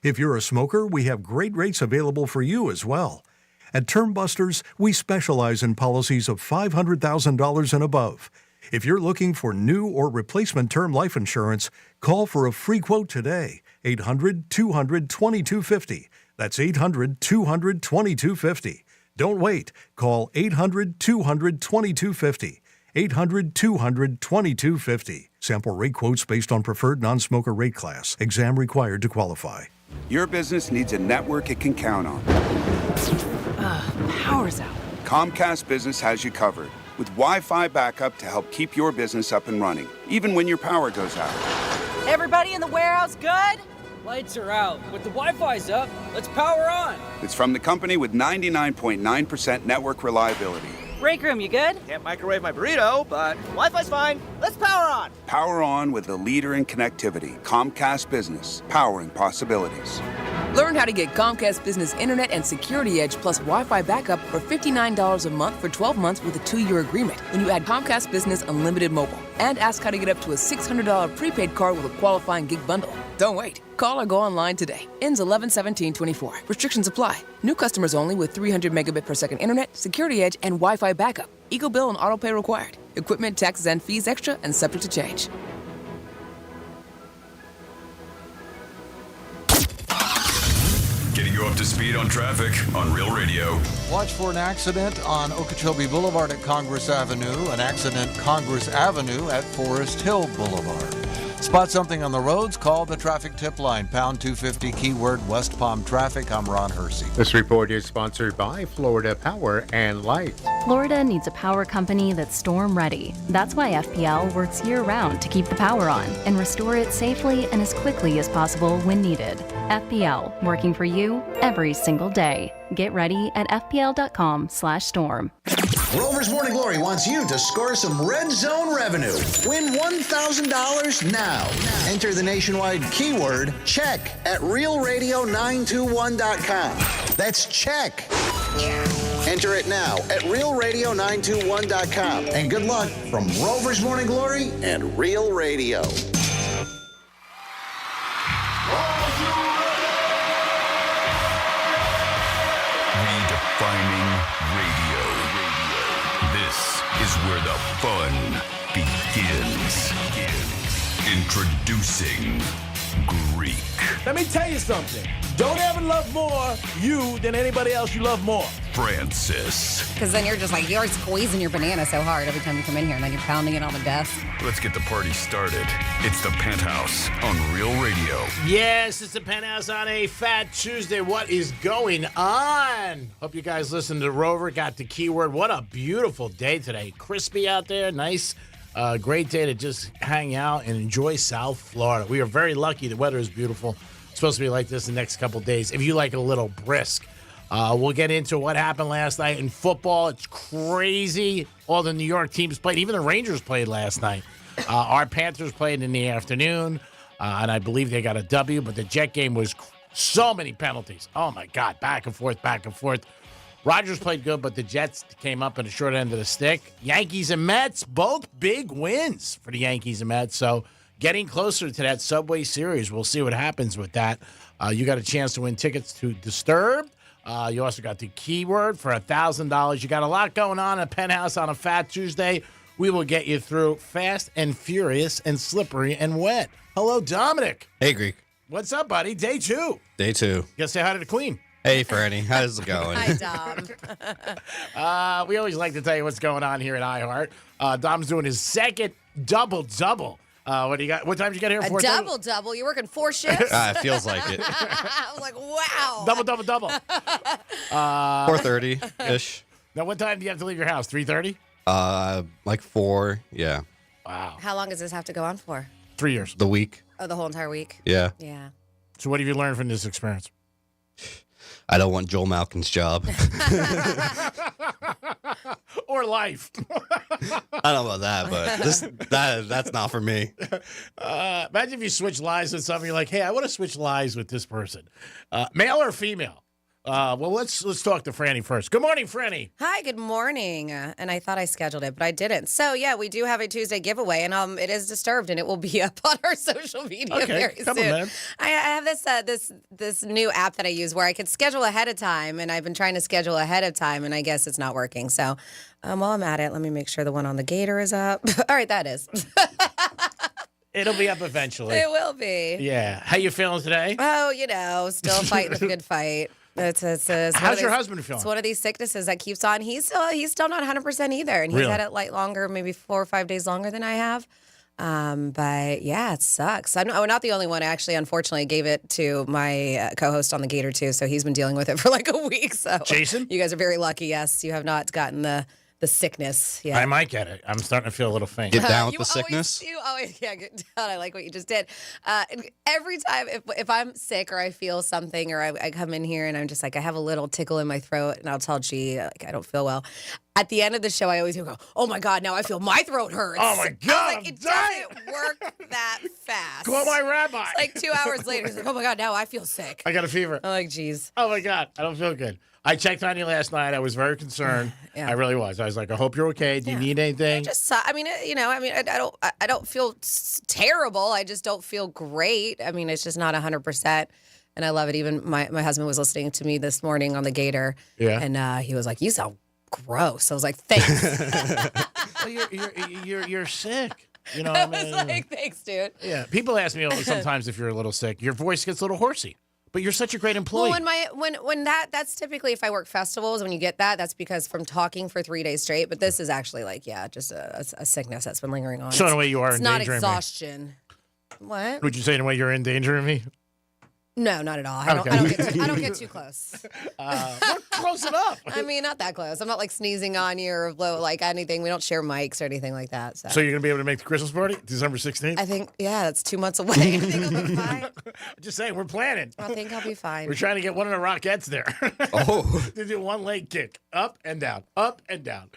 If you're a smoker, we have great rates available for you as well. At Term Busters, we specialize in policies of $500,000 and above. If you're looking for new or replacement term life insurance, call for a free quote today. 800-200-2250. That's 800-200-2250. Don't wait. Call 800-200-2250. 800-200-2250. Sample rate quotes based on preferred non-smoker rate class. Exam required to qualify. Your business needs a network it can count on. Power's out. Comcast Business has you covered with Wi-Fi backup to help keep your business up and running, even when your power goes out. Everybody in the warehouse good? Lights are out, but the Wi-Fi's up. Let's power on. It's from the company with 99.9% network reliability. Break room, you good? Can't microwave my burrito, but Wi-Fi's fine. Let's power on. Power on with the leader in connectivity, Comcast Business, powering possibilities. Learn how to get Comcast Business Internet and Security Edge plus Wi-Fi backup for $59 a month for 12 months with a 2-year agreement when you add Comcast Business Unlimited Mobile. And ask how to get up to a $600 prepaid card with a qualifying gig bundle. Don't wait. Call or go online today. Ends 11/17/24. Restrictions apply. New customers only with 300 megabit per second internet, Security Edge, and Wi-Fi backup. Eco bill and auto pay required. Equipment, taxes, and fees extra and subject to change. Getting you up to speed on traffic on Real Radio. Watch for an accident on Okeechobee Boulevard at Congress Avenue, an accident Congress Avenue at Forest Hill Boulevard. Spot something on the roads, call the traffic tip line, pound 250, keyword West Palm Traffic. I'm Ron Hersey. This report is sponsored by Florida Power and Light. Florida needs a power company that's storm ready. That's why FPL works year-round to keep the power on and restore it safely and as quickly as possible when needed. FPL, working for you every single day. Get ready at fpl.com/storm. Rover's Morning Glory wants you to score some Red Zone revenue. Win $1,000 now. Enter the nationwide keyword check at realradio921.com. That's check. Enter it now at realradio921.com. And good luck from Rover's Morning Glory and Real Radio. Redefining radio. This is where the fun begins. Introducing Greek. Let me tell you something. Don't ever love more you than anybody else you love more. Francis. Because then you're squeezing your banana so hard every time you come in here, and then you're pounding it on the desk. Let's get the party started. It's the Penthouse on Real Radio. Yes, it's the Penthouse on a Fat Tuesday. What is going on? Hope you guys listened to Rover, got the keyword. What a beautiful day today. Crispy out there, nice. Great day to just hang out and enjoy South Florida. We are very lucky. The weather is beautiful. It's supposed to be like this the next couple days. If you like a little brisk. We'll get into what happened last night in football. It's crazy. All the New York teams played. Even the Rangers played last night. Our Panthers played in the afternoon, and I believe they got a W, but the Jet game was so many penalties. Oh, my God. Back and forth, back and forth. Rogers played good, but the Jets came up in the short end of the stick. Yankees and Mets, both big wins for the Yankees and Mets. So getting closer to that Subway Series. We'll see what happens with that. You got a chance to win tickets to Disturbed. You also got the keyword for $1,000. You got a lot going on at Penthouse on a Fat Tuesday. We will get you through Fast and Furious and Slippery and Wet. Hello, Dominic. Hey, Greek. What's up, buddy? Day 2. Day 2. You gotta say hi to the Queen. Hey, Franny. How's it going? Hi, Dom. We always like to tell you what's going on here at iHeart. Dom's doing his second double-double. What do you got? What time did you get here? A double-double? You're working 4 shifts? It feels like it. I was like, wow. Double. 4:30-ish. Now, what time do you have to leave your house? 3:30? Like 4, yeah. Wow. How long does this have to go on for? 3 years. The week. Oh, the whole entire week? Yeah. Yeah. So what have you learned from this experience? I don't want Joel Malkin's job. Or life. I don't know about that, but that's not for me. Imagine if you switch lives with someone. You're like, hey, I want to switch lives with this person. Male or female? Well, let's talk to Franny first. Good morning, Franny. Hi, good morning. And I thought I scheduled it, but I didn't. So, yeah, we do have a Tuesday giveaway, and it is Disturbed, and it will be up on our social media very soon. Man. I have this new app that I use where I can schedule ahead of time, and I've been trying to schedule ahead of time, and I guess it's not working. So, while I'm at it, let me make sure the one on the Gator is up. All right, that is. It'll be up eventually. It will be. Yeah. How you feeling today? Oh, still fighting a good fight. How's your husband feeling? It's one of these sicknesses that keeps on. He's still not 100% either, and he's Really? had it like longer, maybe 4 or 5 days longer than I have. But yeah, it sucks. I'm not the only one. I actually, unfortunately, gave it to my co-host on the Gator too, so he's been dealing with it for like a week. So Jason, you guys are very lucky. Yes, you have not gotten the sickness. Yeah, I might get it. I'm starting to feel a little faint. Get down with the sickness. You always get down. I like what you just did. Every time, if I'm sick or I feel something, or I come in here and I'm just like, I have a little tickle in my throat, and I'll tell G, like, I don't feel well. At the end of the show, I always go, oh my God, now I feel my throat hurts. Oh my God, it doesn't work that fast. Call my rabbi. It's like 2 hours later, he's like, oh my God, now I feel sick. I got a fever. I'm like, geez. Oh my God, I don't feel good. I checked on you last night. I was very concerned. Yeah. I really was. I was like, I hope you're okay. Do you need anything? I don't feel terrible. I just don't feel great. I mean, it's just not 100%. And I love it. Even my husband was listening to me this morning on the Gator. Yeah. And he was like, you sound gross. I was like, thanks. Well, you're sick. You know, I was like, thanks, dude. Yeah. People ask me sometimes if you're a little sick. Your voice gets a little horsey. But you're such a great employee. Well, when that's typically if I work festivals, when you get that's because from talking for 3 days straight. But this is actually just a sickness that's been lingering on. So in a way you are it's not endangering exhaustion. me. What? Would you say in a way you're endangering me? No, not at all. I don't get too close. We're close enough. I mean, not that close. I'm not like sneezing on you or like anything. We don't share mics or anything like that. So you're gonna be able to make the Christmas party December 16th? I think, that's 2 months away. I think I'll be fine. Just saying, we're planning. I think I'll be fine. We're trying to get one of the Rockettes there. Oh. To do one leg kick, up and down, up and down.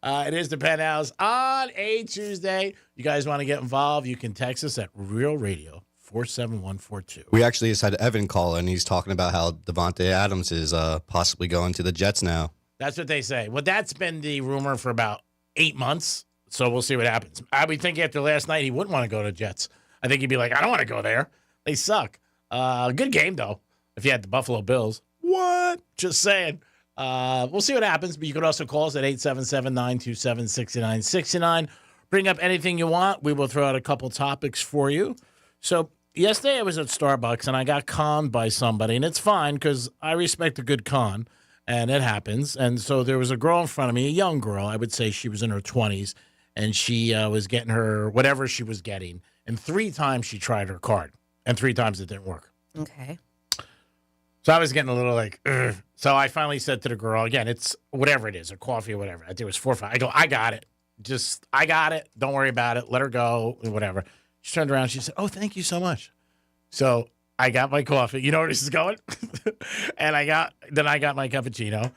It is the Penthouse on a Tuesday. You guys want to get involved? You can text us at Real Radio 47142. We actually just had Evan call, and he's talking about how Devontae Adams is possibly going to the Jets now. That's what they say. Well, that's been the rumor for about 8 months, so we'll see what happens. I would think after last night he wouldn't want to go to Jets. I think he'd be like, I don't want to go there. They suck. Good game, though, if you had the Buffalo Bills. What? Just saying. We'll see what happens, but you could also call us at 877-927-6969. Bring up anything you want. We will throw out a couple topics for you. So yesterday I was at Starbucks, and I got conned by somebody, and it's fine because I respect a good con, and it happens. And so there was a girl in front of me, a young girl. I would say she was in her 20s, and she was getting her whatever she was getting. And 3 times she tried her card, and 3 times it didn't work. Okay. So I was getting a little like, ugh. So I finally said to the girl, again, it's whatever it is, a coffee or whatever. I think it was 4 or 5. I go, I got it. I got it. Don't worry about it. Let her go, whatever. She turned around. She said, oh, thank you so much. So I got my coffee. You know where this is going? And I got my cappuccino.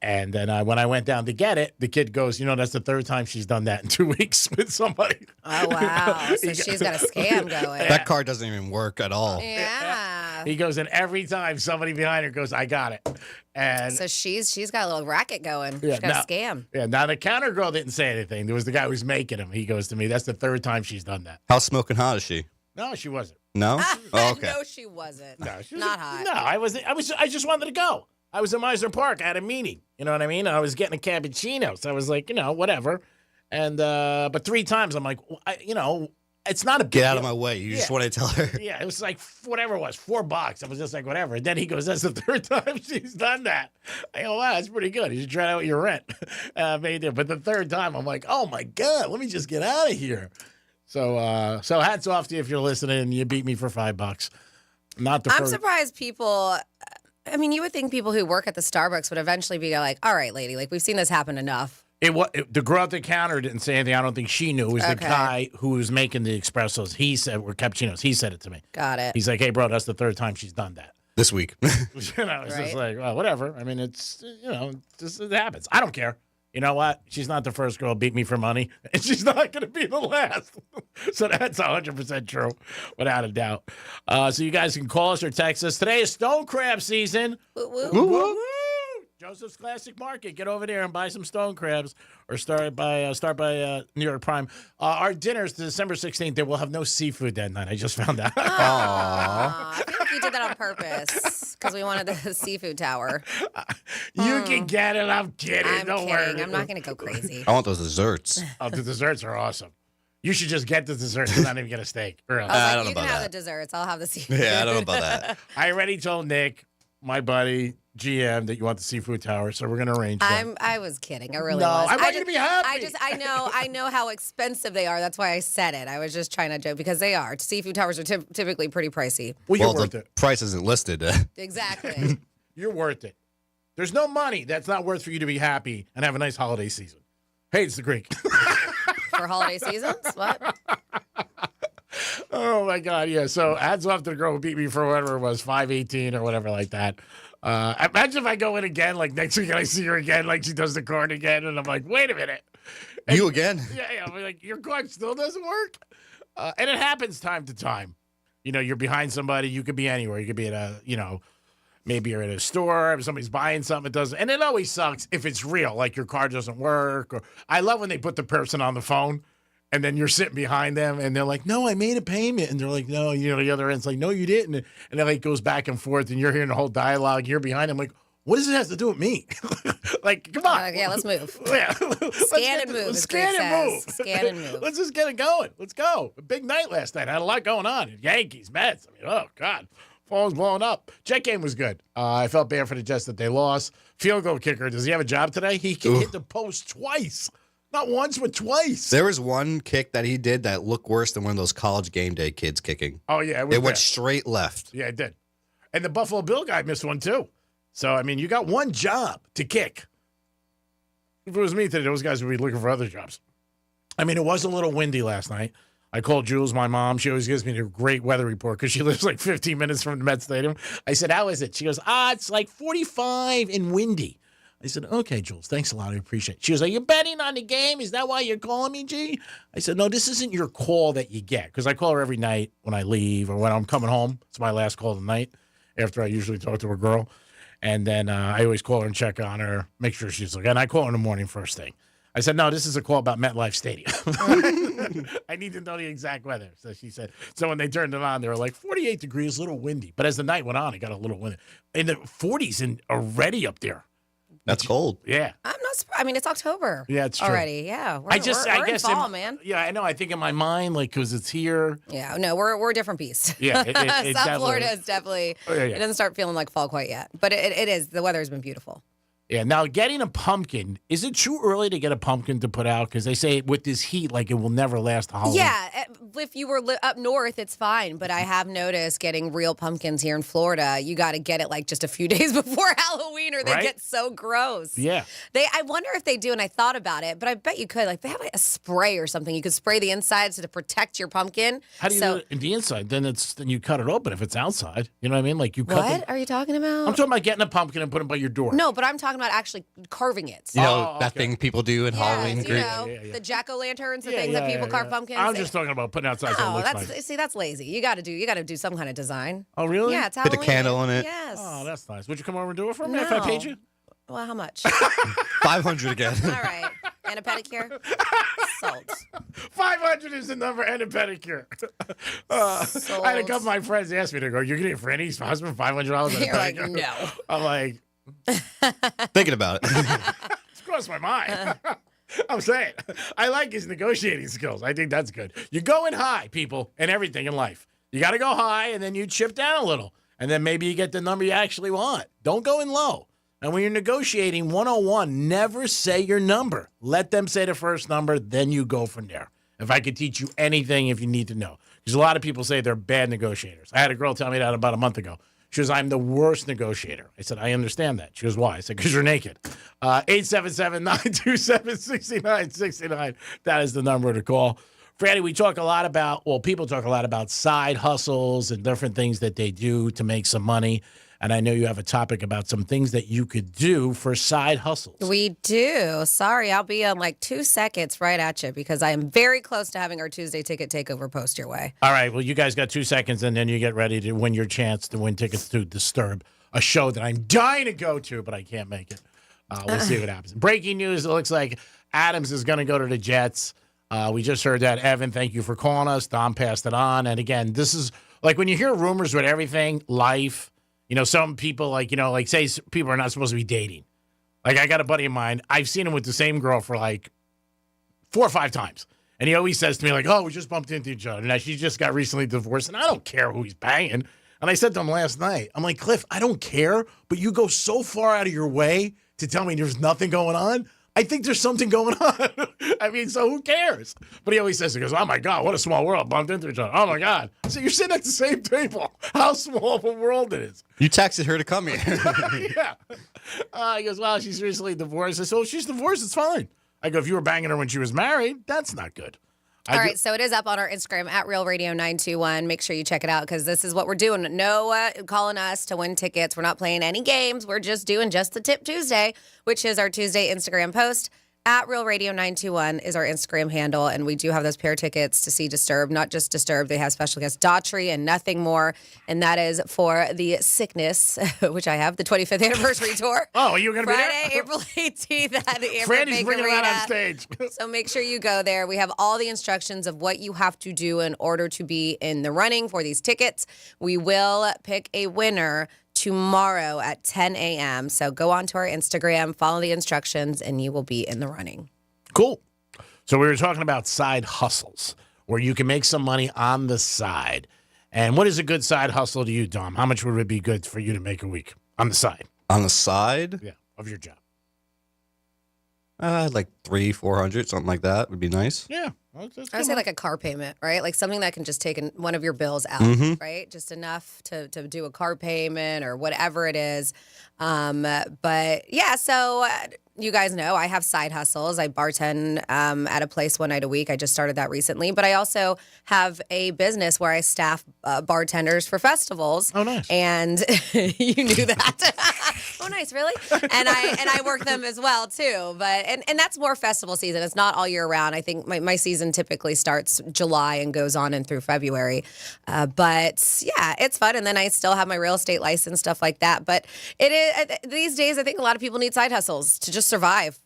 And then when I went down to get it, the kid goes, that's the 3rd time she's done that in 2 weeks with somebody. Oh, wow. So she's got a scam going. That card doesn't even work at all. Yeah. He goes, and every time somebody behind her goes, I got it. And so she's got a little racket going. Yeah, She's got a scam. Yeah. Now the counter girl didn't say anything. There was the guy who was making him. He goes to me, that's the 3rd time she's done that. How smoking hot is she? No, she wasn't. No? Oh, okay. No, she wasn't. No, she was not hot. No, I just wanted to go. I was in Meisner Park. I had a meeting. You know what I mean? I was getting a cappuccino. So I was like, whatever. And but 3 times I'm like, it's not a big Get out of deal. my way. You just want to tell her. Yeah, it was like whatever it was, $4. I was just like, whatever. And then he goes, that's the 3rd time she's done that. I go, wow, that's pretty good. You should try out your rent. But the 3rd time, I'm like, oh my God, let me just get out of here. So hats off to you if you're listening and you beat me for $5. Not the I'm first. surprised people. I mean, you would think people who work at the Starbucks would eventually be like, all right, lady, like we've seen this happen enough. The girl at the counter didn't say anything. I don't think she knew. It was the guy who was making the espressos. He said, or cappuccinos. He said it to me. Got it. He's like, hey, bro, that's the 3rd time she's done that. This week. It's just like, well, whatever. I mean, it's, it happens. I don't care. You know what? She's not the first girl to beat me for money, and she's not going to be the last. So that's 100% true, without a doubt. So you guys can call us or text us. Today is stone crab season. Woo, Woo, woo. Joseph's Classic Market. Get over there and buy some stone crabs, or start by New York Prime. Our dinner's December 16th. There will have no seafood that night. I just found out. I think you did that on purpose because we wanted the seafood tower. You can get it. I'm kidding. Don't worry. I'm not going to go crazy. I want those desserts. Oh, the desserts are awesome. You should just get the desserts and not even get a steak. Or else. I don't know you about can have that. the desserts. I'll have the seafood. Yeah, I don't know about that. I already told Nick, my buddy, GM, that you want the seafood tower, so we're going to arrange that. I was kidding. I really No, was. I want you to be happy. I know how expensive they are. That's why I said it. I was just trying to joke because they are. Seafood towers are typically pretty pricey. Well, you're worth the it. price isn't listed. Exactly. You're worth it. There's no money that's not worth for you to be happy and have a nice holiday season. Hey, it's the Greek. For holiday seasons? What? Oh, my God, yeah. So hats off to the girl who beat me for whatever it was, 518 or whatever like that. Imagine if I go in again, like next week, and I see her again, like she does the card again, and I'm like, wait a minute. And, You again? Yeah. I'm like, your card still doesn't work? And it happens time to time. You know, you're behind somebody. You could be anywhere. You could be at a, maybe you're at a store. If somebody's buying something, it doesn't. And it always sucks if it's real, like your card doesn't work. Or I love when they put the person on the phone. And then you're sitting behind them, and they're like, no, I made a payment. And they're like, no, the other end's like, no, you didn't. And then it goes back and forth, and you're hearing the whole dialogue. You're behind them like, what does it have to do with me? Like, come on. Yeah, let's move. Yeah. Scan and move, as Scan Greg and move. says. Scan and move. Let's just get it going. Let's go. A big night last night. I had a lot going on. Yankees, Mets. I mean, oh, God. Phone's blowing up. Jet game was good. I felt bad for the Jets that they lost. Field goal kicker. Does he have a job today? He can hit the post twice. Not once, but twice. There was one kick that he did that looked worse than one of those college game day kids kicking. Oh, yeah. It went straight left. Yeah, it did. And the Buffalo Bill guy missed one, too. So, I mean, you got one job to kick. If it was me today, those guys would be looking for other jobs. I mean, it was a little windy last night. I called Jules, my mom. She always gives me a great weather report because she lives like 15 minutes from the Met Stadium. I said, how is it? She goes, it's like 45 and windy. I said, okay, Jules, thanks a lot. I appreciate it. She was like, you're betting on the game? Is that why you're calling me, G? I said, no, this isn't your call that you get. Because I call her every night when I leave or when I'm coming home. It's my last call of the night after I usually talk to a girl. And then I always call her and check on her, make sure she's okay. And I call her in the morning first thing. I said, no, this is a call about MetLife Stadium. I need to know the exact weather. So she said, so when they turned it on, they were like 48 degrees, a little windy. But as the night went on, it got a little windy. In the 40s already up there. That's cold. Yeah. I'm not surprised. I mean, it's October. Yeah, it's true. Already, yeah. We're, I guess in fall, man. Yeah, I know. I think in my mind, like, because it's here. Yeah, no, we're a different beast. Yeah, it South Florida is definitely. Oh, yeah. It doesn't start feeling like fall quite yet, but it is. The weather has been beautiful. Yeah. Now, getting a pumpkin, is it too early to get a pumpkin to put out? Because they say with this heat, like, it will never last Halloween. Yeah, if you were up north, it's fine. But I have noticed getting real pumpkins here in Florida, you got to get it like just a few days before Halloween, or they get so gross. Yeah. I wonder if they do, and I thought about it, but I bet you could. Like, they have like a spray or something. You could spray the inside to protect your pumpkin. How do you do it in the inside? Then you cut it open if it's outside. You know what I mean? Like you cut. What are you talking about? I'm talking about getting a pumpkin and putting it by your door. No, but I'm talking about actually carving it. You know, that thing people do in Halloween. You know, the jack-o'-lanterns, the things that people carve pumpkins. I'm just talking about putting outside. No, that's lazy. You got to do some kind of design. Oh, really? Yeah, it's Halloween. Put a candle in it. Yes. Oh, that's nice. Would you come over and do it for me No. if I paid you? Well, how much? 500 again. All right. And a pedicure? Sold. 500 is the number and a pedicure. I had a couple of my friends ask me to go, you're getting Franny's husband $500 and a You're like, pedicure? no. I'm like, Thinking about it. it's crossed my mind. I'm saying, I like his negotiating skills. I think that's good. You're going high, people, and everything in life. You got to go high, and then you chip down a little. And then maybe you get the number you actually want. Don't go in low. And when you're negotiating 101, never say your number. Let them say the first number, then you go from there. If I could teach you anything if you need to know. Because a lot of people say they're bad negotiators. I had a girl tell me that about a month ago. She goes, I'm the worst negotiator. I said, I understand that. She goes, why? I said, because you're naked. 877-927-6969. That is the number to call. Franny, we talk a lot about, people talk a lot about side hustles and different things that they do to make some money. And I know you have a topic about some things that you could do for side hustles. We do. Sorry, I'll be on like 2 seconds right at you because I am very close to having our Tuesday ticket takeover post your way. All right. Well, you guys got 2 seconds, and then you get ready to win your chance to win tickets to Disturb, a show that I'm dying to go to, but I can't make it. We'll see what happens. Breaking news, it looks like Adams is going to go to the Jets. We just heard that. Evan, thank you for calling us. Don passed it on. And again, this is like when you hear rumors with everything, life, some people like say people are not supposed to be dating. Like I got a buddy of mine. I've seen him with the same girl for like 4 or 5 times. And he always says to me like, oh, we just bumped into each other. Now she just got recently divorced and I don't care who he's banging. And I said to him last night, I'm like, Cliff, I don't care, but you go so far out of your way to tell me there's nothing going on. I think there's something going on. I mean, so who cares? But he always says, he goes, oh, my God, what a small world. Bumped into each other. Oh, my God. So you're sitting at the same table. How small of a world it is. You texted her to come here. Yeah. He goes, well, she's recently divorced. I said, well, she's divorced. It's fine. I go, if you were banging her when she was married, that's not good. All right, so it is up on our Instagram at Real Radio 921. Make sure you check it out because this is what we're doing. No calling us to win tickets. We're not playing any games. We're just doing just the Tip Tuesday, which is our Tuesday Instagram post. At Real Radio 921 is our Instagram handle, and we do have those pair tickets to see Disturbed. Not just Disturbed, they have special guest Daughtry and Nothing More, and that is for the Sickness, which I have, the 25th anniversary tour. Oh, you're going to be there? Friday, April 18th at the Amber Franny's Bank bringing Arena. that on stage. So make sure you go there. We have all the instructions of what you have to do in order to be in the running for these tickets. We will pick a winner tomorrow at 10 a.m. So go on to our Instagram, follow the instructions, and you will be in the running. Cool. So we were talking about side hustles where you can make some money on the side. And what is a good side hustle to you, Dom? How much would it be good for you to make a week on the side? On the side? Yeah, of your job. Like 300-400, something like that would be nice. Yeah. I would say like a car payment, right? Like something that can just take one of your bills out, right? Just enough to do a car payment or whatever it is. But yeah, so you guys know I have side hustles. I bartend at a place one night a week. I just started that recently. But I also have a business where I staff bartenders for festivals. Oh, nice. And you knew that. Oh, nice, really? And I work them as well too. But and that's more festival season. It's not all year round. I think my season typically starts July and goes on and through February. But yeah, it's fun. And then I still have my real estate license, stuff like that. But it is these days. I think a lot of people need side hustles to just survive,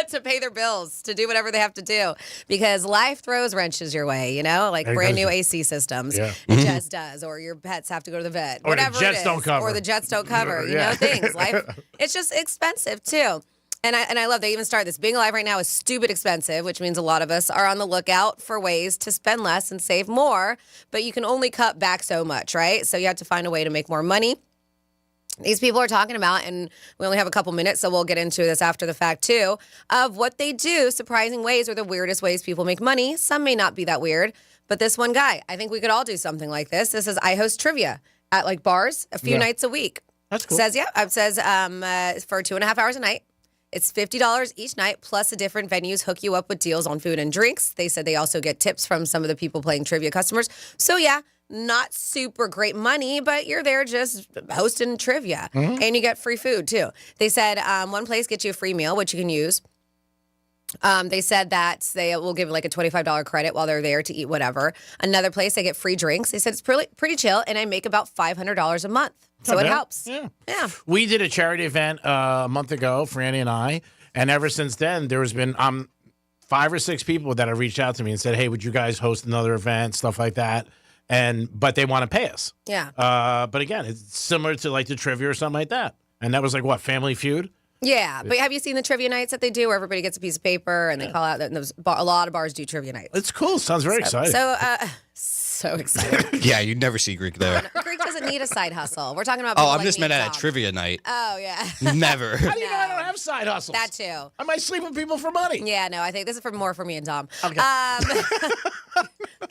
to pay their bills, to do whatever they have to do, because life throws wrenches your way. Like brand new AC systems. Yeah. It just does, or your pets have to go to the vet, Or whatever the Jets it is, don't cover. or the Jets don't cover. Yeah. Things. Life, it's just expensive too. And I love they even start this. Being alive right now is stupid expensive, which means a lot of us are on the lookout for ways to spend less and save more. But you can only cut back so much, right? So you have to find a way to make more money. These people are talking about, and we only have a couple minutes, so we'll get into this after the fact too, of what they do, surprising ways or the weirdest ways people make money. Some may not be that weird, but this one guy, I think we could all do something like this. This is I host trivia at like bars a few nights a week. That's cool. Says for 2.5 hours a night. It's $50 each night, plus the different venues hook you up with deals on food and drinks. They said they also get tips from some of the people playing trivia customers. So yeah, not super great money, but you're there just hosting trivia. And you get free food too. They said one place gets you a free meal, which you can use. They said that they will give like a $25 credit while they're there to eat whatever. Another place, they get free drinks. They said it's pretty chill, and I make about $500 a month. So it helps. Yeah. We did a charity event a month ago, Franny and I, and ever since then, there has been 5 or 6 people that have reached out to me and said, hey, would you guys host another event, stuff like that? But they want to pay us. Yeah. But again, it's similar to like the trivia or something like that. And that was like what, Family Feud? Yeah, but have you seen the trivia nights that they do where everybody gets a piece of paper and they call out, a lot of bars do trivia nights. It's cool. Sounds very exciting. So exciting. Yeah, you'd never see Greek there. Greek doesn't need a side hustle. We're talking about Oh, people I'm like just me meant and at a Tom. trivia night. Oh, yeah. Never. How do you know I don't have side hustles? That too. I might sleep with people for money. Yeah, no, I think this is more for me and Tom. Okay.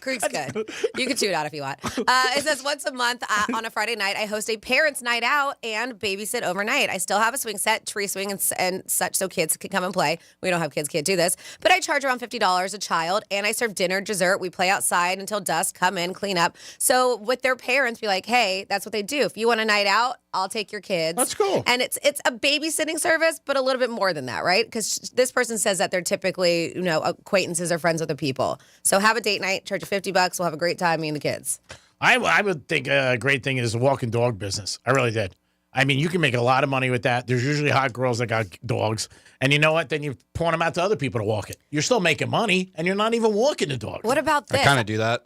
Creek's good. You can tune out if you want. It says once a month on a Friday night, I host a parents' night out and babysit overnight. I still have a swing set, tree swing, and such, so kids can come and play. We don't have kids, can't do this. But I charge around $50 a child, and I serve dinner, dessert. We play outside until dusk, come in, clean up. So with their parents, be like, hey, that's what they do. If you want a night out, I'll take your kids. That's cool. And it's a babysitting service, but a little bit more than that, right? Because this person says that they're typically, acquaintances or friends with the people. So have a date night, charge you $50. We'll have a great time, me and the kids. I would think a great thing is the walking dog business. I really did. I mean, you can make a lot of money with that. There's usually hot girls that got dogs. And you know what? Then you point them out to other people to walk it. You're still making money, and you're not even walking the dog. What about this? I kind of do that.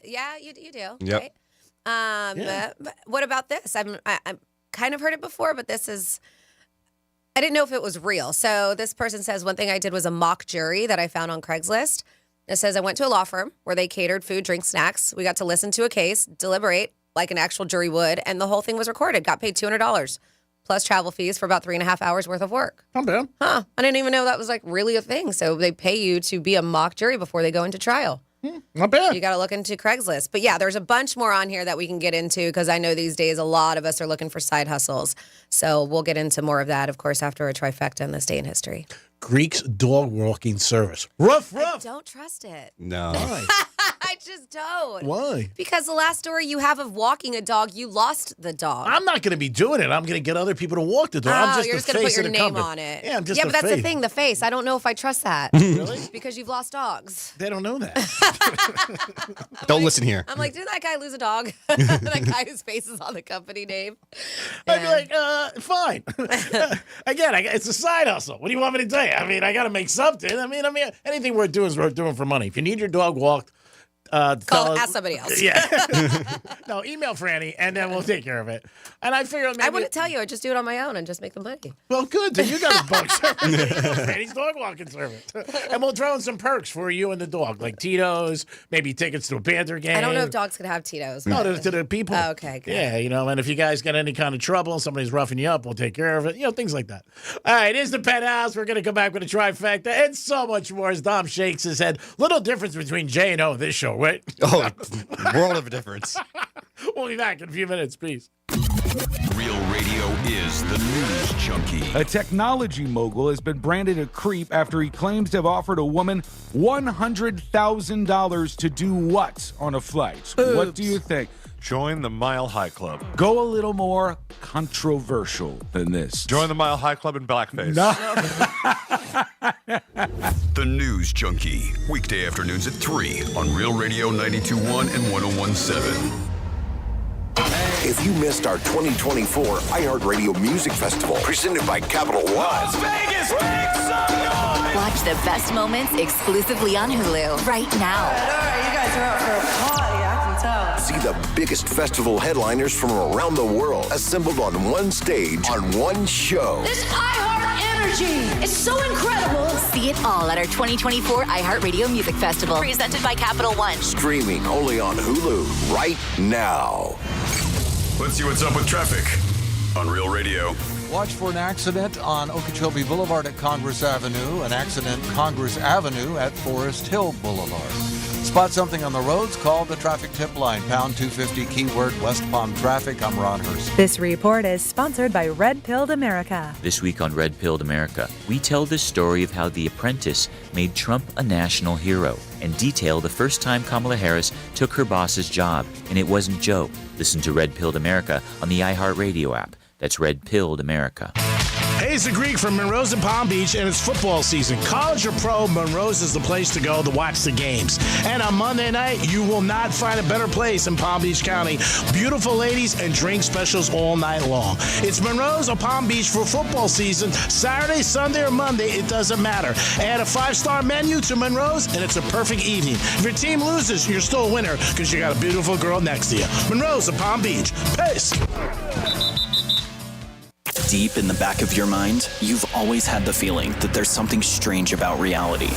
Yeah, you do. Yep. Right? But what about this? I've kind of heard it before, but this is, I didn't know if it was real. So this person says, one thing I did was a mock jury that I found on Craigslist. It says, I went to a law firm where they catered food, drinks, snacks. We got to listen to a case, deliberate like an actual jury would, and the whole thing was recorded. Got paid $200 plus travel fees for about 3.5 hours worth of work. Not bad. Huh. I didn't even know that was like really a thing. So they pay you to be a mock jury before they go into trial. Not bad. You got to look into Craigslist. But yeah, there's a bunch more on here that we can get into because I know these days a lot of us are looking for side hustles. So we'll get into more of that, of course, after a trifecta in this day in history. Greek's dog walking service. Rough. I don't trust it. No. Why? I just don't. Why? Because the last story you have of walking a dog, you lost the dog. I'm not going to be doing it. I'm going to get other people to walk the dog. I'm just you're the just going to face put your of the name company. on it. Yeah, I'm just yeah, the but that's face. the thing, the face. I don't know if I trust that. Really? Because you've lost dogs. They don't know that. Don't listen here. I'm like, did that guy lose a dog? That guy whose face is on the company name. I'd be like, fine. Again, it's a side hustle. What do you want me to tell you? I mean, I got to make something. I mean, anything we're doing is worth doing for money. If you need your dog walked, ask somebody else. Yeah. No, email Franny, and then we'll take care of it. And I figured maybe... I wouldn't tell you. I'd just do it on my own and just make the money. Well, good. Then you got a bug service. Franny's dog walking service. And we'll throw in some perks for you and the dog, like Tito's, maybe tickets to a Panther game. I don't know if dogs could have Tito's. No, to the people. Oh, okay, good. Yeah, and if you guys got any kind of trouble, somebody's roughing you up, we'll take care of it. Things like that. All right, here's the Penthouse. We're going to come back with a trifecta and so much more as Dom shakes his head. Little difference between J and O this show, right? Oh, world of a difference. We'll be back in a few minutes. Peace. Real Radio is the news junkie. A technology mogul has been branded a creep after he claims to have offered a woman $100,000 to do what on a flight? Oops. What do you think? Join the Mile High Club. Go a little more controversial than this. Join the Mile High Club in blackface. No. The News Junkie. Weekday afternoons at 3 on Real Radio 92.1 and 101.7. If you missed our 2024 iHeartRadio Music Festival, presented by Capital One. Las Vegas, make some noise! Watch the best moments exclusively on Hulu right now. All right, you guys are out for a party, I can tell. See the biggest festival headliners from around the world assembled on one stage on one show. This iHeart energy is so incredible. See it all at our 2024 iHeartRadio Music Festival, presented by Capital One. Streaming only on Hulu right now. Let's see what's up with traffic on Real Radio. Watch for an accident on Okeechobee Boulevard at Congress Avenue, an accident Congress Avenue at Forest Hill Boulevard. Spot something on the roads, call the traffic tip line, pound 250, keyword West Palm Traffic. I'm Ron Hurst. This report is sponsored by Red Pilled America. This week on Red Pilled America, we tell the story of how The Apprentice made Trump a national hero and detail the first time Kamala Harris took her boss's job, and it wasn't Joe. Listen to Red Pilled America on the iHeartRadio app. That's Red Pilled America. Hey, it's the Greek from Monroe's in Palm Beach, and it's football season. College or pro, Monroe's is the place to go to watch the games. And on Monday night, you will not find a better place in Palm Beach County. Beautiful ladies and drink specials all night long. It's Monroe's or Palm Beach for football season. Saturday, Sunday, or Monday, it doesn't matter. Add a 5-star menu to Monroe's, and it's a perfect evening. If your team loses, you're still a winner because you got a beautiful girl next to you. Monroe's of Palm Beach. Peace. Deep in the back of your mind, you've always had the feeling that there's something strange about reality.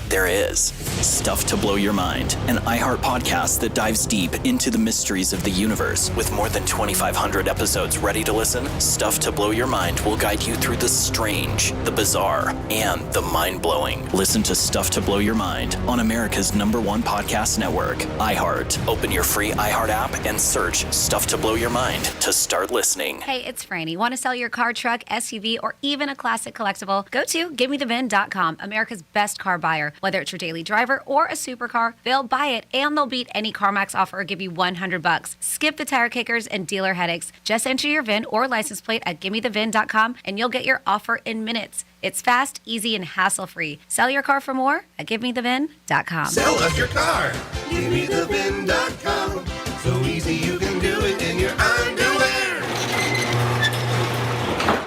there is. Stuff to Blow Your Mind, an iHeart podcast that dives deep into the mysteries of the universe. With more than 2,500 episodes ready to listen, Stuff to Blow Your Mind will guide you through the strange, the bizarre, and the mind-blowing. Listen to Stuff to Blow Your Mind on America's #1 podcast network, iHeart. Open your free iHeart app and search Stuff to Blow Your Mind to start listening. Hey, it's Franny. Want to sell your car, truck, SUV, or even a classic collectible? Go to GiveMeTheVin.com, America's best car buyer. Whether it's your daily driver or a supercar, they'll buy it and they'll beat any CarMax offer or give you $100. Skip the tire kickers and dealer headaches. Just enter your VIN or license plate at GiveMeTheVin.com and you'll get your offer in minutes. It's fast, easy, and hassle-free. Sell your car for more at GiveMeTheVin.com. Sell us your car. GiveMeTheVin.com. So easy you can do it in your underwear.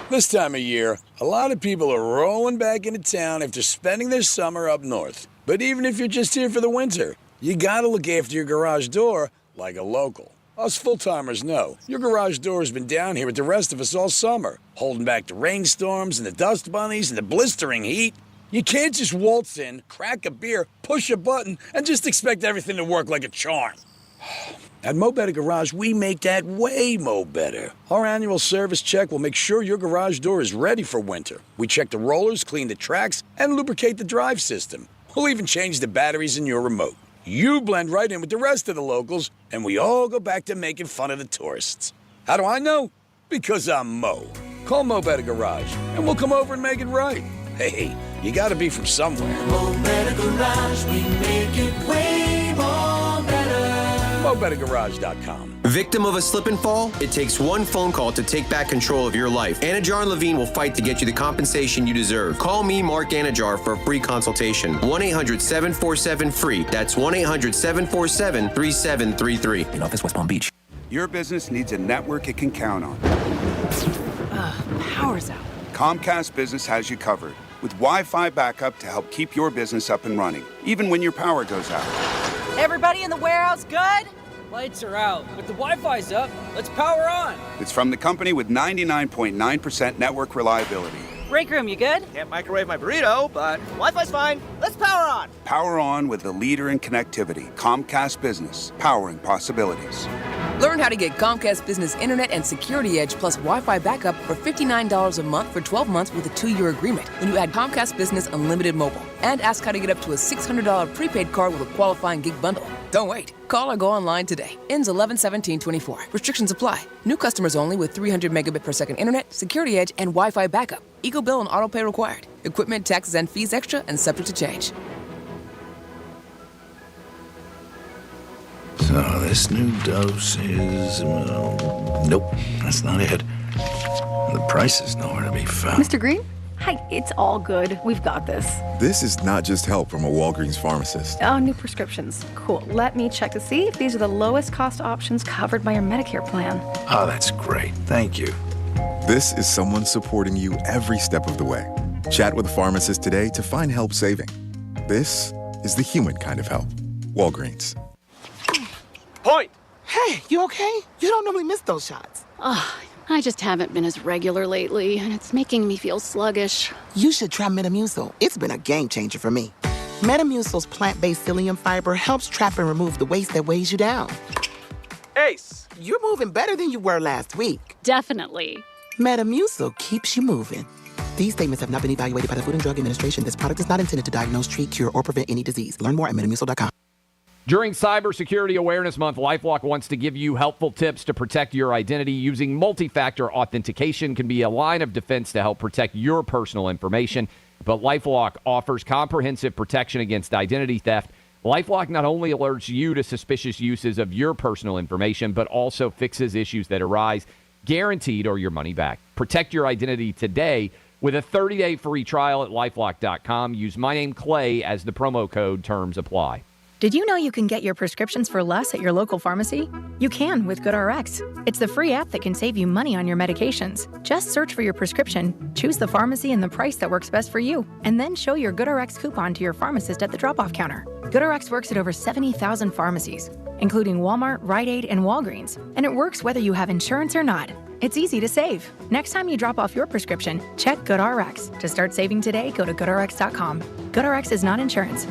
This time of year, a lot of people are rolling back into town after spending their summer up north. But even if you're just here for the winter, you gotta look after your garage door like a local. Us full-timers know your garage door has been down here with the rest of us all summer, holding back the rainstorms and the dust bunnies and the blistering heat. You can't just waltz in, crack a beer, push a button, and just expect everything to work like a charm. At Mo Better Garage, we make that way mo better. Our annual service check will make sure your garage door is ready for winter. We check the rollers, clean the tracks, and lubricate the drive system. We'll even change the batteries in your remote. You blend right in with the rest of the locals, and we all go back to making fun of the tourists. How do I know? Because I'm Mo. Call Mo Better Garage, and we'll come over and make it right. Hey, you gotta be from somewhere. Mo Better Garage, we make it way more better. MoBetterGarage.com. Victim of a slip and fall? It takes one phone call to take back control of your life. Anajar and Levine will fight to get you the compensation you deserve. Call me, Mark Anajar, for a free consultation. 1-800-747-FREE. That's 1-800-747-3733. In office, West Palm Beach. Your business needs a network it can count on. Power's out. Comcast Business has you covered with Wi-Fi backup to help keep your business up and running, even when your power goes out. Everybody in the warehouse good? Lights are out, but the Wi-Fi's up. Let's power on. It's from the company with 99.9% network reliability. Break room, you good? Can't microwave my burrito, but Wi-Fi's fine. Let's power on. Power on with the leader in connectivity, Comcast Business, powering possibilities. Learn how to get Comcast Business Internet and Security Edge plus Wi-Fi backup for $59 a month for 12 months with a 2-year agreement when you add Comcast Business Unlimited Mobile. And ask how to get up to a $600 prepaid card with a qualifying gig bundle. Don't wait. Call or go online today. Ends 11/17/24. Restrictions apply. New customers only with 300 megabit per second internet, Security Edge, and Wi-Fi backup. Eco bill and auto pay required. Equipment, taxes, and fees extra and subject to change. So this new dose is... nope, that's not it. The price is nowhere to be found. Mr. Green? Hi, it's all good. We've got this. This is not just help from a Walgreens pharmacist. Oh, new prescriptions. Cool. Let me check to see if these are the lowest cost options covered by your Medicare plan. Oh, that's great. Thank you. This is someone supporting you every step of the way. Chat with a pharmacist today to find help saving. This is the human kind of help. Walgreens. Point! Hey, you okay? You don't normally miss those shots. I just haven't been as regular lately, and it's making me feel sluggish. You should try Metamucil. It's been a game changer for me. Metamucil's plant-based psyllium fiber helps trap and remove the waste that weighs you down. Ace, you're moving better than you were last week. Definitely. Metamucil keeps you moving. These statements have not been evaluated by the Food and Drug Administration. This product is not intended to diagnose, treat, cure, or prevent any disease. Learn more at metamucil.com. During Cybersecurity Awareness Month, LifeLock wants to give you helpful tips to protect your identity. Using multi-factor authentication can be a line of defense to help protect your personal information. But LifeLock offers comprehensive protection against identity theft. LifeLock not only alerts you to suspicious uses of your personal information, but also fixes issues that arise, guaranteed or your money back. Protect your identity today with a 30-day free trial at LifeLock.com. Use my name, Clay, as the promo code. Terms apply. Did you know you can get your prescriptions for less at your local pharmacy? You can with GoodRx. It's the free app that can save you money on your medications. Just search for your prescription, choose the pharmacy and the price that works best for you, and then show your GoodRx coupon to your pharmacist at the drop-off counter. GoodRx works at over 70,000 pharmacies. including Walmart, Rite Aid, and Walgreens. And it works whether you have insurance or not. It's easy to save. Next time you drop off your prescription, check GoodRx. To start saving today, go to GoodRx.com. GoodRx is not insurance.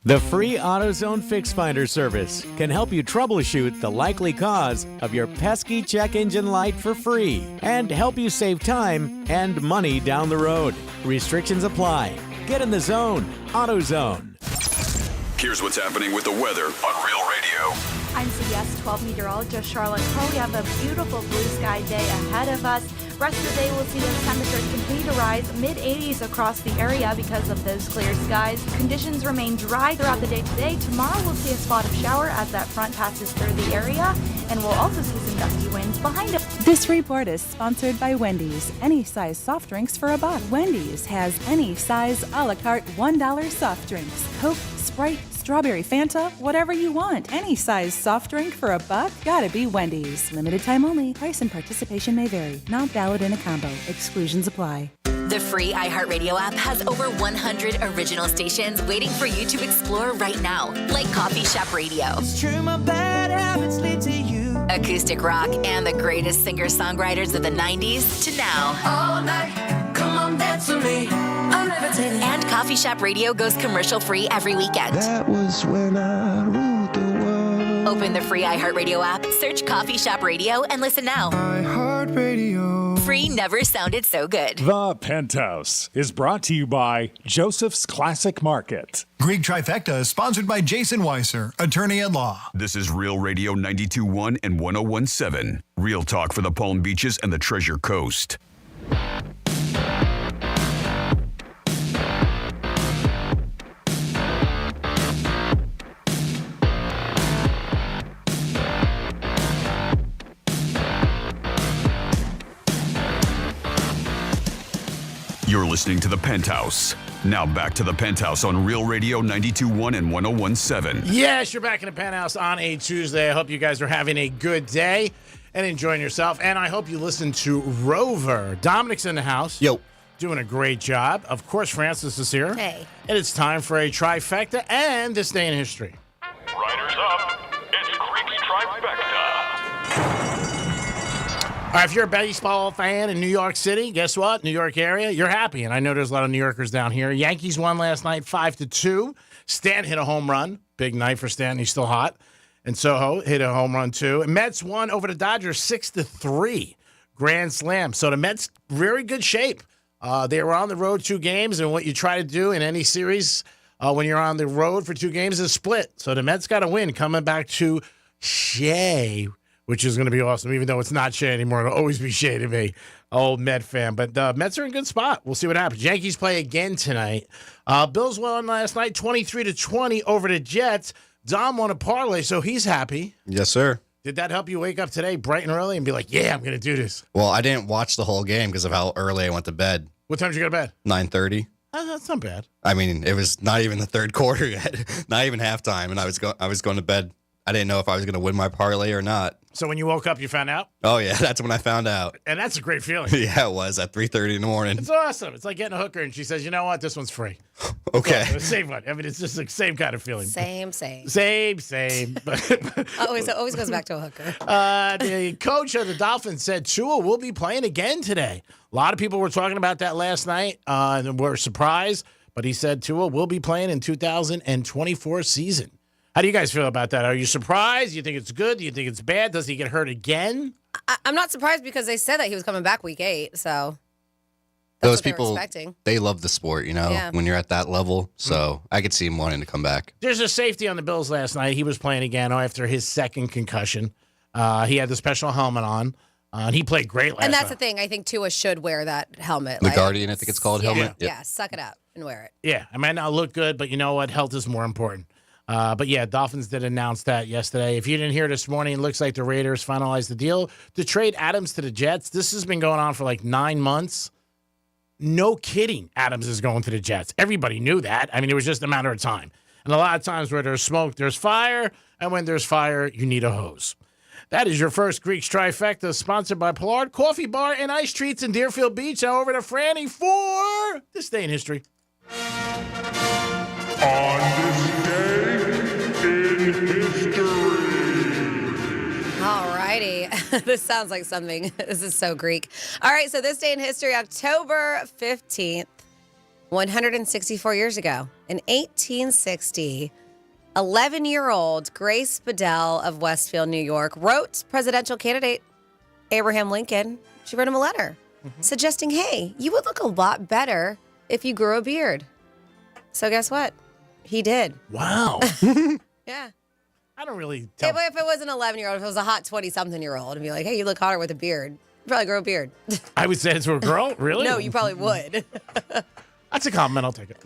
The free AutoZone Fix Finder service can help you troubleshoot the likely cause of your pesky check engine light for free and help you save time and money down the road. Restrictions apply. Get in the zone. AutoZone. Here's what's happening with the weather on Real Radio. I'm CBS 12 meteorologist Charlotte Cole. We have a beautiful blue sky day ahead of us. Rest of the day, we'll see those temperatures continue to rise, mid-80s across the area because of those clear skies. Conditions remain dry throughout the day today. Tomorrow, we'll see a spot of shower as that front passes through the area, and we'll also see some gusty winds behind it. This report is sponsored by Wendy's. Any size soft drinks for $1. Wendy's has any size a la carte $1 soft drinks. Coke, Sprite, strawberry Fanta, whatever you want. Any size soft drink for $1, gotta be Wendy's. Limited time only. Price and participation may vary. Not valid in a combo. Exclusions apply. The free iHeartRadio app has over 100 original stations waiting for you to explore right now, like Coffee Shop Radio. It's true, my bad habits lead to you. Acoustic rock and the greatest singer-songwriters of the 90s to now. All night, come on, dance with me. I'm levitating. And Coffee Shop Radio goes commercial-free every weekend. That was when I ruled the world. Open the free iHeartRadio app, search Coffee Shop Radio, and listen now. iHeartRadio. Free never sounded so good. The Penthouse is brought to you by Joseph's Classic Market. Greek Trifecta is sponsored by Jason Weiser, attorney at law. This is Real Radio 92.1 and 101.7. Real talk for the Palm Beaches and the Treasure Coast. You're listening to The Penthouse. Now back to The Penthouse on Real Radio 92.1 and 101.7. Yes, you're back in The Penthouse on a Tuesday. I hope you guys are having a good day and enjoying yourself. And I hope you listen to Rover. Dominic's in the house. Yo. Doing a great job. Of course, Francis is here. Hey. And it's time for a trifecta and this day in history. Riders up. It's Greek's Trifecta. All right, if you're a baseball fan in New York City, guess what? New York area, you're happy. And I know there's a lot of New Yorkers down here. Yankees won last night 5-2. Stan hit a home run. Big night for Stan. He's still hot. And Soho hit a home run, too. And Mets won over the Dodgers 6-3. Grand slam. So the Mets, very good shape. They were on the road 2 games. And what you try to do in any series when you're on the road for 2 games is split. So the Mets got a win coming back to Shea, which is going to be awesome, even though it's not Shea anymore. It'll always be Shea to me, old Met fan. But the Mets are in a good spot. We'll see what happens. Yankees play again tonight. Bills won last night 23-20 over the Jets. Dom won a parlay, so he's happy. Yes, sir. Did that help you wake up today bright and early and be like, yeah, I'm going to do this? Well, I didn't watch the whole game because of how early I went to bed. What time did you go to bed? 9:30. That's not bad. I mean, it was not even the third quarter yet, not even halftime, and I was going to bed. I didn't know if I was going to win my parlay or not. So when you woke up, you found out? Oh, yeah, that's when I found out. And that's a great feeling. Yeah, it was at 3:30 in the morning. It's awesome. It's like getting a hooker, and she says, you know what? This one's free. Okay. So, same one. I mean, it's just the same kind of feeling. Same. Same. always goes back to a hooker. The coach of the Dolphins said Tua will be playing again today. A lot of people were talking about that last night and were surprised, but he said Tua will be playing in 2024 season. How do you guys feel about that? Are you surprised? Do you think it's good? Do you think it's bad? Does he get hurt again? I'm not surprised because they said that he was coming back week 8, so those people, they love the sport, when you're at that level. So I could see him wanting to come back. There's a safety on the Bills last night. He was playing again after his second concussion. He had the special helmet on, and he played great last night. And that's the thing. I think Tua should wear that helmet. The Guardian, I think it's called, helmet. Yeah, suck it up and wear it. Yeah, it might not look good, but you know what? Health is more important. But yeah, Dolphins did announce that yesterday. If you didn't hear this morning, it looks like the Raiders finalized the deal to trade Adams to the Jets. This has been going on for like 9 months. No kidding. Adams is going to the Jets. Everybody knew that. I mean, it was just a matter of time. And a lot of times where there's smoke, there's fire. And when there's fire, you need a hose. That is your first Greek's Trifecta, sponsored by Pollard Coffee Bar and Ice Treats in Deerfield Beach. Now over to Franny for This Day in History. On this day in history. This sounds like something. This is so Greek. All right, so this day in history, October 15th, 164 years ago, in 1860, 11-year-old Grace Bedell of Westfield, New York, wrote presidential candidate Abraham Lincoln. She wrote him a letter suggesting, hey, you would look a lot better if you grew a beard. So guess what? He did. Wow. Yeah. I don't really tell. If it was an 11-year-old, if it was a hot 20-something-year-old, and be like, hey, you look hotter with a beard. You'd probably grow a beard. I would say it to a girl? Really? No, you probably would. That's a compliment. I'll take it.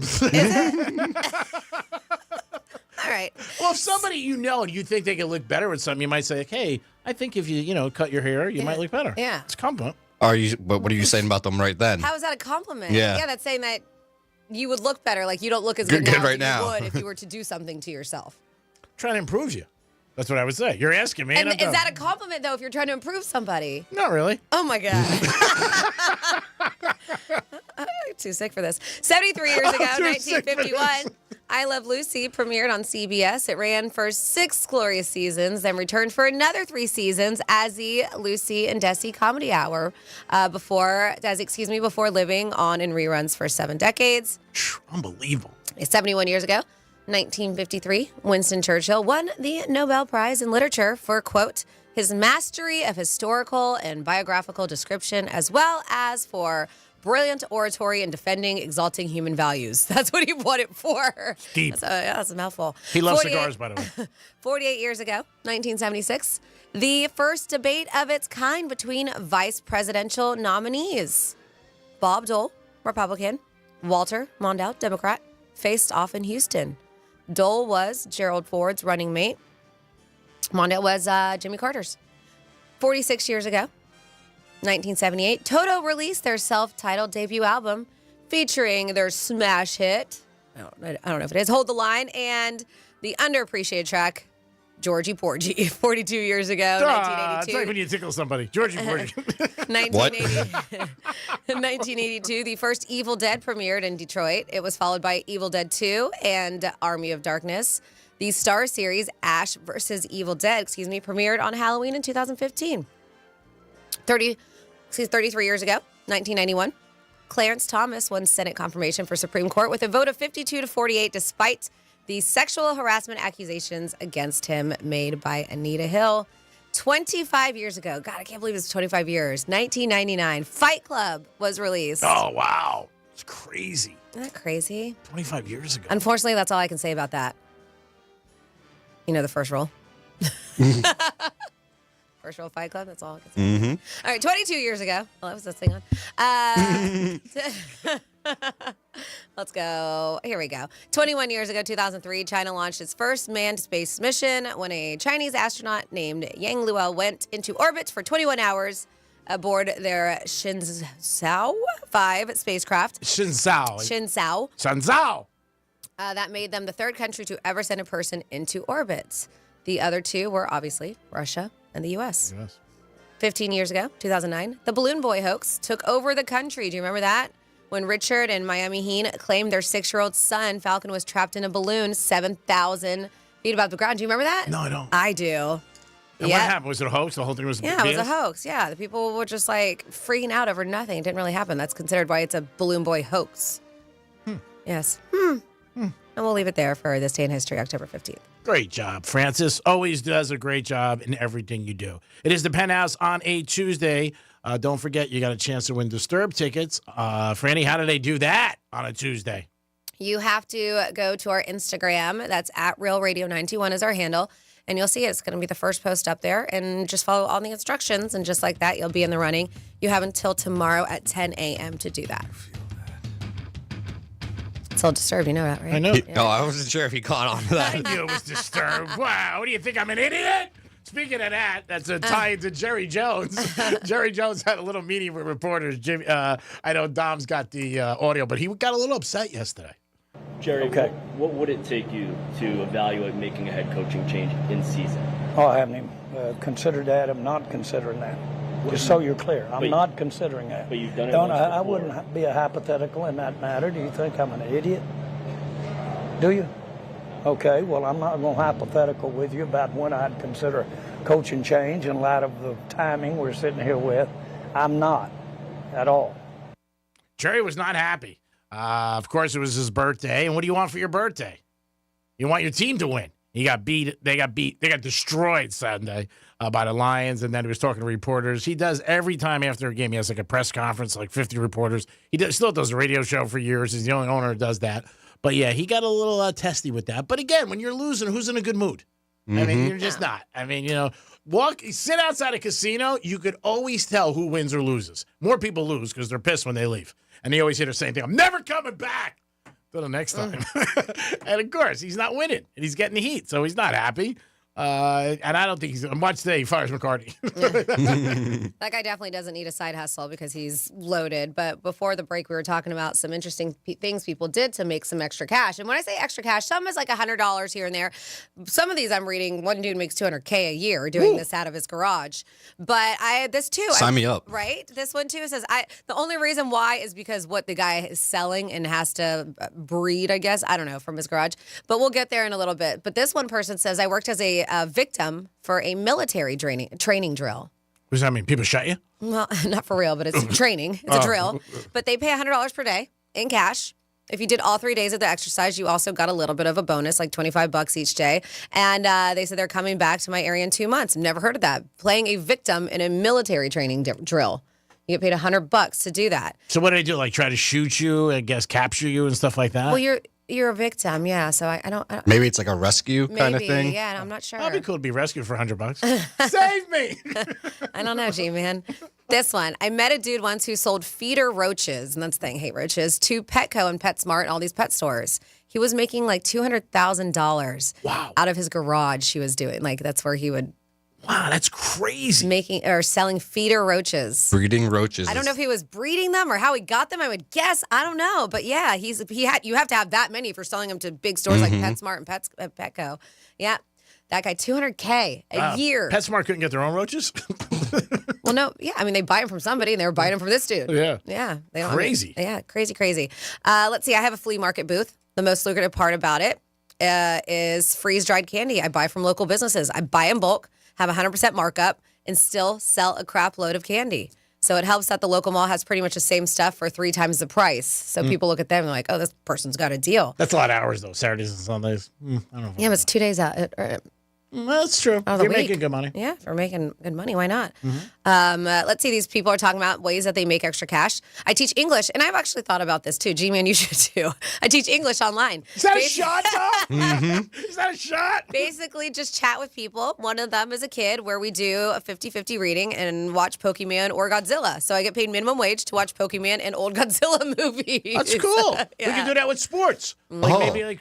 All right. Well, if somebody you know and you think they could look better with something, you might say, hey, I think if you cut your hair, you might look better. Yeah. It's a compliment. But what are you saying about them right then? How is that a compliment? Yeah. Yeah, that's saying that you would look better. Like, you don't look as Good good now right as you now. would if you were to do something to yourself. Trying to improve you. That's what I would say. You're asking me. And is that a compliment, though, if you're trying to improve somebody? Not really. Oh, my God. I'm too sick for this. 73 years ago, 1951, I Love Lucy premiered on CBS. It ran for 6 glorious seasons, then returned for another 3 seasons as the Lucy and Desi Comedy Hour before living on in reruns for 7 decades. Unbelievable. 71 years ago, 1953, Winston Churchill won the Nobel Prize in Literature for, quote, his mastery of historical and biographical description, as well as for brilliant oratory and defending exalting human values. That's what he won it for. Deep. That's a mouthful. He loves cigars, by the way. 48 years ago, 1976, the first debate of its kind between vice presidential nominees. Bob Dole, Republican, Walter Mondale, Democrat, faced off in Houston. Dole was Gerald Ford's running mate. Mondale was Jimmy Carter's. 46 years ago, 1978, Toto released their self-titled debut album featuring their smash hit, I don't know if it is, Hold the Line, and the underappreciated track, Georgie Porgy. 42 years ago, 1982. It's like when you tickle somebody. Georgie Porgy. 1982, the first Evil Dead premiered in Detroit. It was followed by Evil Dead 2 and Army of Darkness. The Star series Ash vs. Evil Dead, premiered on Halloween in 2015. 33 years ago, 1991, Clarence Thomas won Senate confirmation for Supreme Court with a vote of 52-48 despite the sexual harassment accusations against him made by Anita Hill. 25 years ago, God, I can't believe it's 25 years, 1999, Fight Club was released. Oh, wow. It's crazy. Isn't that crazy? 25 years ago. Unfortunately, that's all I can say about that. You know the first rule. First rule Fight Club, that's all I can say. Mm-hmm. All right, 22 years ago. Oh, that was this thing on. Let's go. Here we go. 21 years ago, 2003, China launched its first manned space mission when a Chinese astronaut named Yang Luo went into orbit for 21 hours aboard their Shenzhou 5 spacecraft. Shenzhou. That made them the third country to ever send a person into orbit. The other two were obviously Russia and the U.S. 15 years ago, 2009, the Balloon Boy hoax took over the country. Do you remember that? When Richard and Miami Heat claimed their 6-year-old son, Falcon, was trapped in a balloon 7,000 feet above the ground. Do you remember that? No, I don't. I do. And what happened? Was it a hoax? The whole thing was it was a hoax. Yeah, the people were just like freaking out over nothing. It didn't really happen. That's considered why it's a Balloon Boy hoax. Yes. And we'll leave it there for this day in history, October 15th. Great job, Francis. Always does a great job in everything you do. It is the Penthouse on a Tuesday. Don't forget, you got a chance to win Disturbed tickets. Franny, how do they do that on a Tuesday? You have to go to our Instagram. That's at Real Radio 921 is our handle. And you'll see it. It's going to be the first post up there. And just follow all the instructions. And just like that, you'll be in the running. You have until tomorrow at 10 a.m. to do that. It's all Disturbed. You know that, right? I know. Yeah. Oh, I wasn't sure if he caught on to that. I knew it was Disturbed. Wow. What do you think? I'm an idiot? Speaking of that, that's a tie to Jerry Jones. Jerry Jones had a little meeting with reporters. Jimmy, I know Dom's got the audio, but he got a little upset yesterday. Jerry, what would it take you to evaluate making a head coaching change in season? Oh, I haven't even considered that. I'm not considering that. Just so you're clear, I'm not considering that. But you've done it I wouldn't be a hypothetical in that matter. Do you think I'm an idiot? Do you? Okay, well, I'm not going to hypothetical with you about when I'd consider coaching change in light of the timing we're sitting here with. I'm not at all. Jerry was not happy. Of course, it was his birthday. And what do you want for your birthday? You want your team to win. They got destroyed Sunday by the Lions, and then he was talking to reporters. He does every time after a game. He has like a press conference, like 50 reporters. Still does a radio show for years. He's the only owner who does that. But, yeah, he got a little testy with that. But, again, when you're losing, who's in a good mood? Mm-hmm. I mean, you're just not. I mean, sit outside a casino, you could always tell who wins or loses. More people lose because they're pissed when they leave. And they always hear the same thing. I'm never coming back. Till the next time. And, of course, he's not winning. And he's getting the heat, so he's not happy. And I don't think he's – watch today, he fires McCarthy. That guy definitely doesn't need a side hustle because he's loaded. But before the break, we were talking about some interesting things people did to make some extra cash. And when I say extra cash, some is like $100 here and there. Some of these I'm reading, one dude makes $200K a year doing this out of his garage. But this too. Sign me up. Right? This one too says, the only reason why is because what the guy is selling and has to breed, I guess. I don't know, from his garage. But we'll get there in a little bit. But this one person says, I worked as a victim for a military training drill. What does that mean? People shot you? Well, not for real, but it's training. It's a drill. But they pay $100 per day in cash. If you did all 3 days of the exercise, you also got a little bit of a bonus, like $25 each day. And they said they're coming back to my area in 2 months. Never heard of that. Playing a victim in a military training drill. You get paid $100 to do that. So what do they do? Like try to shoot you, I guess capture you and stuff like that? Well, you're a victim, yeah. So I don't. Maybe it's like a rescue kind of thing. Yeah, I'm not sure. That'd be cool to be rescued for $100. Save me! I don't know, G-Man. This one. I met a dude once who sold feeder roaches, and that's the thing, hate roaches, to Petco and PetSmart and all these pet stores. He was making like $200,000 out of his garage he was doing. Like, that's where he would... Wow, that's crazy. Selling feeder roaches. Breeding roaches. I don't know if he was breeding them or how he got them. I would guess. I don't know. But yeah, you have to have that many for selling them to big stores like PetSmart and Petco. Yeah. That guy, $200K a year. PetSmart couldn't get their own roaches? Well, no. Yeah. I mean, they buy them from somebody and they were buying them from this dude. Yeah. Yeah. Crazy. Crazy. Let's see. I have a flea market booth. The most lucrative part about it is freeze-dried candy. I buy from local businesses. I buy in bulk, have 100% markup, and still sell a crap load of candy. So it helps that the local mall has pretty much the same stuff for 3 times the price. So people look at them and like, oh, this person's got a deal. That's a lot of hours, though, Saturdays and Sundays. I don't know. Yeah, but it's 2 days out. That's true. You're making good money. Yeah, if we're making good money, why not? Let's see. These people are talking about ways that they make extra cash. I teach English, and I've actually thought about this too. G-Man, you should too. I teach English online. Is that a shot, Tom? Is that a shot? Basically, just chat with people. One of them is a kid where we do a 50-50 reading and watch Pokemon or Godzilla. So I get paid minimum wage to watch Pokemon and old Godzilla movies. That's cool. Yeah. We can do that with sports. Maybe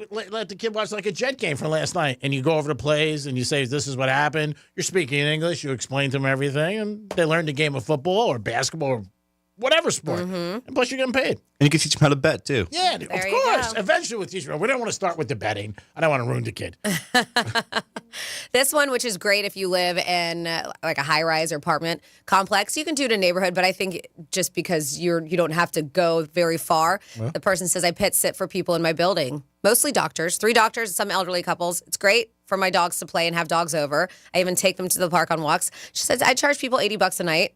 let the kid watch like a Jet game from last night, and you go over the plays and you say, this is what happened. You're speaking in English. You explain to them everything, and they learn the game of football or basketball or whatever sport. And plus, you're getting paid. And you can teach them how to bet, too. Yeah, of course. Eventually, we'll teach them. We don't want to start with the betting. I don't want to ruin the kid. This one, which is great if you live in like a high-rise or apartment complex, you can do it in a neighborhood, but I think just because you don't have to go very far. The person says, I pet sit for people in my building, mostly doctors, 3 doctors, some elderly couples. It's great for my dogs to play and have dogs over. I even take them to the park on walks. She says, I charge people $80 a night.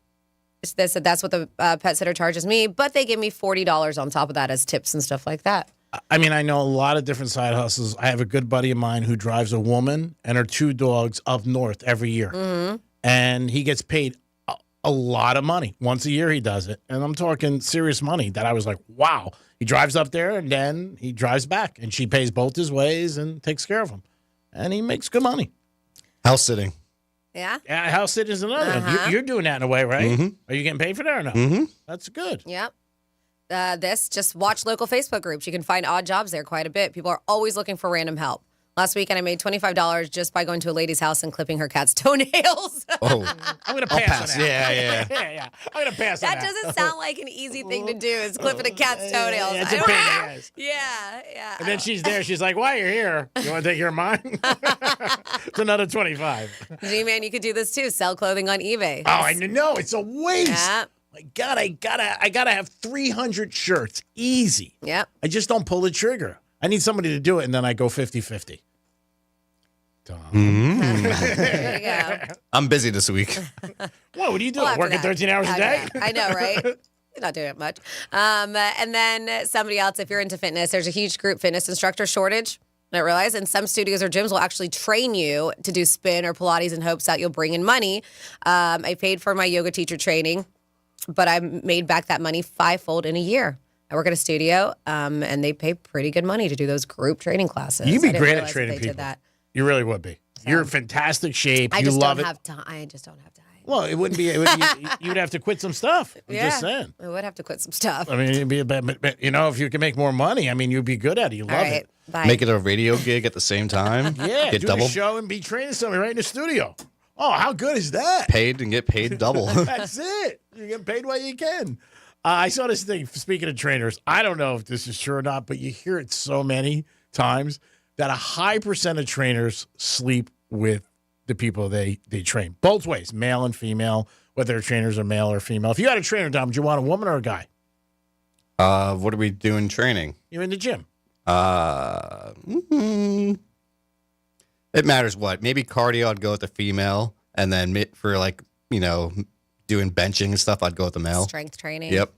They said that's what the pet sitter charges me, but they give me $40 on top of that as tips and stuff like that. I mean, I know a lot of different side hustles. I have a good buddy of mine who drives a woman and her 2 dogs up north every year. And he gets paid a lot of money. Once a year he does it. And I'm talking serious money that I was like, wow. He drives up there and then he drives back. And she pays both his ways and takes care of him. And he makes good money. House sitting. Yeah? Yeah, house sitting is another one. You're doing that in a way, right? Are you getting paid for that or no? That's good. Yep. Just watch local Facebook groups. You can find odd jobs there quite a bit. People are always looking for random help. Last weekend, I made $25 just by going to a lady's house and clipping her cat's toenails. I'm going to pass on that. Yeah. I'm going to pass on that. That doesn't sound like an easy thing to do, is clipping a cat's toenails. It's a pain in the ass. Yeah. And then she's there. She's like, why are you here? You want to take your mine? It's another 25. G-Man, you could do this too. Sell clothing on eBay. Oh, I know. It's a waste. Yeah. My God, I gotta have 300 shirts. Easy. Yep. I just don't pull the trigger. I need somebody to do it, and then I go 50-50. Tom. There you go. I'm busy this week. What are you doing? Well, after Working that. 13 hours a day? I know, right? You're not doing it much. And then somebody else, if you're into fitness, there's a huge group fitness instructor shortage. I realize, and some studios or gyms will actually train you to do spin or Pilates in hopes that you'll bring in money. I paid for my yoga teacher training, but I made back that money fivefold in a year. I work at a studio, and they pay pretty good money to do those group training classes. You'd be I didn't great at realize that training they did people. that. You really would be. You're in fantastic shape. I You just love don't it. have time. I just don't have time. Well, it wouldn't be. You would have to quit some stuff. I'm just saying. I would have to quit some stuff. I mean, it'd be if you can make more money, I mean, you'd be good at it. You love right. it. Bye. Make it a radio gig at the same time. Yeah, Get do double a show and be training somebody right in the studio. Oh, how good is that? paid and get paid double. That's it. You get paid while you can. I saw this thing, speaking of trainers, I don't know if this is true or not, but you hear it so many times that a high percent of trainers sleep with the people they train. Both ways, male and female, whether their trainers are male or female. If you had a trainer, Dom, would you want a woman or a guy? What do we do in training? You're in the gym. It matters what. Maybe cardio, I'd go with the female. And then for doing benching and stuff, I'd go with the male. Strength training. Yep.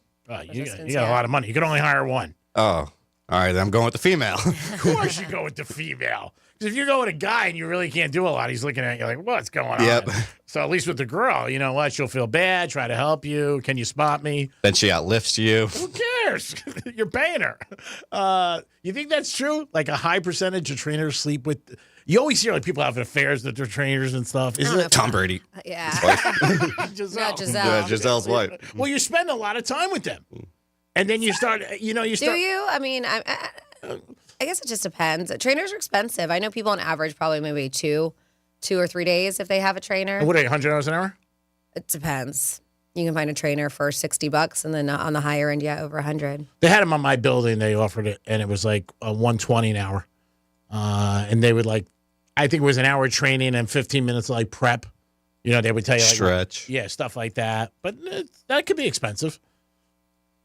You got a lot of money. You can only hire one. Oh, all right. Then I'm going with the female. Of course you go with the female. Because if you go with a guy and you really can't do a lot, he's looking at you like, what's going on? Yep. So at least with the girl, you know what? She'll feel bad, try to help you. Can you spot me? Then she outlifts you. Who cares? You're paying her. You think that's true? Like a high percentage of trainers sleep with... You always hear like people having affairs with their trainers and stuff. Isn't it? Tom Brady. Yeah. Giselle. No, Giselle. Yeah, Giselle's wife. Well, you spend a lot of time with them. And then you start, Do you? I mean, I guess it just depends. Trainers are expensive. I know people on average probably maybe two or 3 days if they have a trainer. What are you, $100 an hour? It depends. You can find a trainer for $60, and then on the higher end, over 100. They had them on my building. They offered it, and it was like $120 an hour. And they would I think it was an hour of training and 15 minutes of prep. You know, they would tell you stretch. Stuff like that. But that could be expensive.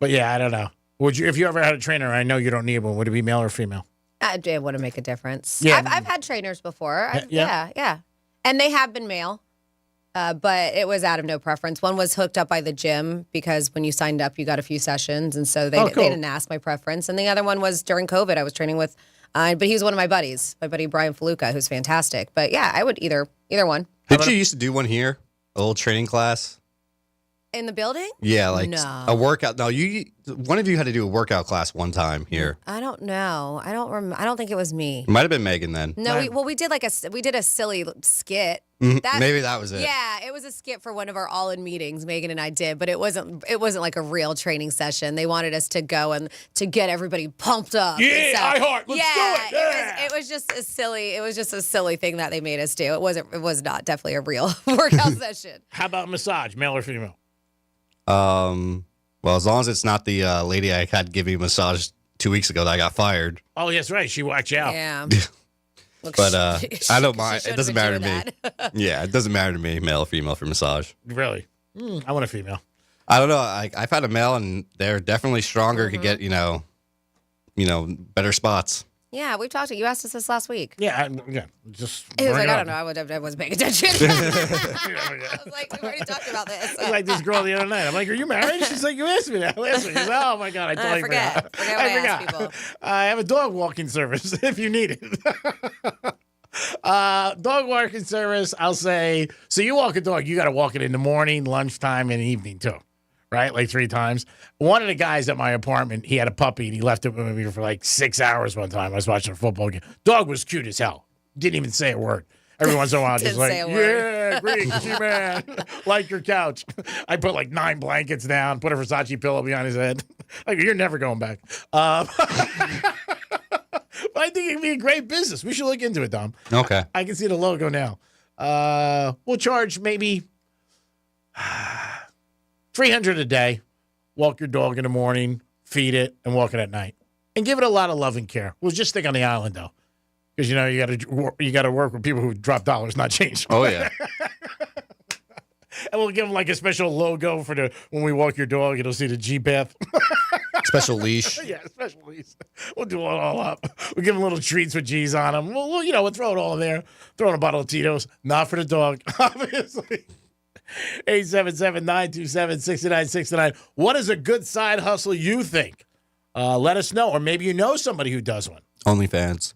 But yeah, I don't know. Would you, if you ever had a trainer? I know you don't need one. Would it be male or female? It wouldn't make a difference. Yeah. I've had trainers before. Yeah. Yeah. And they have been male, but it was out of no preference. One was hooked up by the gym because when you signed up, you got a few sessions, and so they didn't ask my preference. And the other one was during COVID. I was training with, but he was one of my buddies, my buddy Brian Faluca, who's fantastic. But yeah, I would either one. Did you used to do one here? A little training class? In the building? Yeah, like No. a workout. No, one of you had to do a workout class one time here. I don't know. I don't think it was me. It might have been Megan then. No, we did we did a silly skit. Maybe that was it. Yeah, it was a skit for one of our all-in meetings Megan and I did, but it wasn't like a real training session. They wanted us to go and to get everybody pumped up. Yeah, I heart. Let's do it. Yeah. It was just a silly thing that they made us do. It was not definitely a real workout session. How about massage, male or female? Well, as long as it's not the lady I had give me a massage 2 weeks ago that I got fired. Oh, that's right. She whacked you out. Yeah. But I don't mind. It doesn't matter to me. Yeah, it doesn't matter to me, male or female, for massage. Really? I want a female. I don't know. I've had a male, and they're definitely stronger. Could get better spots. Yeah, we've talked to you. You asked us this last week. Yeah, just. He was bring like, it I up. don't know. I wasn't paying attention. I was like, we already talked about this. It's like this girl the other night. I'm like, are you married? She's like, you asked me that last week. She's like, oh my God, I totally forgot. Forget what I asked people. I have a dog walking service if you need it. Dog walking service, I'll say. So you walk a dog, you got to walk it in the morning, lunchtime, and evening too. Right? Like 3 times. One of the guys at my apartment, he had a puppy and he left it with me for like 6 hours one time. I was watching a football game. Dog was cute as hell. Didn't even say a word. Every once in a while, just like, yeah, great, G-Man, like your couch. I put like 9 blankets down, put a Versace pillow behind his head. Like, you're never going back. But I think it'd be a great business. We should look into it, Dom. Okay. I can see the logo now. We'll charge maybe $300 a day. Walk your dog in the morning, feed it, and walk it at night, and give it a lot of love and care. We'll just stick on the island though, because you got to work with people who drop dollars, not change. Oh yeah. And we'll give them like a special logo for when we walk your dog. It'll see the G path. Special leash. Yeah, special leash. We'll do it all up. We'll give him little treats with G's on them. We'll throw it all in there. Throw in a bottle of Tito's. Not for the dog, obviously. 877-927-6969. What is a good side hustle you think? Let us know. Or maybe you know somebody who does one. OnlyFans.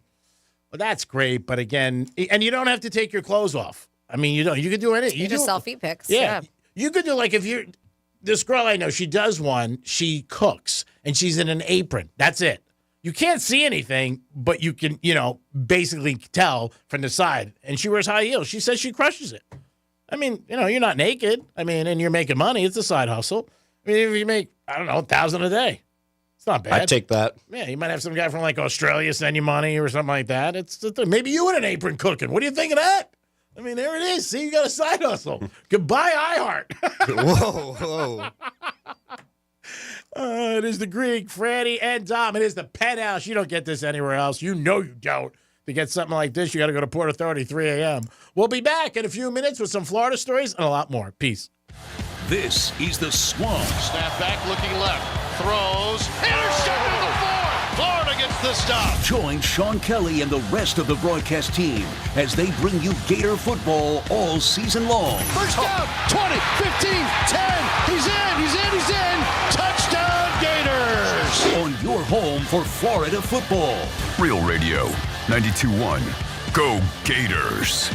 Well, that's great. But again, and you don't have to take your clothes off. I mean, you don't. You can do anything. You just sell feet pics. Yeah. You could do like if you're this girl I know, she does one, she cooks and she's in an apron. That's it. You can't see anything, but you can, basically tell from the side. And she wears high heels. She says she crushes it. I mean, you're not naked. I mean, and you're making money. It's a side hustle. I mean, if you make, I don't know, $1,000 a day, it's not bad. I'd take that. Yeah, you might have some guy from like Australia send you money or something like that. It's maybe you in an apron cooking. What do you think of that? I mean, there it is. See, you got a side hustle. Goodbye, iHeart. Whoa. It is the Greek, Franny, and Dom. It is the Penthouse. You don't get this anywhere else. You know you don't. To get something like this, you got to go to Port Authority, 3 a.m. We'll be back in a few minutes with some Florida stories and a lot more. Peace. This is the Swamp. Snap back, looking left. Throws. Intercepted at the 4. Florida gets the stop. Join Sean Kelly and the rest of the broadcast team as they bring you Gator football all season long. First down, 20, 15, 10. He's in. Touchdown, Gators. On your home for Florida football. Real Radio 92.1. Go Gators.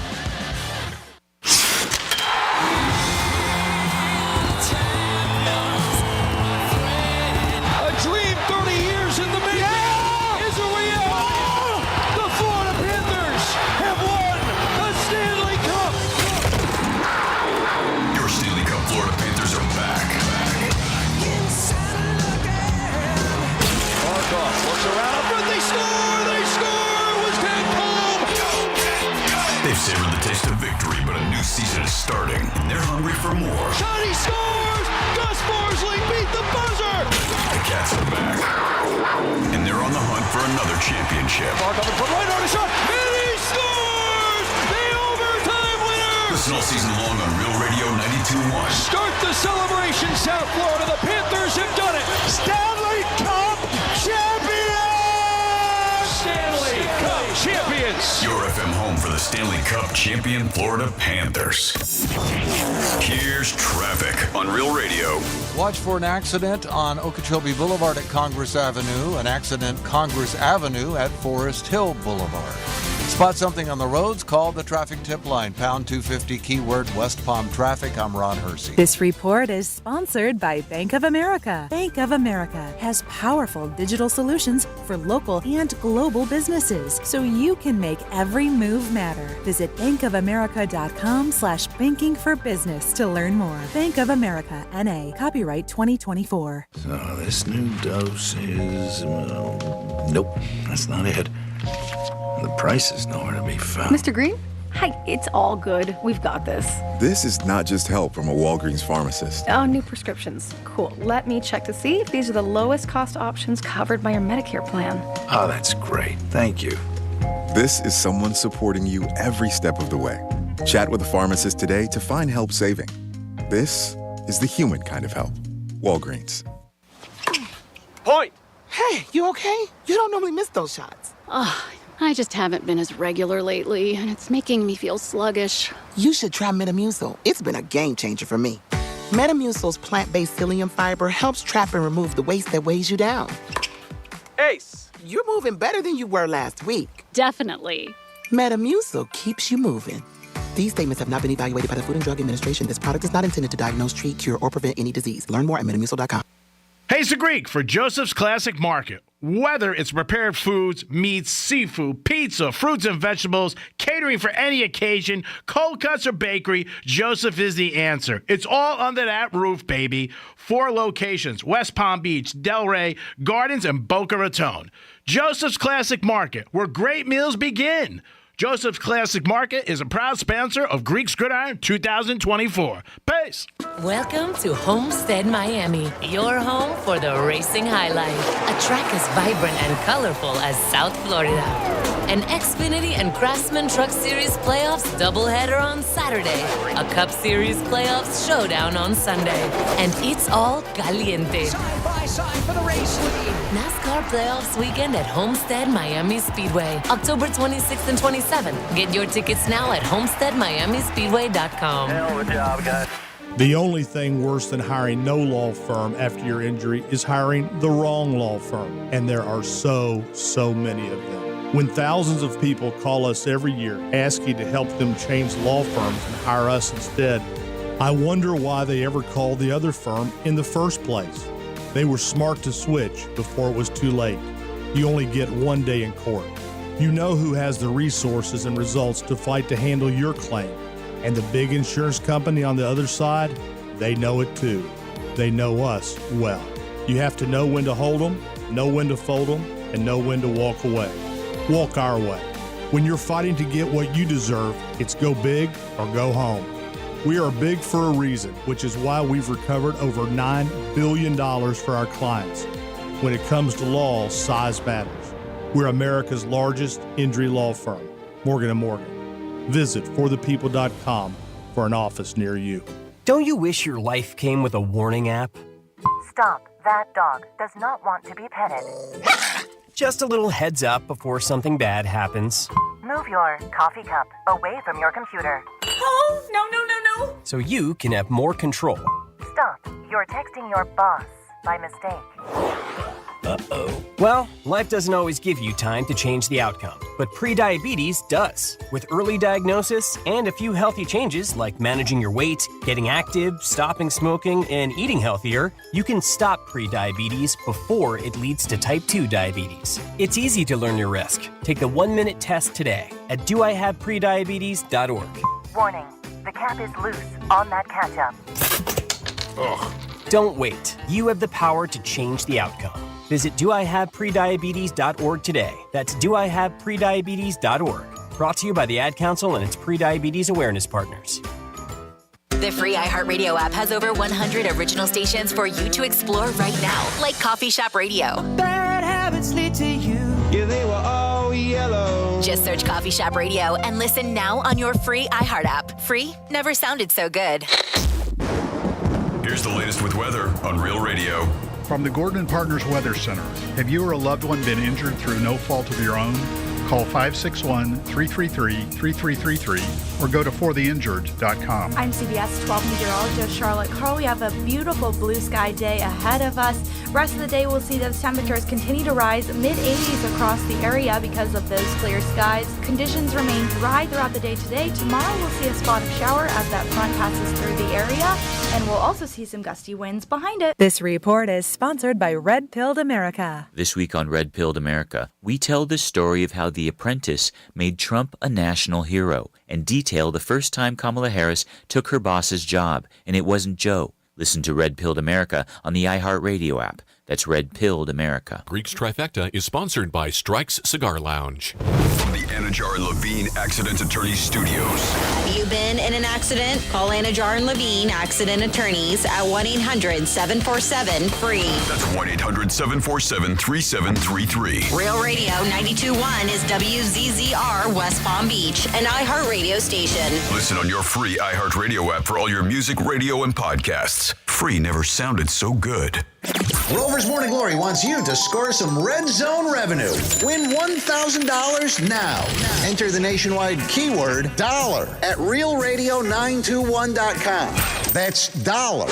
A dream 30 years in the making is a reality. The Florida Panthers have won the Stanley Cup. Your Stanley Cup Florida Panthers are back. Markov looks around up front. They score! It was Ted Cole. They've savored the taste of victory, but a new season is starting, and they're hungry for more. Johnny scores! Gus Borsley beat the buzzer! The Cats are back, and they're on the hunt for another championship. Markov in front, right on the shot, and he scores! The overtime winner! Listen all season long on Real Radio 92.1. Start the celebration, South Florida. The Panthers have done it. Stanley Cup champions! Stanley Cup champions! Your FM home for the Stanley Cup champion Florida Panthers. Here's traffic on Real Radio. Watch for an accident on Okeechobee Boulevard at Congress Avenue, an accident Congress Avenue at Forest Hill Boulevard. Spot something on the roads, call the traffic tip line, pound 250 keyword West Palm Traffic. I'm Ron Hersey. This report is sponsored by Bank of America. Bank of America has powerful digital solutions for local and global businesses, so you can make every move matter. Visit bankofamerica.com/banking for business to learn more. Bank of America, N.A. Copyright 2024. So this new dose is... nope, that's not it. The price is nowhere to be found. Mr. Green? Hi, it's all good. We've got this. This is not just help from a Walgreens pharmacist. Oh, new prescriptions. Cool. Let me check to see if these are the lowest cost options covered by your Medicare plan. Oh, that's great. Thank you. This is someone supporting you every step of the way. Chat with a pharmacist today to find help saving. This is the human kind of help. Walgreens. Point! Hey, you okay? You don't normally miss those shots. I just haven't been as regular lately, and it's making me feel sluggish. You should try Metamucil. It's been a game changer for me. Metamucil's plant-based psyllium fiber helps trap and remove the waste that weighs you down. Ace, you're moving better than you were last week. Definitely. Metamucil keeps you moving. These statements have not been evaluated by the Food and Drug Administration. This product is not intended to diagnose, treat, cure, or prevent any disease. Learn more at metamucil.com. Hey, it's the Greek for Joseph's Classic Market. Whether it's prepared foods, meats, seafood, pizza, fruits and vegetables, catering for any occasion, cold cuts or bakery, Joseph is the answer. It's all under that roof, baby. 4 locations: West Palm Beach, Delray, Gardens, and Boca Raton. Joseph's Classic Market, where great meals begin. Joseph's Classic Market is a proud sponsor of Greek's Gridiron 2024. Peace. Welcome to Homestead Miami, your home for the racing highlight. A track as vibrant and colorful as South Florida. An Xfinity and Craftsman Truck Series playoffs doubleheader on Saturday. A Cup Series playoffs showdown on Sunday. And it's all caliente. my side for the race lead. NASCAR playoffs weekend at Homestead Miami Speedway, October 26th and 27th. Get your tickets now at homesteadmiamispeedway.com. Hell of a job, guys. The only thing worse than hiring no law firm after your injury is hiring the wrong law firm. And there are so many of them. When thousands of people call us every year asking to help them change law firms and hire us instead, I wonder why they ever called the other firm in the first place. They were smart to switch before it was too late. You only get one day in court. You know who has the resources and results to fight to handle your claim. And the big insurance company on the other side, they know it too. They know us well. You have to know when to hold them, know when to fold them, and know when to walk away. Walk our way. When you're fighting to get what you deserve, it's go big or go home. We are big for a reason, which is why we've recovered over $9 billion for our clients. When it comes to law, size matters. We're America's largest injury law firm, Morgan & Morgan. Visit forthepeople.com for an office near you. Don't you wish your life came with a warning app? Stop. That dog does not want to be petted. Just a little heads up before something bad happens. Move your coffee cup away from your computer. Oh, no. So you can have more control. Stop. You're texting your boss by mistake. Uh-oh. Well, life doesn't always give you time to change the outcome, but prediabetes does. With early diagnosis and a few healthy changes like managing your weight, getting active, stopping smoking, and eating healthier, you can stop prediabetes before it leads to type 2 diabetes. It's easy to learn your risk. Take the 1-minute test today at doihaveprediabetes.org. Warning. The cap is loose on that ketchup. Ugh. Don't wait. You have the power to change the outcome. Visit doihaveprediabetes.org today. That's doihaveprediabetes.org. Brought to you by the Ad Council and its prediabetes awareness partners. The free iHeartRadio app has over 100 original stations for you to explore right now, like Coffee Shop Radio. Bad habits lead to you. Yeah, they were all yellow. Just search Coffee Shop Radio and listen now on your free iHeart app. Free never sounded so good. Here's the latest with weather on Real Radio. From the Gordon & Partners Weather Center, have you or a loved one been injured through no fault of your own? Call 561-333-3333 or go to fortheinjured.com. I'm CBS 12 meteorologist Charlotte Carl. We have a beautiful blue sky day ahead of us. Rest of the day, we'll see those temperatures continue to rise mid-80s across the area because of those clear skies. Conditions remain dry throughout the day today. Tomorrow, we'll see a spot of shower as that front passes through the area, and we'll also see some gusty winds behind it. This report is sponsored by Red Pilled America. This week on Red Pilled America, we tell the story of how The Apprentice made Trump a national hero and detail the first time Kamala Harris took her boss's job, and it wasn't Joe. Listen to Red Pilled America on the iHeartRadio app. That's Red Pilled America. Greek's Trifecta is sponsored by Strike's Cigar Lounge. From the Anajar and Levine Accident Attorney Studios. Have you been in an accident? Call Anajar and Levine Accident Attorneys at 1-800-747-FREE. That's 1-800-747-3733. Real Radio 92.1 is WZZR West Palm Beach, an iHeartRadio station. Listen on your free iHeartRadio app for all your music, radio, and podcasts. Free never sounded so good. Rover's Morning Glory wants you to score some Red Zone revenue. Win $1,000 now. Enter the nationwide keyword dollar at realradio921.com. That's dollar.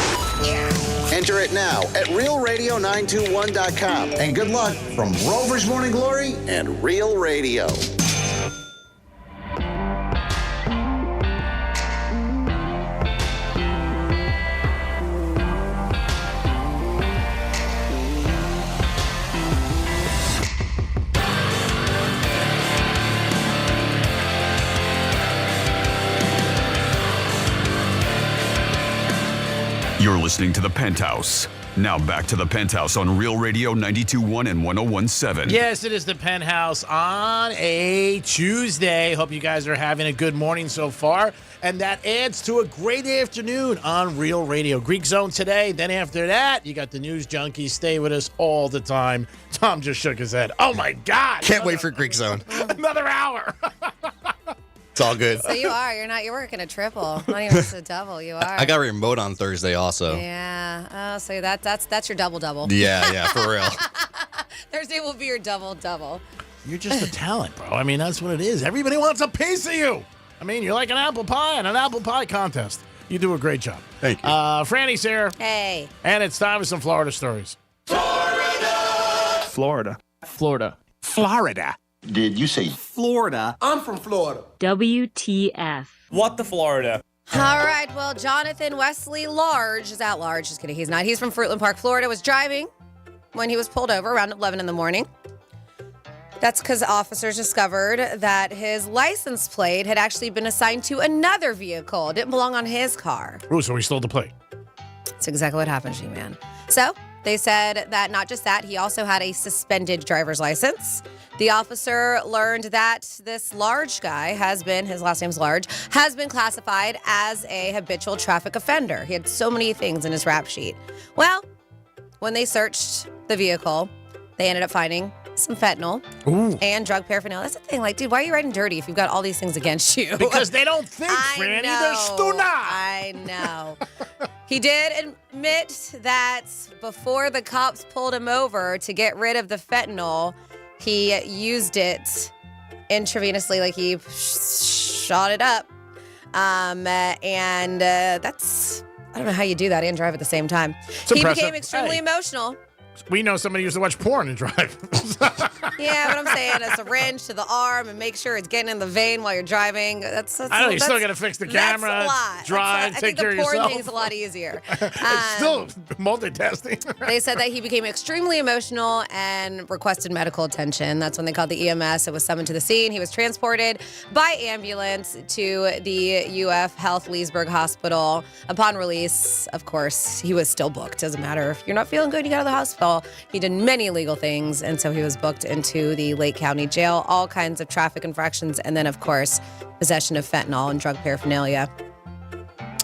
Enter it now at realradio921.com. And good luck from Rover's Morning Glory and Real Radio. You're listening to The Penthouse. Now back to The Penthouse on Real Radio 92.1 and 101.7. Yes, it is The Penthouse on a Tuesday. Hope you guys are having a good morning so far. And that adds to a great afternoon on Real Radio. Greek Zone today. Then after that, you got the News Junkies. Stay with us all the time. Tom just shook his head. Oh, my God. Can't wait for Greek Zone. Another hour. It's all good. So you are. You're working a triple. Not even just a double. You are. I got a remote on Thursday also. Yeah. Oh, so that's your double. Yeah, for real. Thursday will be your double. You're just a talent, bro. I mean, that's what it is. Everybody wants a piece of you. I mean, you're like an apple pie in an apple pie contest. You do a great job. Thank you. Franny's here. Hey. And it's time for some Florida stories. Florida. Did you say Florida. I'm from Florida? WTF. What the Florida? All right. Well, Jonathan Wesley Large is at large. Just kidding. He's not. He's from Fruitland Park, Florida. Was driving when he was pulled over around 11 in the morning. That's because officers discovered that his license plate had actually been assigned to another vehicle. It didn't belong on his car. Ooh, so he stole the plate. That's exactly what happened, G-Man. So they said that not just that, he also had a suspended driver's license. The officer learned that this Large guy his last name's Large, has been classified as a habitual traffic offender. He had so many things in his rap sheet. Well, when they searched the vehicle, they ended up finding some fentanyl and drug paraphernalia. That's the thing. Like, dude, why are you riding dirty if you've got all these things against you? Because they don't think, Franny. They're stuna. I know. He did admit that before the cops pulled him over to get rid of the fentanyl, he used it intravenously, like he shot it up. That's, I don't know how you do that and drive at the same time. He became extremely emotional. We know somebody used to watch porn and drive. Yeah, but I'm saying a syringe to the arm and make sure it's getting in the vein while you're driving. That's I know, you still got to fix the camera, that's a lot. drive, take care of yourself. I think the porn thing's a lot easier. It's still multitasking. They said that he became extremely emotional and requested medical attention. That's when they called the EMS. It was summoned to the scene. He was transported by ambulance to the UF Health Leesburg Hospital. Upon release, of course, he was still booked. Doesn't matter if you're not feeling good, you go to the hospital. He did many illegal things, and so he was booked into the Lake County Jail, all kinds of traffic infractions, and then, of course, possession of fentanyl and drug paraphernalia.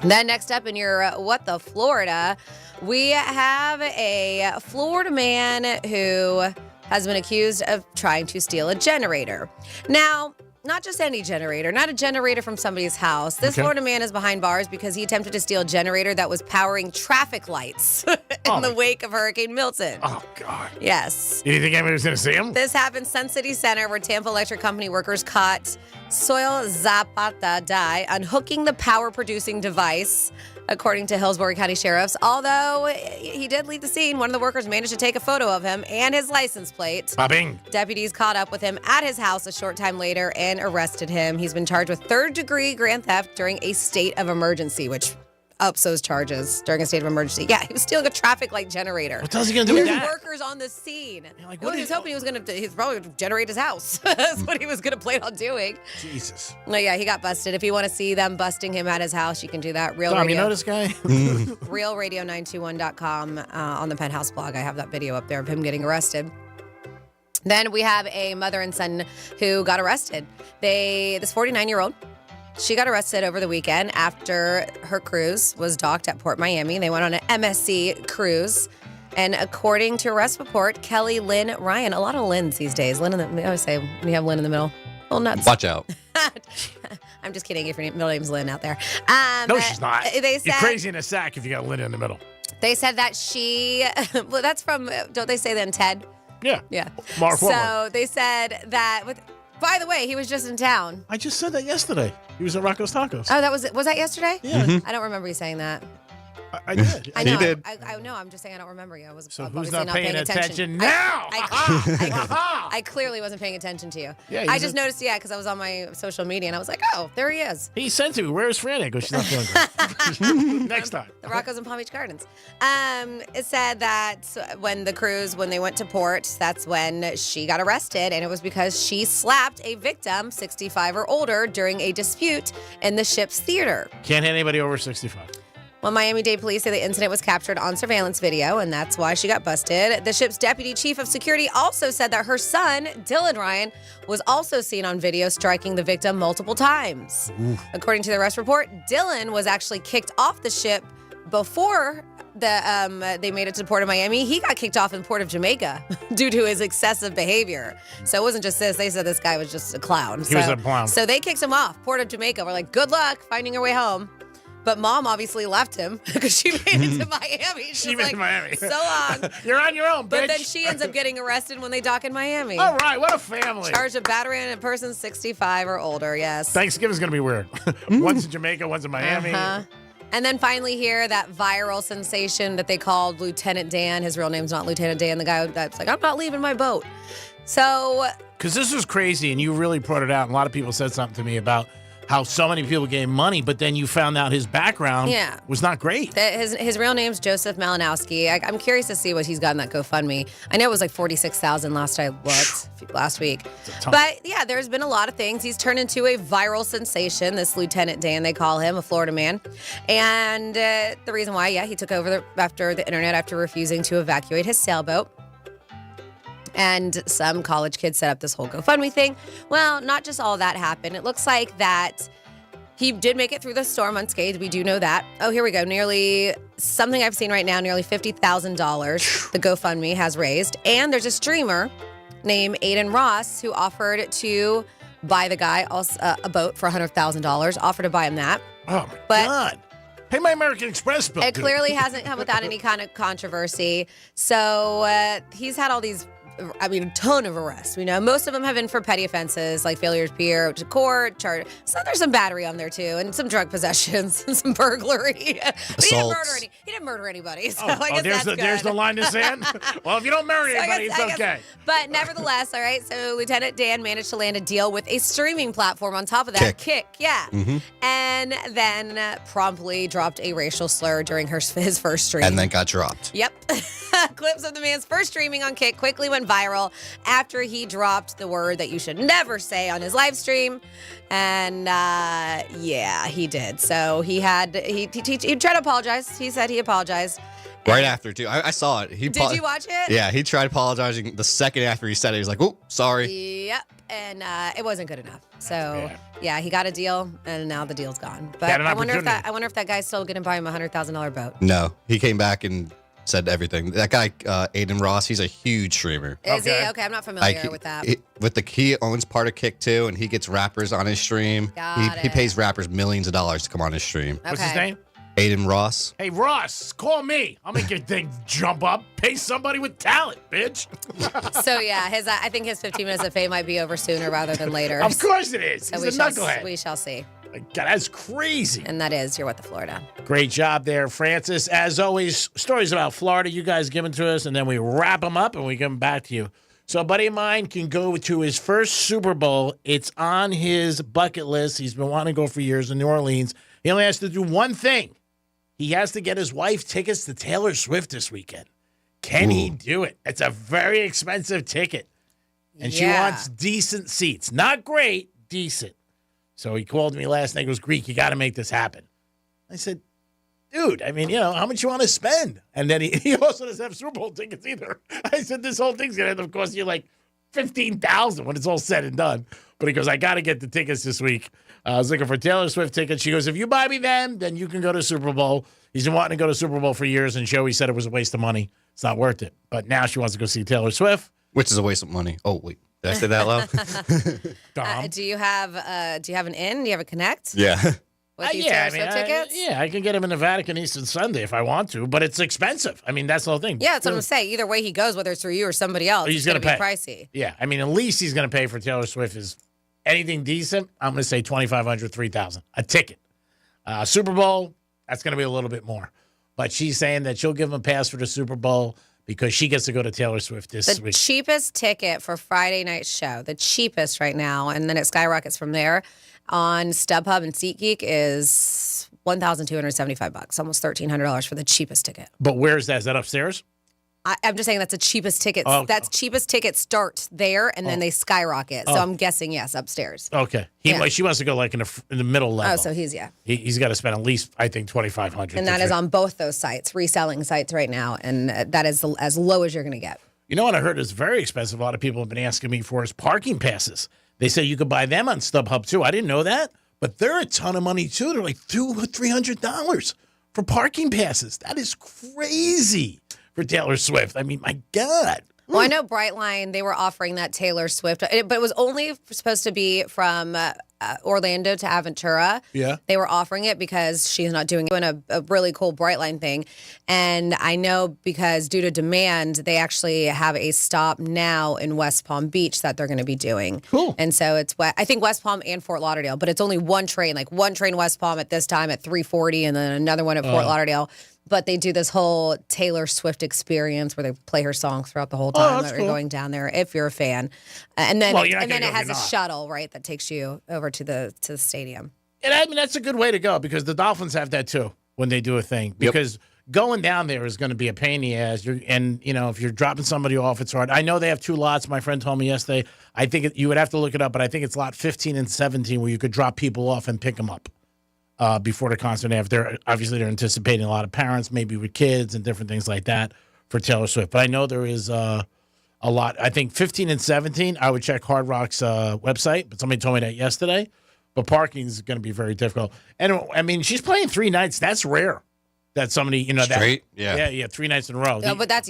Then next up in your What the Florida, we have a Florida man who has been accused of trying to steal a generator. Now, not just any generator, not a generator from somebody's house. This Florida man is behind bars because he attempted to steal a generator that was powering traffic lights in the wake of Hurricane Milton. Oh, God. Yes. You think anybody was going to see him? This happened Sun City Center, where Tampa Electric Company workers caught Soil Zapata die unhooking the power-producing device, according to Hillsborough County Sheriffs. Although he did leave the scene, one of the workers managed to take a photo of him and his license plate. Bing. Deputies caught up with him at his house a short time later and arrested him. He's been charged with third-degree grand theft during a state of emergency, which ups those charges during a state of emergency. Yeah, he was stealing a traffic light generator. What else is he going to do with There's that? workers on the scene. Like, He was hoping he's probably going to generate his house. That's what he was going to plan on doing. Jesus. No, yeah, he got busted. If you want to see them busting him at his house, you can do that. Real Tom, Radio. you know this guy? RealRadio921.com on the Penthouse blog. I have that video up there of him getting arrested. Then we have a mother and son who got arrested. This 49-year-old, she got arrested over the weekend after her cruise was docked at Port Miami. They went on an MSC cruise. And according to arrest report, Kelly Lynn Ryan, a lot of Lynn's these days. I always say when you have Lynn in the middle, well, nuts. Watch out. I'm just kidding if your middle name's Lynn out there. No, she's not. They said, you're crazy in a sack if you got Lynn in the middle. They said that she, well, that's from, don't they say then Ted? Yeah. Yeah. Mark so Wahlberg. they said that, by the way, he was just in town. I just said that yesterday. He was at Rocco's Tacos. Oh, was that yesterday? Yeah. Mm-hmm. I don't remember you saying that. I did. I know. He did. I know. I'm just saying I don't remember you. I was So who's obviously not paying attention now? I clearly wasn't paying attention to you. Yeah, I just noticed, because I was on my social media and I was like, oh, there he is. He sent to me. Where's Franny? I go, she's not feeling good. Next time. The Rocco's and Palm Beach Gardens. It said that when they went to port, that's when she got arrested, and it was because she slapped a victim, 65 or older, during a dispute in the ship's theater. Can't hit anybody over 65. Well, Miami-Dade police say the incident was captured on surveillance video, and that's why she got busted. The ship's deputy chief of security also said that her son, Dylan Ryan, was also seen on video striking the victim multiple times. According to the arrest report, Dylan was actually kicked off the ship before they made it to the Port of Miami, he got kicked off in the Port of Jamaica due to his excessive behavior. So it wasn't just this. They said this guy was just a clown. He was a clown. So they kicked him off, Port of Jamaica. We're like, good luck finding your way home. But Mom obviously left him because she made it to Miami. She made it to Miami. So long. You're on your own, bitch. But then she ends up getting arrested when they dock in Miami. All right, what a family. Charged of battery on a person 65 or older, yes. Thanksgiving's going to be weird. One's in Jamaica, one's in Miami. Uh-huh. And then finally here, that viral sensation that they called Lieutenant Dan. His real name's not Lieutenant Dan. The guy that's like, I'm not leaving my boat. So. Because this was crazy, and you really brought it out. And a lot of people said something to me about how so many people gave money, but then you found out his background was not great. His real name's Joseph Malinowski. I'm curious to see what he's got in that GoFundMe. I know it was like $46,000 last I looked last week. But yeah, there's been a lot of things. He's turned into a viral sensation, this Lieutenant Dan, they call him, a Florida man. And the reason why, he took over after the internet after refusing to evacuate his sailboat. And some college kids set up this whole GoFundMe thing. Well, not just all that happened. It looks like that he did make it through the storm unscathed. We do know that. Oh, here we go. Nearly something I've seen right now, nearly $50,000 the GoFundMe has raised. And there's a streamer named Aiden Ross who offered to buy the guy a boat for $100,000, offered to buy him that. Oh, my God. Pay my American Express bill. It clearly hasn't come without any kind of controversy. So he's had all these a ton of arrests. We know most of them have been for petty offenses like failure to appear to court, charge. So there's some battery on there too, and some drug possessions and some burglary. But he didn't murder anybody. So I guess that's good. There's the line in the sand. Well, if you don't murder anybody, it's okay. But nevertheless, all right. So Lieutenant Dan managed to land a deal with a streaming platform on top of that. Kick, yeah. Mm-hmm. And then promptly dropped a racial slur during his first stream. And then got dropped. Yep. Clips of the man's first streaming on Kick quickly went viral after he dropped the word that you should never say on his live stream. And he did. So he tried to apologize. He said he apologized. Right after, too. I saw it. Did you watch it? Yeah, he tried apologizing the second after he said it. He was like, oh, sorry. Yep. And it wasn't good enough. So, he got a deal, and now the deal's gone. But Had an I wonder if that guy's still going to buy him a $100,000 boat. No, he came back and said everything. That guy, Aiden Ross, he's a huge streamer. Is he? Okay, I'm not familiar with that. He owns part of Kick too, and he gets rappers on his stream. He pays rappers millions of dollars to come on his stream. What's his name? Aiden Ross. Hey, Ross, call me. I'll make your thing jump up. Pay somebody with talent, bitch. So, I think his 15 minutes of fame might be over sooner rather than later. Of course it is. So He's a knucklehead. We shall see. God, that's crazy. And that is You're What the Florida. Great job there, Francis. As always, stories about Florida you guys give them to us, and then we wrap them up and we give them back to you. So a buddy of mine can go to his first Super Bowl. It's on his bucket list. He's been wanting to go for years in New Orleans. He only has to do one thing. He has to get his wife tickets to Taylor Swift this weekend. Can he do it? It's a very expensive ticket. And she wants decent seats. Not great, decent. So he called me last night. He goes, Greek, you got to make this happen. I said, dude, how much you want to spend? And then he also doesn't have Super Bowl tickets either. I said, this whole thing's going to end up costing you like $15,000 when it's all said and done. But he goes, I got to get the tickets this week. I was looking for Taylor Swift tickets. She goes, if you buy me them, then you can go to Super Bowl. He's been wanting to go to Super Bowl for years, and Joey said it was a waste of money. It's not worth it. But now she wants to go see Taylor Swift. Which is a waste of money. Oh, wait. Did I say that loud? Do you have an in? Do you have a connect? Yeah. With these Taylor Swift tickets? I can get him in the Vatican Easter Sunday if I want to, but it's expensive. That's the whole thing. Yeah, that's what I'm saying. Either way he goes, whether it's through you or somebody else, he's going to be pricey. Yeah, at least he's going to pay for Taylor Swift is anything decent. I'm going to say $2,500, $3,000 a ticket. Super Bowl, that's going to be a little bit more. But she's saying that she'll give him a pass for the Super Bowl because she gets to go to Taylor Swift this week. The cheapest ticket for Friday night's show, the cheapest right now, and then it skyrockets from there on StubHub and SeatGeek is $1,275, almost $1,300 for the cheapest ticket. But where is that? Is that upstairs? I'm just saying that's the cheapest ticket. Oh. That's cheapest ticket starts there, and then they skyrocket. So I'm guessing, yes, upstairs. Okay. She wants to go like in the middle level. Oh, so he's, He's got to spend at least, I think, $2,500. And that is on both those sites, reselling sites right now, and that is as low as you're going to get. You know what I heard is very expensive? A lot of people have been asking me for is parking passes. They say you could buy them on StubHub, too. I didn't know that, but they're a ton of money, too. They're like $200 or $300 for parking passes. That is crazy for Taylor Swift. I mean, my God. Well, I know Brightline, they were offering that Taylor Swift, but it was only supposed to be from Orlando to Aventura. Yeah. They were offering it because she's not doing a really cool Brightline thing. And I know because due to demand, they actually have a stop now in West Palm Beach that they're going to be doing. Cool. And so it's, I think West Palm and Fort Lauderdale, but it's only one train, like one train West Palm at this time at 3:40 and then another one at Fort Lauderdale. But they do this whole Taylor Swift experience where they play her songs throughout the whole time that you're going down there if you're a fan. And then it has a shuttle, right, that takes you over to the stadium. And I mean, that's a good way to go because the Dolphins have that too when they do a thing. Because going down there is going to be a pain in the ass. And, if you're dropping somebody off, it's hard. I know they have 2 lots. My friend told me yesterday. I think you would have to look it up, but I think it's lot 15 and 17 where you could drop people off and pick them up. Before the concert. They're anticipating a lot of parents, maybe with kids and different things like that for Taylor Swift. But I know there is a lot. I think 15 and 17, I would check Hard Rock's website, but somebody told me that yesterday. But parking is going to be very difficult. And, I mean, she's playing 3 nights. That's rare that somebody, Straight? Yeah, 3 nights in a row. No, but that's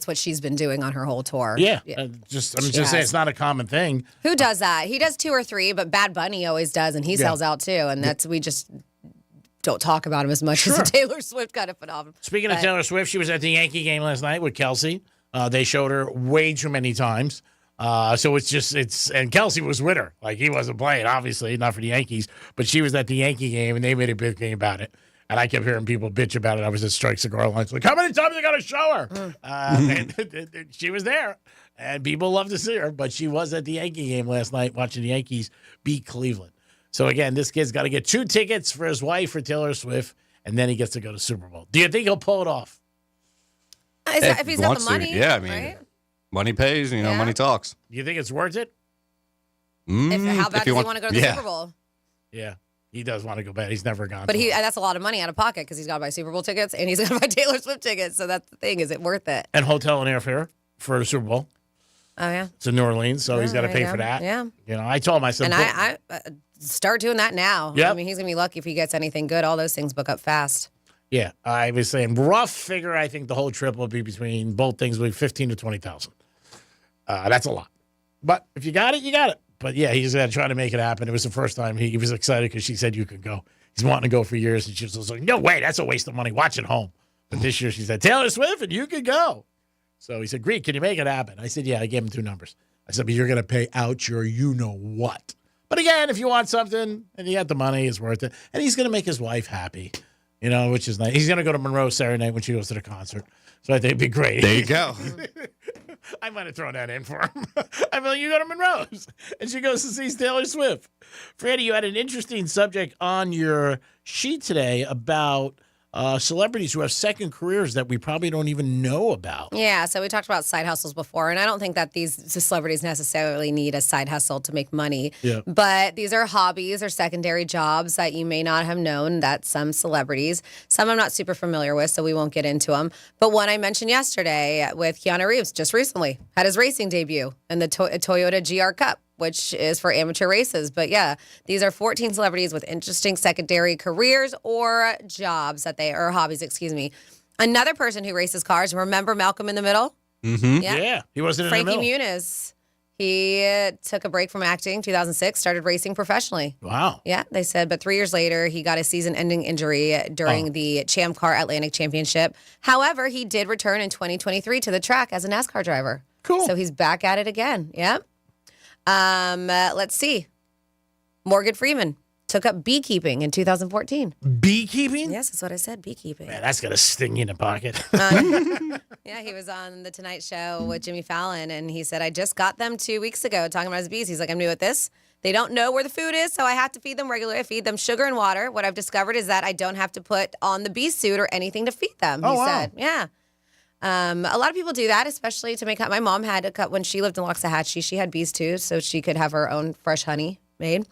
what she's been doing on her whole tour. Yeah. I'm just saying it's not a common thing. Who does that? He does 2 or 3, but Bad Bunny always does, and he sells out too. And we just don't talk about him as much as the Taylor Swift kind of phenomenon. Speaking of Taylor Swift, she was at the Yankee game last night with Kelsey. They showed her way too many times. So and Kelsey was with her. Like, he wasn't playing, obviously, not for the Yankees, but she was at the Yankee game, and they made a big game about it. And I kept hearing people bitch about it. I was at Strike Cigar Lounge, like, how many times are they going to show her? And she was there, and people love to see her. But she was at the Yankee game last night watching the Yankees beat Cleveland. So, again, this kid's got to get 2 tickets for his wife for Taylor Swift, and then he gets to go to Super Bowl. Do you think he'll pull it off? If he's got the money. Yeah, I mean, right? money pays, money talks. Do you think it's worth it? How bad does he want to go to the Super Bowl? Yeah. He does want to go bad. He's never gone. But that's a lot of money out of pocket because he's got to buy Super Bowl tickets and he's got to buy Taylor Swift tickets. So that's the thing. Is it worth it? And hotel and airfare for the Super Bowl. Oh, yeah. It's in New Orleans, so he's got to pay for that. Yeah. I told myself. And I start doing that now. Yep. I mean, he's going to be lucky if he gets anything good. All those things book up fast. Yeah. I was saying rough figure, I think the whole trip will be between both things will be 15 to 20,000. That's a lot. But if you got it, you got it. But, yeah, he's going to try to make it happen. It was the first time he was excited because she said you could go. He's wanting to go for years, and she was like, no way, that's a waste of money. Watch it home. But this year she said, Taylor Swift, and you could go. So he said, Greek, can you make it happen? I said, yeah. I gave him 2 numbers. I said, but you're going to pay out your you-know-what. But, again, if you want something and you got the money, it's worth it. And he's going to make his wife happy, which is nice. He's going to go to Monroe Saturday night when she goes to the concert. So I think it'd be great. There you go. I might have thrown that in for him. I mean, you go to Monroe's, and she goes to see Taylor Swift. Freddie, you had an interesting subject on your sheet today about celebrities who have second careers that we probably don't even know about. Yeah, so we talked about side hustles before, and I don't think that these celebrities necessarily need a side hustle to make money. Yeah. But these are hobbies or secondary jobs that you may not have known that some celebrities, some I'm not super familiar with, so we won't get into them. But one I mentioned yesterday with Keanu Reeves just recently had his racing debut in the Toyota GR Cup, which is for amateur races. But yeah, these are 14 celebrities with interesting secondary careers or jobs or hobbies, excuse me. Another person who races cars, remember Malcolm in the Middle? Mm-hmm. Yeah, he wasn't in the middle. Frankie Muniz. He took a break from acting 2006, started racing professionally. Wow. Yeah, they said, but 3 years later, he got a season-ending injury during the Champ Car Atlantic Championship. However, he did return in 2023 to the track as a NASCAR driver. Cool. So he's back at it again. Yeah. Let's see. Morgan Freeman took up beekeeping in 2014. Beekeeping? Yes, that's what I said, beekeeping. Man, that's going to sting you in the pocket. Yeah, he was on The Tonight Show with Jimmy Fallon, and he said, I just got them 2 weeks ago talking about his bees. He's like, I'm new at this. They don't know where the food is, so I have to feed them regularly. I feed them sugar and water. What I've discovered is that I don't have to put on the bee suit or anything to feed them, he said. Yeah. A lot of people do that, especially to make honey. My mom had to cut when she lived in Loxahatchee. She had bees too, so she could have her own fresh honey made.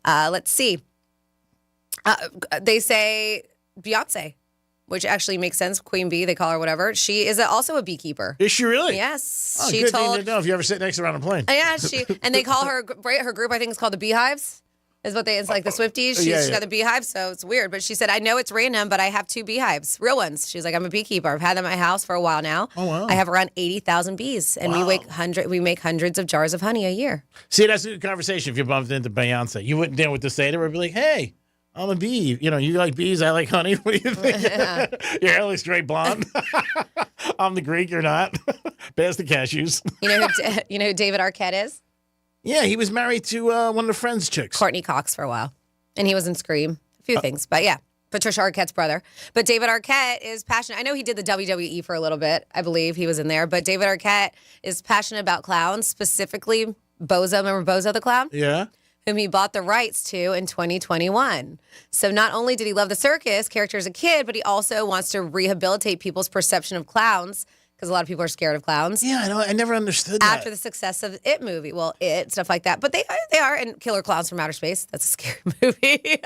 Let's see. They say Beyonce, which actually makes sense. Queen Bee, they call her whatever. She is also a beekeeper. Is she really? Yes. Oh, she good thing to know if you ever sit next to her on a plane. Yeah, and they call her group, I think it's called the Beehives. Is what it's like the Swifties. Yeah, She's yeah. got the beehive, so it's weird. But she said, I know it's random, but I have 2 beehives, real ones. She's like, I'm a beekeeper. I've had them at my house for a while now. Oh, wow. I have around 80,000 bees, and we make hundreds of jars of honey a year. See, that's a good conversation if you bumped into Beyonce. You wouldn't know what to say to her. Be like, hey, I'm a bee. You know, you like bees, I like honey. What do you think? Your hair looks straight blonde. I'm the Greek, you're not. Pass the cashews. You know who David Arquette is? Yeah, he was married to one of the Friends chicks. Courtney Cox for a while. And he was in Scream. A few things. But yeah, Patricia Arquette's brother. But David Arquette is passionate. I know he did the WWE for a little bit. I believe he was in there. But David Arquette is passionate about clowns, specifically Bozo. Remember Bozo the Clown? Yeah. Whom he bought the rights to in 2021. So not only did he love the circus character as a kid, but he also wants to rehabilitate people's perception of clowns, because a lot of people are scared of clowns. Yeah, I know. I never understood that. After the success of It movie. Well, It, stuff like that. But they are, and Killer Clowns from Outer Space. That's a scary movie.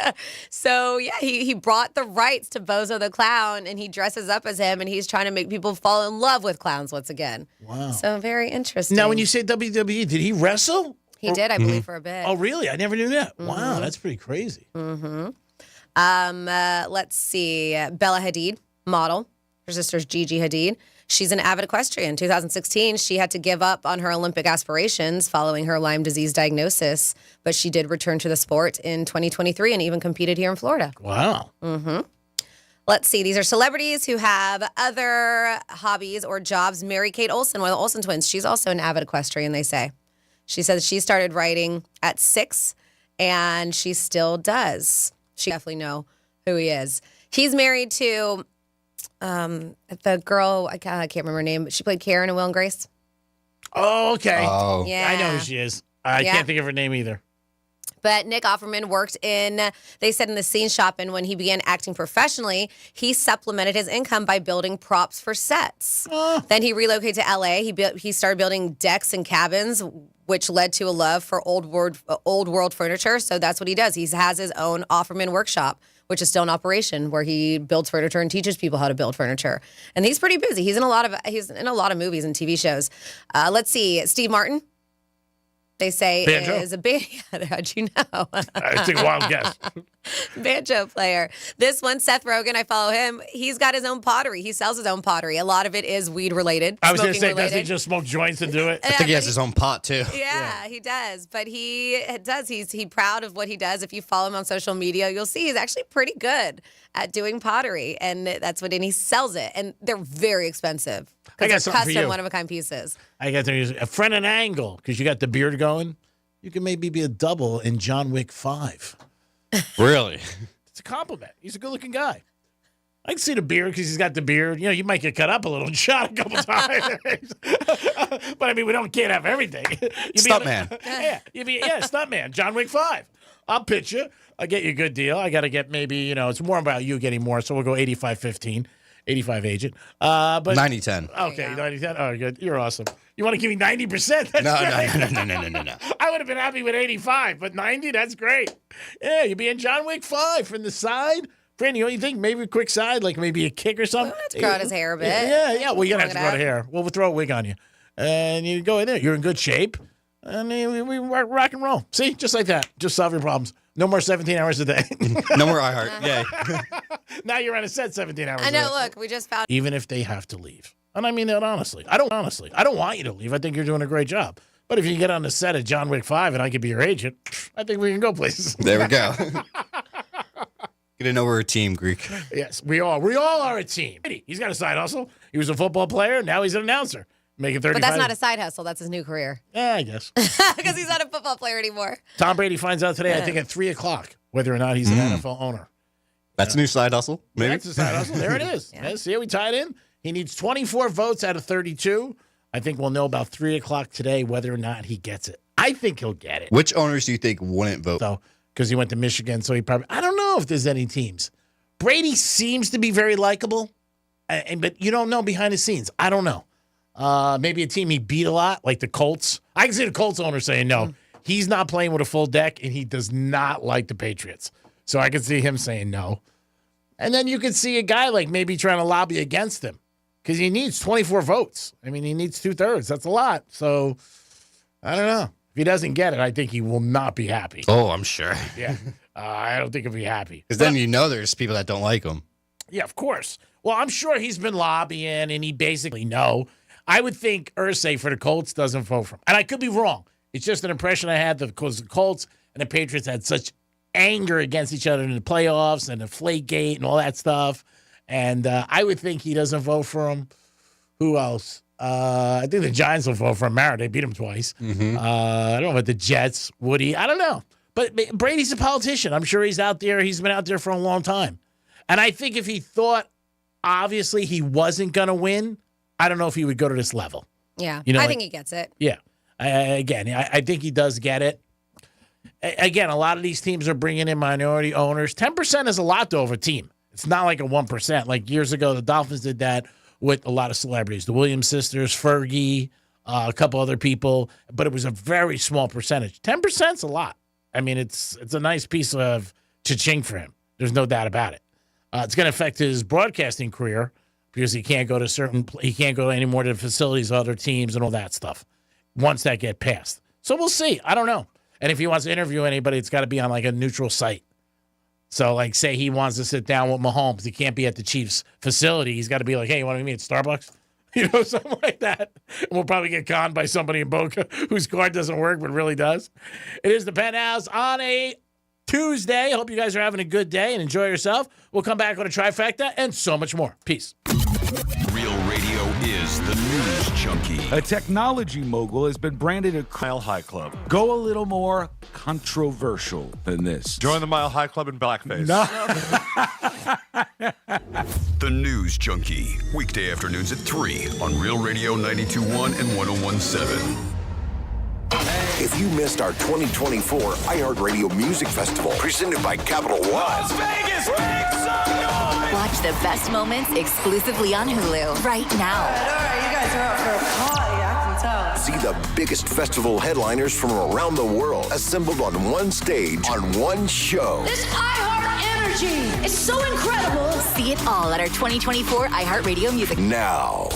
So, yeah, he brought the rights to Bozo the Clown, and he dresses up as him, and he's trying to make people fall in love with clowns once again. Wow. So, very interesting. Now, when you say WWE, did he wrestle? He did, I believe, for a bit. Oh, really? I never knew that. Wow, that's pretty crazy. Mm-hmm. Let's see. Bella Hadid, model. Her sister's Gigi Hadid. She's an avid equestrian. In 2016, she had to give up on her Olympic aspirations following her Lyme disease diagnosis, but she did return to the sport in 2023 and even competed here in Florida. Wow. Mm-hmm. Let's see. These are celebrities who have other hobbies or jobs. Mary-Kate Olsen, one of the Olsen twins. She's also an avid equestrian, they say. She says she started riding at 6, and she still does. She definitely know who he is. He's married to the girl, I can't remember her name, but she played Karen in Will and Grace. Oh, okay. Oh. Yeah. I know who she is. I can't think of her name either. But Nick Offerman worked they said in the scene shop, and when he began acting professionally, he supplemented his income by building props for sets. Then he relocated to LA. He started building decks and cabins, which led to a love for old world furniture. So that's what he does. He has his own Offerman workshop, which is still in operation, where he builds furniture and teaches people how to build furniture. And he's pretty busy. He's in a lot of movies and TV shows. Let's see, Steve Martin. They say Banjo? is a band. How'd you know? I took a wild guess. Banjo player. This one, Seth Rogen, I follow him. He's got his own pottery. He sells his own pottery. A lot of it is weed related. I was going to say, related. does he just smoke joints and do it? I think he has his own pot too. Yeah, he does. But he does. He's proud of what he does. If you follow him on social media, you'll see he's actually pretty good at doing pottery, and he sells it, and they're very expensive. I got they're something for custom, you. one-of-a-kind pieces. I got to use a friend and angle because you got the beard going. You can maybe be a double in John Wick 5. Really? It's a compliment. He's a good-looking guy. I can see the beard because he's got the beard. You know, you might get cut up a little and shot a couple times. But, I mean, can't have everything. Stuntman. Stuntman. John Wick 5. I'll pitch you. I'll get you a good deal. I got to get maybe, it's more about you getting more, so we'll go 85-15. 85 agent. But 90-10. Okay, 90-10. Oh, good. You're awesome. You want to give me 90%? That's No. I would have been happy with 85, but 90, that's great. Yeah, you'd be in John Wick 5 from the side. Fran, you think maybe a quick side, like maybe a kick or something? Let's grow out his hair a bit. Yeah. Well, you're going to have to grow the hair. Well, we'll throw a wig on you. And you go in there. You're in good shape. And we rock and roll. See? Just like that. Just solve your problems. No more 17 hours a day. No more iHeart. Yay. Now you're on a set 17 hours I a day. know. Look, we just found. Even if they have to leave. And I mean that honestly. I don't want you to leave. I think you're doing a great job. But if you get on the set of John Wick 5 and I could be your agent, I think we can go places. There we go. Get to know we're a team, Greek. Yes, we all are a team. He's got a side hustle. He was a football player. Now he's an announcer. Making 35. But that's not a side hustle. That's his new career. Yeah, I guess. Because he's not a football player anymore. Tom Brady finds out today, I think at 3 o'clock, whether or not he's an NFL owner. That's a new side hustle, maybe? That's a side hustle. There it is. Yeah. See how we tied in? He needs 24 votes out of 32. I think we'll know about 3 o'clock today whether or not he gets it. I think he'll get it. Which owners do you think wouldn't vote? So, because he went to Michigan, so he probably... I don't know if there's any teams. Brady seems to be very likable, but you don't know behind the scenes. I don't know. Maybe a team he beat a lot, like the Colts. I can see the Colts owner saying no. He's not playing with a full deck, and he does not like the Patriots. So I can see him saying no. And then you could see a guy like maybe trying to lobby against him because he needs 24 votes. I mean, he needs 2/3. That's a lot. So I don't know. If he doesn't get it, I think he will not be happy. Oh, I'm sure. Yeah. I don't think he'll be happy. Because then there's people that don't like him. Yeah, of course. Well, I'm sure he's been lobbying, and he basically know. I would think Irsay for the Colts doesn't vote for him. And I could be wrong. It's just an impression I had because the Colts and the Patriots had such anger against each other in the playoffs and the Deflategate and all that stuff. And I would think he doesn't vote for him. Who else? I think the Giants will vote for him. They beat him twice. Mm-hmm. I don't know about the Jets. Woody. I don't know. But Brady's a politician. I'm sure he's out there. He's been out there for a long time. And I think if he thought, obviously, he wasn't going to win, I don't know if he would go to this level. Yeah. I think he gets it. Yeah. I think he does get it. Again, a lot of these teams are bringing in minority owners. 10% is a lot, though, of a team. It's not like a 1%. Like years ago, the Dolphins did that with a lot of celebrities. The Williams sisters, Fergie, a couple other people. But it was a very small percentage. 10%'s a lot. I mean, it's a nice piece of cha-ching for him. There's no doubt about it. It's going to affect his broadcasting career because he can't go any more to the facilities of other teams and all that stuff once that get passed. So we'll see. I don't know. And if he wants to interview anybody, it's got to be on like a neutral site. So like say he wants to sit down with Mahomes. He can't be at the Chiefs facility. He's got to be like, hey, you want to meet at Starbucks? Something like that. And we'll probably get conned by somebody in Boca whose card doesn't work but really does. It is the Penthouse on a Tuesday. Hope you guys are having a good day and enjoy yourself. We'll come back on a trifecta and so much more. Peace. Real Radio is the News Junkie. A technology mogul has been branded a Mile High Club. Go a little more controversial than this. Join the Mile High Club in blackface. No. The News Junkie. Weekday afternoons at 3 on Real Radio 92.1 and 101.7. If you missed our 2024 iHeartRadio Music Festival presented by Capital One. Las Vegas, make some noise! Watch the best moments exclusively on Hulu right now. All right, you guys are out for a party, I can tell. See the biggest festival headliners from around the world assembled on one stage on one show. This iHeart energy is so incredible. See it all at our 2024 iHeartRadio Music. Now.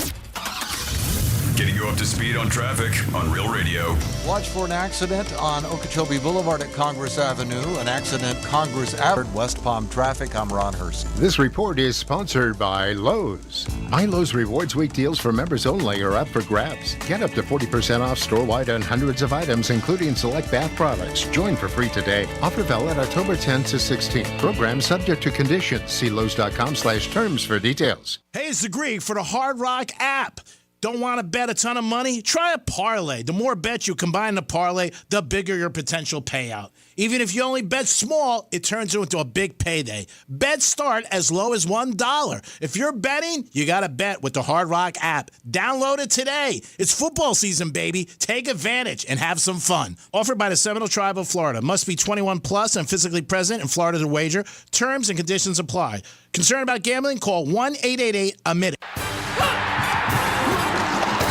Getting you up to speed on traffic on Real Radio. Watch for an accident on Okeechobee Boulevard at Congress Avenue. An accident Congress Avenue, West Palm traffic. I'm Ron Hurst. This report is sponsored by Lowe's. My Lowe's Rewards Week deals for members only are up for grabs. Get up to 40% off store-wide on hundreds of items, including select bath products. Join for free today. Offer valid October 10th to 16th. Program subject to conditions. See Lowe's.com/terms for details. Hey, it's the Greek for the Hard Rock app. Don't want to bet a ton of money? Try a parlay. The more bets you combine the parlay, the bigger your potential payout. Even if you only bet small, it turns into a big payday. Bets start as low as $1. If you're betting, you got to bet with the Hard Rock app. Download it today. It's football season, baby. Take advantage and have some fun. Offered by the Seminole Tribe of Florida. Must be 21 plus and physically present in Florida to wager. Terms and conditions apply. Concerned about gambling? Call 1-888-AMIT.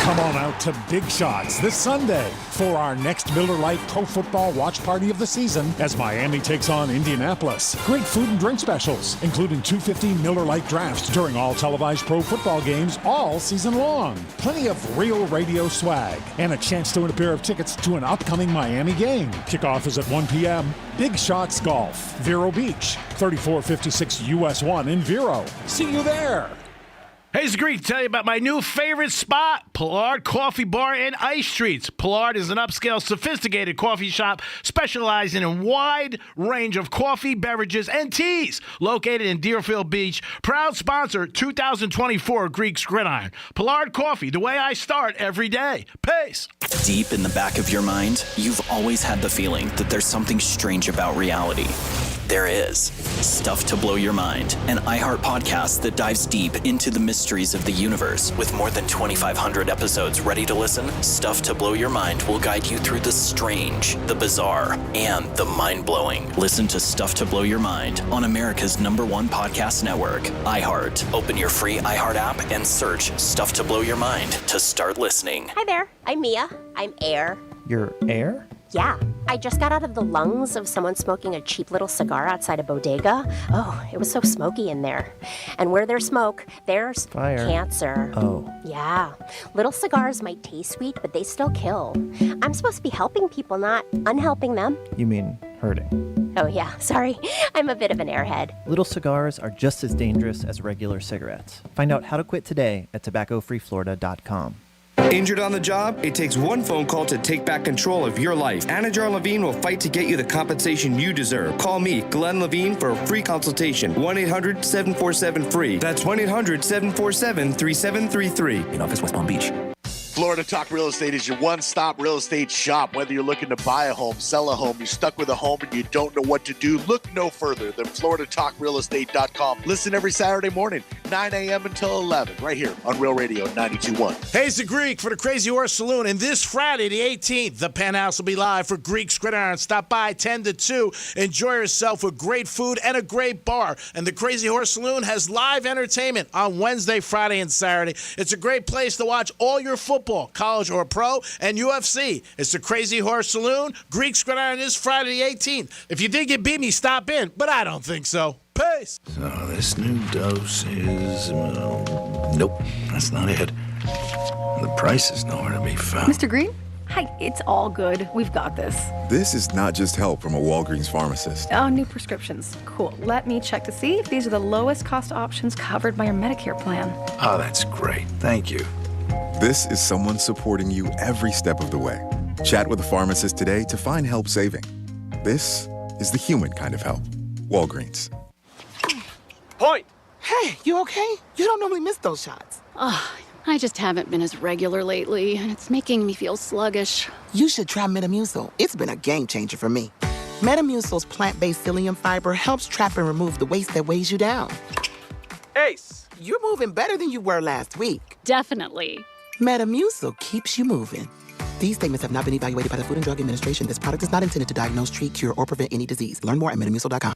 Come on out to Big Shots this Sunday for our next Miller Lite Pro Football watch party of the season as Miami takes on Indianapolis. Great food and drink specials, including $2.50 Miller Lite drafts during all televised pro football games all season long. Plenty of Real Radio swag and a chance to win a pair of tickets to an upcoming Miami game. Kickoff is at 1 p.m. Big Shots Golf, Vero Beach, 3456 US 1 in Vero. See you there. Hey, it's Greek to tell you about my new favorite spot, Pollard Coffee Bar and Ice Streets. Pollard is an upscale, sophisticated coffee shop specializing in a wide range of coffee, beverages, and teas. Located in Deerfield Beach, proud sponsor 2024 Greek's Gridiron. Pollard Coffee, the way I start every day. Peace. Deep in the back of your mind, you've always had the feeling that there's something strange about reality. There is. Stuff to Blow Your Mind, an iHeart podcast that dives deep into the mysteries of the universe. With more than 2,500 episodes ready to listen, Stuff to Blow Your Mind will guide you through the strange, the bizarre, and the mind-blowing. Listen to Stuff to Blow Your Mind on America's #1 podcast network, iHeart. Open your free iHeart app and search Stuff to Blow Your Mind to start listening. Hi there, I'm Mia. I'm Air. You're Air? Yeah, I just got out of the lungs of someone smoking a cheap little cigar outside a bodega. Oh, it was so smoky in there. And where there's smoke, there's fire. Cancer. Oh. Yeah. Little cigars might taste sweet, but they still kill. I'm supposed to be helping people, not unhelping them. You mean hurting? Oh, yeah. Sorry. I'm a bit of an airhead. Little cigars are just as dangerous as regular cigarettes. Find out how to quit today at tobaccofreeflorida.com. Injured on the job? It takes one phone call to take back control of your life. Anajar Levine will fight to get you the compensation you deserve. Call me, Glenn Levine, for a free consultation. 1-800-747-FREE. That's 1-800-747-3733. In office, West Palm Beach. Florida Talk Real Estate is your one-stop real estate shop. Whether you're looking to buy a home, sell a home, you're stuck with a home and you don't know what to do, look no further than FloridaTalkRealEstate.com. Listen every Saturday morning, 9 a.m. until 11, right here on Real Radio 92.1. Hey, it's the Greek for the Crazy Horse Saloon. And this Friday, the 18th, the Penthouse will be live for Greek's Gridiron. Stop by 10 to 2. Enjoy yourself with great food and a great bar. And the Crazy Horse Saloon has live entertainment on Wednesday, Friday, and Saturday. It's a great place to watch all your football, college or pro, and UFC. It's the Crazy Horse Saloon, Greek's Gridiron, this Friday the 18th. If you think you beat me, stop in, but I don't think so. Peace. So this new dose is, nope, that's not it. The price is nowhere to be found. Mr. Green? Hi, it's all good. We've got this. This is not just help from a Walgreens pharmacist. Oh, new prescriptions. Cool. Let me check to see if these are the lowest cost options covered by your Medicare plan. Oh, that's great. Thank you. This is someone supporting you every step of the way. Chat with a pharmacist today to find help saving. This is the human kind of help. Walgreens. Point! Hey, you okay? You don't normally miss those shots. I just haven't been as regular lately, and it's making me feel sluggish. You should try Metamucil. It's been a game changer for me. Metamucil's plant-based psyllium fiber helps trap and remove the waste that weighs you down. Ace, you're moving better than you were last week. Definitely. Metamucil keeps you moving. These statements have not been evaluated by the Food and Drug Administration. This product is not intended to diagnose, treat, cure, or prevent any disease. Learn more at Metamucil.com.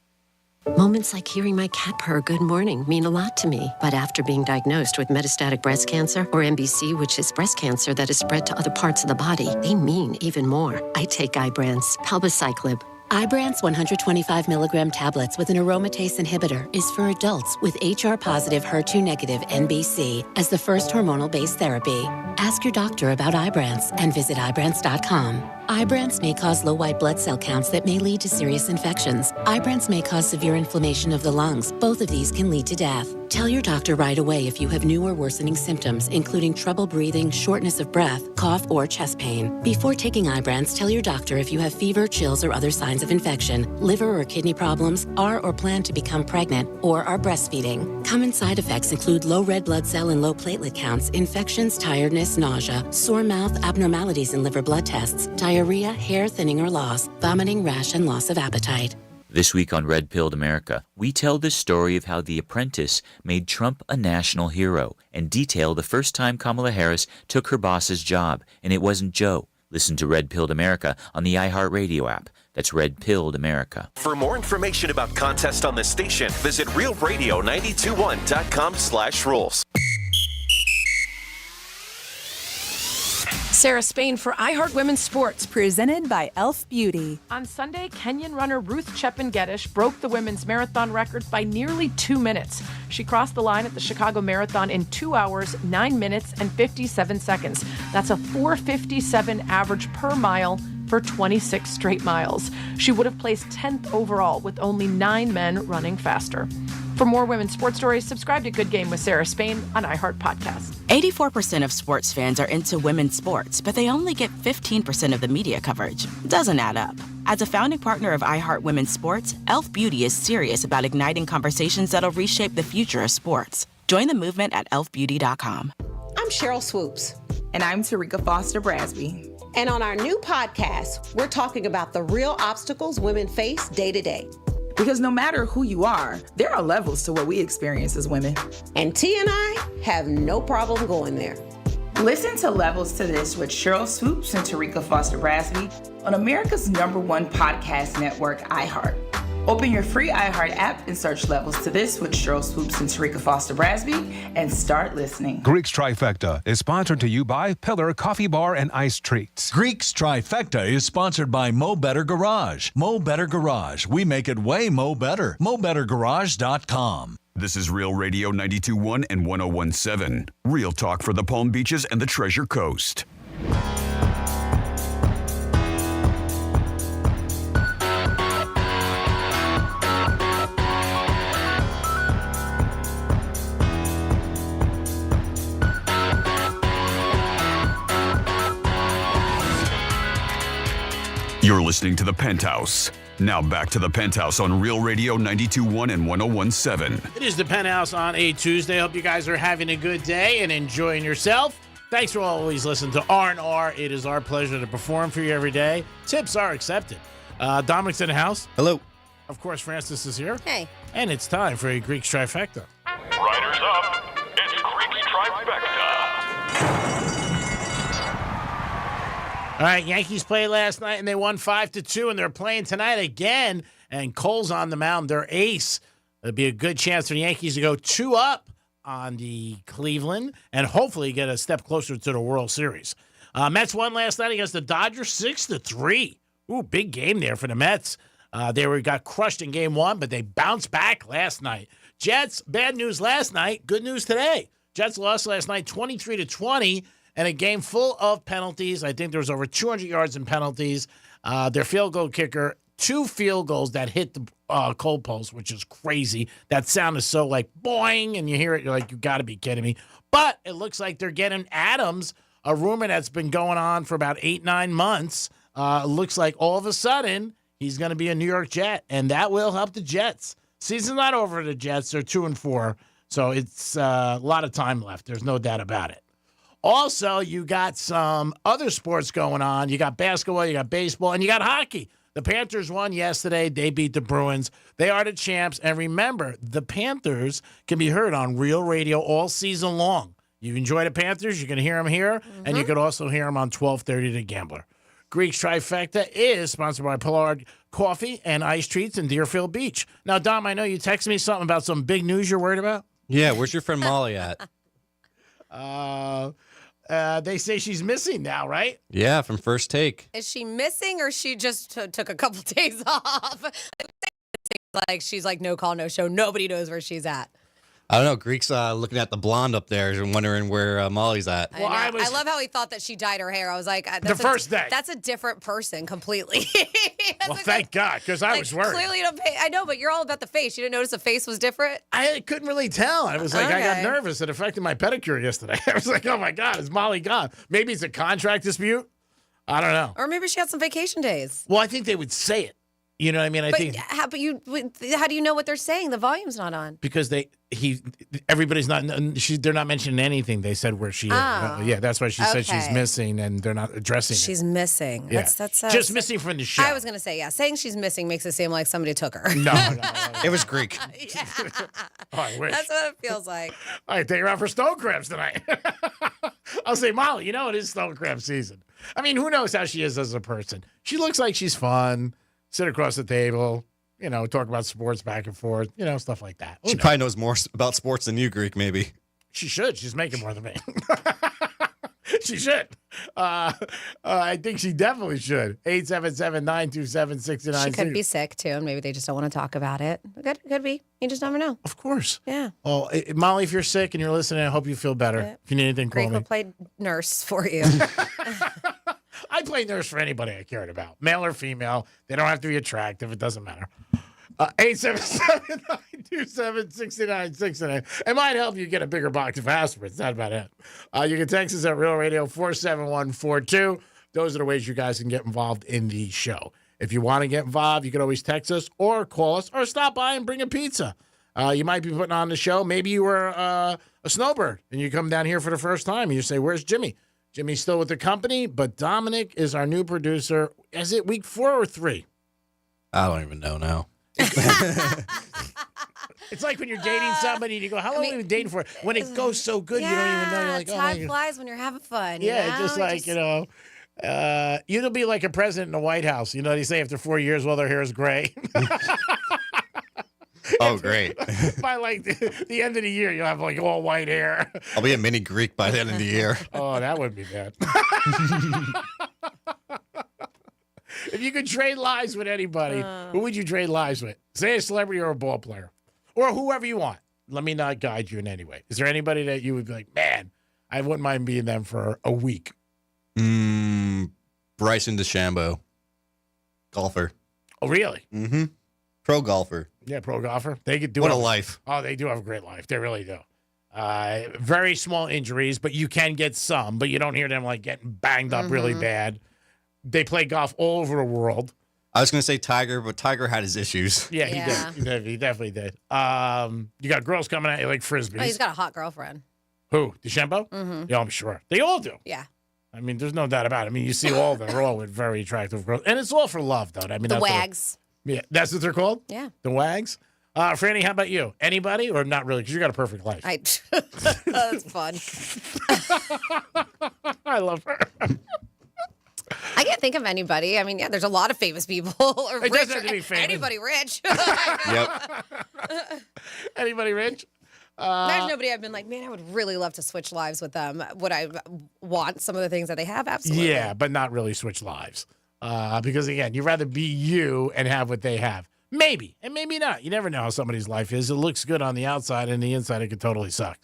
Moments like hearing my cat purr good morning mean a lot to me. But after being diagnosed with metastatic breast cancer, or MBC, which is breast cancer that is spread to other parts of the body, they mean even more. I take Ibrance, palbociclib. Ibrance 125 milligram tablets with an aromatase inhibitor is for adults with HR-positive, HER2-negative MBC as the first hormonal-based therapy. Ask your doctor about Ibrance and visit Ibrance.com. Ibrance may cause low white blood cell counts that may lead to serious infections. Ibrance may cause severe inflammation of the lungs. Both of these can lead to death. Tell your doctor right away if you have new or worsening symptoms, including trouble breathing, shortness of breath, cough, or chest pain. Before taking Ibrance, tell your doctor if you have fever, chills, or other signs of infection, liver or kidney problems, are or plan to become pregnant, or are breastfeeding. Common side effects include low red blood cell and low platelet counts, infections, tiredness, nausea, sore mouth, abnormalities in liver blood tests, diarrhea, hair thinning or loss, vomiting, rash, and loss of appetite. This week on Red Pilled America, we tell the story of how The Apprentice made Trump a national hero and detail the first time Kamala Harris took her boss's job, and it wasn't Joe. Listen to Red Pilled America on the iHeartRadio app. That's Red Pilled America. For more information about contests on this station, visit realradio921.com/rules. Sarah Spain for iHeart Women's Sports. Presented by Elf Beauty. On Sunday, Kenyan runner Ruth Chepin-Geddes broke the women's marathon record by nearly 2 minutes. She crossed the line at the Chicago Marathon in 2 hours, 9 minutes, and 57 seconds. That's a 4:57 average per mile for 26 straight miles. She would have placed 10th overall with only 9 men running faster. For more women's sports stories, subscribe to Good Game with Sarah Spain on iHeart Podcast. 84% of sports fans are into women's sports, but they only get 15% of the media coverage. Doesn't add up. As a founding partner of iHeart Women's Sports, Elf Beauty is serious about igniting conversations that'll reshape the future of sports. Join the movement at elfbeauty.com. I'm Cheryl Swoops. And I'm Tarika Foster Brasby. And on our new podcast, we're talking about the real obstacles women face day to day. Because no matter who you are, there are levels to what we experience as women. And T and I have no problem going there. Listen to Levels to This with Cheryl Swoops and Tarika Foster Brasby on America's #1 podcast network, iHeart. Open your free iHeart app and search Levels to This with Cheryl Swoops and Sharika Foster Brasby and start listening. Greek's Trifecta is sponsored to you by Pillar Coffee Bar and Ice Treats. Greek's Trifecta is sponsored by Mo Better Garage. Mo Better Garage. We make it way Mo Better. MoBetterGarage.com. This is Real Radio 92.1 and 101.7. Real talk for the Palm Beaches and the Treasure Coast. You're listening to The Penthouse. Now back to The Penthouse on Real Radio 92.1 and 101.7. It is The Penthouse on a Tuesday. Hope you guys are having a good day and enjoying yourself. Thanks for always listening to R&R. It is our pleasure to perform for you every day. Tips are accepted. Dominic's in the house. Hello. Of course, Francis is here. Hey. And it's time for a Greek's Trifecta. Riders up. It's Greek's Trifecta. All right, Yankees played last night, and they won 5-2, and they're playing tonight again. And Cole's on the mound, their ace. It'll be a good chance for the Yankees to go 2-up on the Cleveland and hopefully get a step closer to the World Series. Mets won last night against the Dodgers 6-3. Ooh, big game there for the Mets. Got crushed in game one, but they bounced back last night. Jets, bad news last night, good news today. Jets lost last night 23-20. And a game full of penalties. I think there was over 200 yards in penalties. Their field goal kicker, 2 field goals that hit the goal post, which is crazy. That sound is so like boing, and you hear it, you're like, you got to be kidding me. But it looks like they're getting Adams, a rumor that's been going on for about 8-9 months. Looks like all of a sudden he's going to be a New York Jet, and that will help the Jets. Season's not over for the Jets. They're 2-4, so it's a lot of time left. There's no doubt about it. Also, you got some other sports going on. You got basketball, you got baseball, and you got hockey. The Panthers won yesterday. They beat the Bruins. They are the champs. And remember, the Panthers can be heard on Real Radio all season long. You enjoy the Panthers, you can hear them here, and you can also hear them on 1230 The Gambler. Greek's Trifecta is sponsored by Pollard Coffee and Ice Treats in Deerfield Beach. Now, Dom, I know you texted me something about some big news you're worried about. Yeah, where's your friend Molly at? They say she's missing now, right? Yeah, from First Take. Is she missing or she just took a couple days off? Like she's like no call, no show. Nobody knows where she's at. I don't know. Greek's looking at the blonde up there and wondering where Molly's at. Well, I love how he thought that she dyed her hair. I was like, first day. That's a different person completely. Well, thank God, because I was worried. Clearly, you don't pay. I know, but you're all about the face. You didn't notice the face was different? I couldn't really tell. I was like, I got nervous. It affected my pedicure yesterday. I was like, oh my God, is Molly gone? Maybe it's a contract dispute. I don't know. Or maybe she had some vacation days. Well, I think they would say it. You know what I mean? How do you know what they're saying? The volume's not on. Because everybody's not. They're not mentioning anything. They said where she is. Yeah, that's why she said she's missing, and they're not addressing it. She's missing. Yeah. That's just missing from the show. I was gonna say, yeah, saying she's missing makes it seem like somebody took her. No. It was Greek. Yeah. Oh, I wish. That's what it feels like. All right, take her out for stone crabs tonight. I'll say, Molly, you know it is stone crab season. I mean, who knows how she is as a person? She looks like she's fun. Sit across the table, talk about sports back and forth, stuff like that. She probably knows more about sports than you, Greek, maybe. She should. She's making more than me. She should. I think she definitely should. 877-927-6960. She could be sick, too, and maybe they just don't want to talk about it. Could be. You just never know. Of course. Yeah. Oh, Molly, if you're sick and you're listening, I hope you feel better. Yeah. If you need anything, call me. Greek will play nurse for you. I play nurse for anybody I cared about, male or female. They don't have to be attractive. It doesn't matter. 877-927-6969. It might help you get a bigger box of aspirin. It's not about it. You can text us at Real Radio 47142. Those are the ways you guys can get involved in the show. If you want to get involved, you can always text us or call us or stop by and bring a pizza. You might be putting on the show. Maybe you were a snowbird and you come down here for the first time and you say, where's Jimmy? Jimmy's still with the company, but Dominic is our new producer. Is it week 4 or 3? I don't even know now. It's like when you're dating somebody and you go, how long have you been dating for? When it goes so good, you don't even know. You're like, time flies when you're having fun. Yeah, just like, you'll be like a president in the White House. You know what they say after 4 years, well, their hair is gray. Oh, great. By like the end of the year, you'll have like all white hair. I'll be a mini Greek by the end of the year. Oh, that wouldn't be bad. If you could trade lives with anybody, who would you trade lives with? Say a celebrity or a ball player. Or whoever you want. Let me not guide you in any way. Is there anybody that you would be like, man, I wouldn't mind being them for a week? Bryson DeChambeau. Golfer. Oh, really? Mm-hmm. Pro golfer. Yeah, pro golfer. They could do What a life. Oh, they do have a great life. They really do. Very small injuries, but you can get some, but you don't hear them like getting banged up really bad. They play golf all over the world. I was going to say Tiger, but Tiger had his issues. Yeah, he did. He definitely did. You got girls coming at you like frisbees. Oh, he's got a hot girlfriend. Who? DeChambeau? Mm-hmm. Yeah, I'm sure. They all do. Yeah. I mean, there's no doubt about it. I mean, you see all of them. They're all with very attractive girls. And it's all for love, though. I mean, The that's Wags. That's what they're called? Yeah. The Wags? Franny, how about you? Anybody or not really? Because you got a perfect life. That's fun. I love her. I can't think of anybody. I mean, yeah, there's a lot of famous people. Or It rich, doesn't have to be famous. Anybody rich. Yep. Anybody rich? There's nobody I've been like, man, I would really love to switch lives with them. Would I want some of the things that they have? Absolutely. Yeah, but not really switch lives. Because, again, you'd rather be you and have what they have. Maybe, and maybe not. You never know how somebody's life is. It looks good on the outside, and the inside, it could totally suck.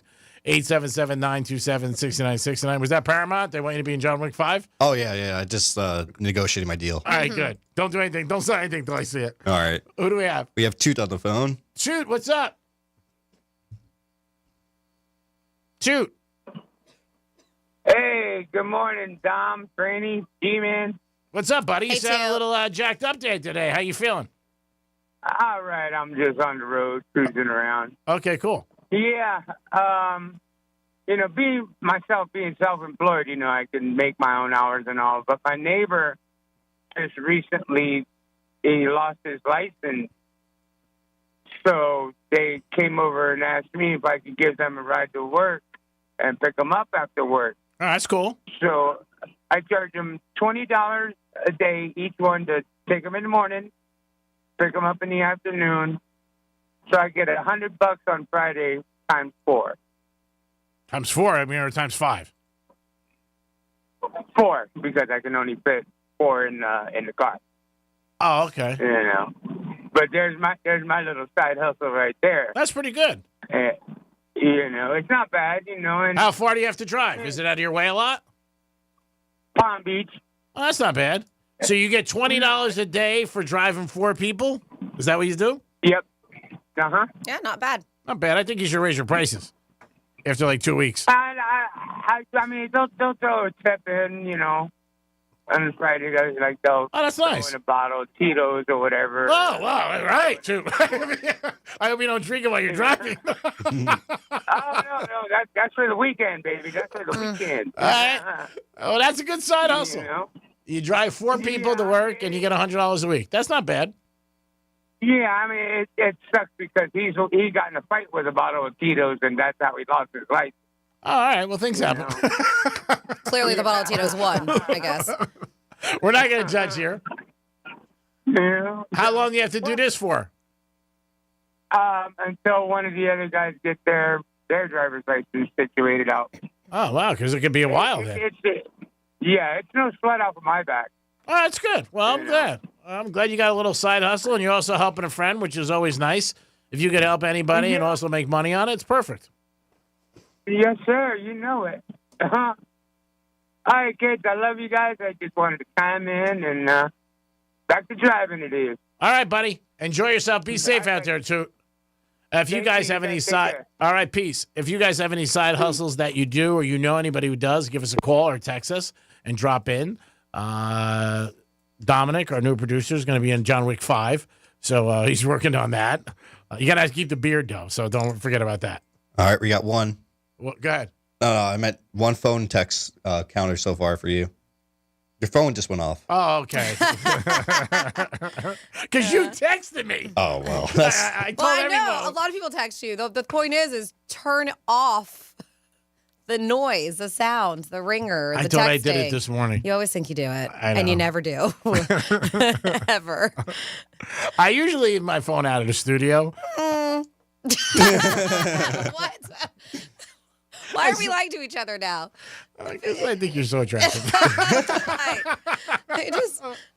877-927-6969. Was that Paramount? They want you to be in John Wick 5? Oh, yeah. I just negotiated my deal. All right, good. Don't do anything. Don't say anything until I see it. All right. Who do we have? We have Toot on the phone. Shoot, what's up? Shoot. Hey, good morning, Dom, Franny, G-Man. What's up, buddy? You Hey, sound a Toot. little jacked up there today. How you feeling? All right, I'm just on the road, cruising around. Okay, cool. Yeah, being self-employed, I can make my own hours and all. But my neighbor just recently, he lost his license. So they came over and asked me if I could give them a ride to work and pick them up after work. Oh, that's cool. So I charge them $20 a day each one to take them in the morning, pick them up in the afternoon. So I get $100 on Friday times 4. Times 4, I mean, or times 5? 4, because I can only fit 4 in the car. Oh, okay. But there's my little side hustle right there. That's pretty good. It's not bad, And How far do you have to drive? Is it out of your way a lot? Palm Beach. Oh, that's not bad. So you get $20 a day for driving 4 people? Is that what you do? Yep. Uh-huh. Yeah, not bad. Not bad. I think you should raise your prices after like 2 weeks. I mean, they'll throw a tip in, on Friday. Like they'll that's throw nice. in a bottle of Tito's or whatever. Oh, wow. Right. Too. I hope you don't drink it while you're driving. No, that's for the weekend, baby. That's for the weekend. All right. Oh, that's a good side hustle. You drive 4 people to work and you get $100 a week. That's not bad. Yeah, I mean, it sucks because he got in a fight with a bottle of Tito's, and that's how he lost his life. Oh, all right. Well, things happen. Clearly, the bottle of Tito's won, I guess. We're not going to judge here. Yeah. How long do you have to do this for? Until one of the other guys get their driver's license situated out. Oh, wow, because it could be a while then. It's no sweat off of my back. Oh, that's good. Well, I'm glad. I'm glad you got a little side hustle, and you're also helping a friend, which is always nice. If you could help anybody and also make money on it, it's perfect. Yes, sir. You know it. All right, kids. I love you guys. I just wanted to chime in and back to driving it is. All right, buddy. Enjoy yourself. Be safe out there, too. If you guys have any side, all right, peace. If you guys have any side hustles that you do or you know anybody who does, give us a call or text us and drop in. Dominic, our new producer, is going to be in John Wick 5, so he's working on that. You got to keep the beard, though, so don't forget about that. All right, we got one. Well, go ahead. No, I meant one phone text counter so far for you. Your phone just went off. Oh, okay. Because you texted me. Oh, well. I told I know. everyone. A lot of people text you. The point is turn off the noise, the sound, the ringer, the I thought texting. I did it this morning. You always think you do it, I know. and you never do. Ever. I usually leave my phone out of the studio. What? Why are we lying to each other now? Because I think you're so attractive.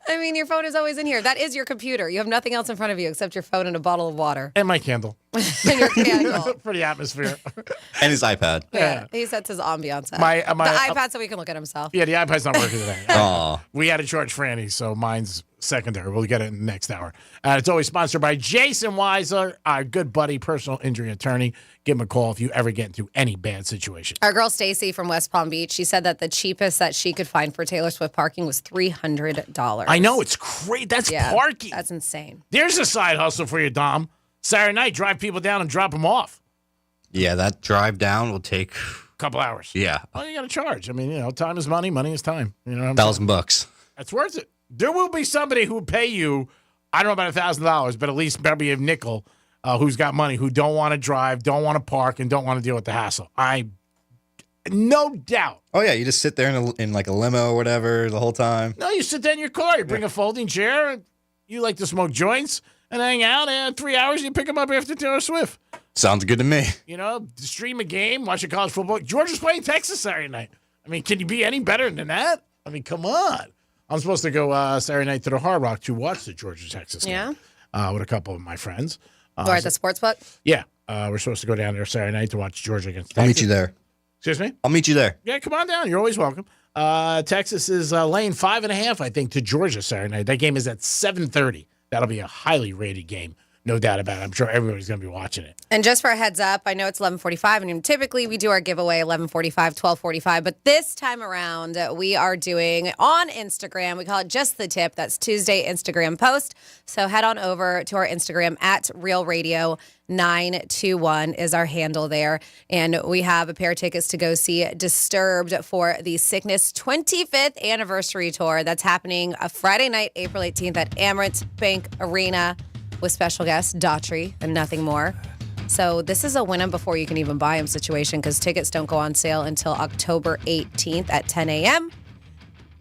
I mean, your phone is always in here. That is your computer. You have nothing else in front of you except your phone and a bottle of water. And my candle. And your candle. For the atmosphere. And his iPad. Yeah. He sets his ambiance up. My the iPad so he can look at himself. Yeah, the iPad's not working today. Aw. We had to charge Franny, so mine's secondary. We'll get it in the next hour. It's always sponsored by Jason Weiser, our good buddy, personal injury attorney. Give him a call if you ever get into any bad situation. Our girl Stacy from West Palm Beach, she said that the cheapest that she could find for Taylor Swift parking was $300. I know, it's great. That's parking. That's insane. There's a side hustle for you, Dom. Saturday night, drive people down and drop them off. Yeah, that drive down will take a couple hours. Yeah. Oh, you got to charge. I mean, time is money. Money is time. You know what I'm saying? $1,000. That's worth it. There will be somebody who will pay you, I don't know about $1,000, but at least maybe a nickel, who's got money, who don't want to drive, don't want to park, and don't want to deal with the hassle. No doubt. Oh, yeah, you just sit there in like a limo or whatever the whole time. No, you sit there in your car, you bring a folding chair, and you like to smoke joints and hang out, and 3 hours, you pick them up after Taylor Swift. Sounds good to me. You know, stream a game, watch a college football. Georgia's playing Texas Saturday night. I mean, can you be any better than that? I mean, come on. I'm supposed to go Saturday night to the Hard Rock to watch the Georgia-Texas game with a couple of my friends. Or at the sports book? Yeah. We're supposed to go down there Saturday night to watch Georgia against Texas. I'll meet you there. Excuse me? I'll meet you there. Yeah, come on down. You're always welcome. Texas is laying 5.5, I think, to Georgia Saturday night. That game is at 7:30. That'll be a highly rated game. No doubt about it. I'm sure everybody's going to be watching it. And just for a heads up, I know it's 11:45, and typically we do our giveaway 11:45, 12:45, but this time around we are doing on Instagram. We call it Just the Tip. That's Tuesday Instagram post. So head on over to our Instagram at Real Radio 921 is our handle there. And we have a pair of tickets to go see Disturbed for the Sickness 25th anniversary tour. That's happening a Friday night, April 18th at Amerant Bank Arena, with special guest Daughtry and nothing more. So this is a win them before you can even buy them situation, because tickets don't go on sale until October 18th at 10 a.m.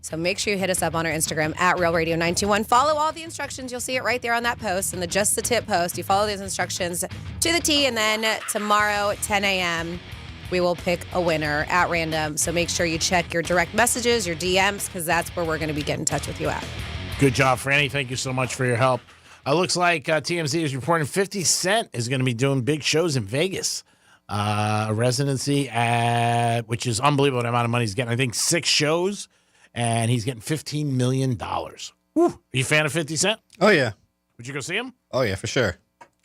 So make sure you hit us up on our Instagram at Real Radio 921. Follow all the instructions. You'll see it right there on that post, and the Just the Tip post. You follow these instructions to the T, and then tomorrow at 10 a.m. we will pick a winner at random. So make sure you check your direct messages, your DMs, because that's where we're going to be getting in touch with you at. Good job, Franny. Thank you so much for your help. Looks like TMZ is reporting 50 Cent is going to be doing big shows in Vegas. A residency which is unbelievable the amount of money he's getting. I think 6 shows, and he's getting $15 million. Woo. Are you a fan of 50 Cent? Oh, yeah. Would you go see him? Oh, yeah, for sure.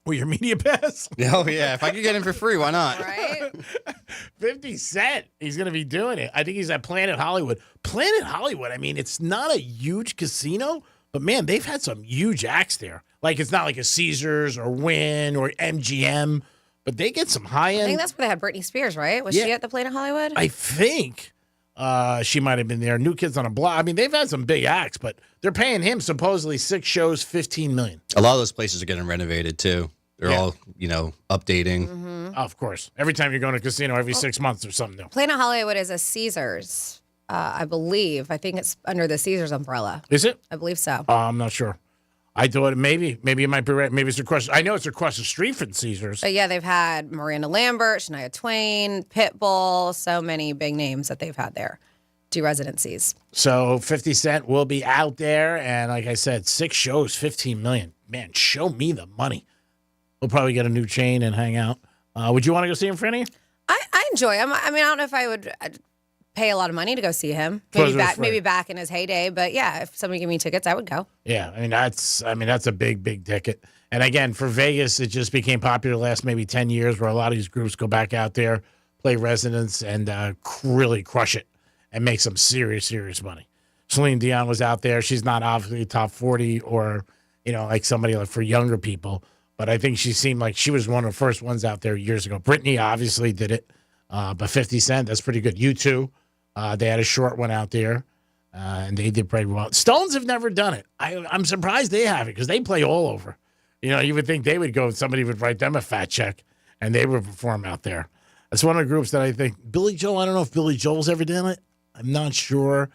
With your media pass? Oh, yeah. If I could get him for free, why not? Right? 50 Cent. He's going to be doing it. I think he's at Planet Hollywood. Planet Hollywood, I mean, it's not a huge casino, but, man, they've had some huge acts there. Like, it's not like a Caesars or Wynn or MGM, but they get some high-end. I think that's where they had Britney Spears, right? Was she at the Planet Hollywood? I think she might have been there. New Kids on a Block. I mean, they've had some big acts, but they're paying him supposedly 6 shows, $15 million. A lot of those places are getting renovated, too. They're all, updating. Mm-hmm. Of course. Every time you go to a casino, every 6 months, there's something new. Planet Hollywood is a Caesars, I believe. I think it's under the Caesars umbrella. Is it? I believe so. I'm not sure. I thought maybe it might be right. Maybe it's across. I know it's across the street from Caesars. But yeah, they've had Miranda Lambert, Shania Twain, Pitbull, so many big names that they've had there do residencies. So 50 Cent will be out there, and like I said, 6 shows, $15 million. Man, show me the money. We'll probably get a new chain and hang out. Would you want to go see him, Franny? I enjoy him. I mean, I don't know if I would pay a lot of money to go see him. Maybe back in his heyday, but yeah, if somebody gave me tickets, I would go. Yeah, I mean that's a big ticket. And again, for Vegas, it just became popular the last maybe 10 years, where a lot of these groups go back out there, play residence, and really crush it and make some serious money. Celine Dion was out there. She's not obviously top 40 or like somebody like for younger people, but I think she seemed like she was one of the first ones out there years ago. Britney obviously did it, but 50 Cent, that's pretty good. U2. They had a short one out there, and they did pretty well. Stones have never done it. I'm surprised they have it, because they play all over. You would think they would go, somebody would write them a fat check, and they would perform out there. That's one of the groups that I think. Billy Joel, I don't know if Billy Joel's ever done it. I'm not sure.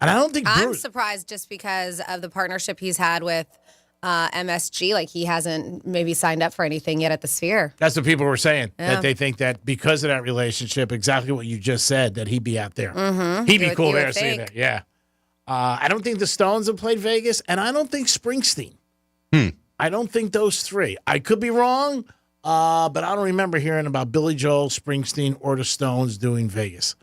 And I don't think I'm surprised just because of the partnership he's had with MSG. Like he hasn't maybe signed up for anything yet at the Sphere. That's what people were saying. Yeah. That they think that because of that relationship, exactly what you just said, that he'd be out there. Mm-hmm. He'd be cool there seeing it. Yeah. I don't think the Stones have played Vegas, and I don't think Springsteen. I don't think those three. I could be wrong, but I don't remember hearing about Billy Joel, Springsteen, or the Stones doing Vegas.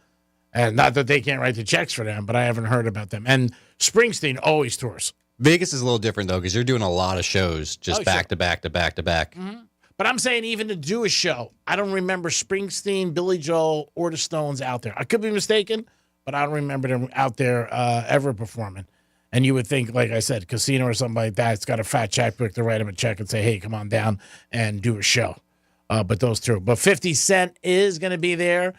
And not that they can't write the checks for them, but I haven't heard about them. And Springsteen always tours. Vegas is a little different, though, because you're doing a lot of shows just back to back to back to back. Mm-hmm. But I'm saying even to do a show, I don't remember Springsteen, Billy Joel, or the Stones out there. I could be mistaken, but I don't remember them out there ever performing. And you would think, like I said, casino or something like that, it's got a fat checkbook to write them a check and say, hey, come on down and do a show. But those two. But 50 Cent is going to be there.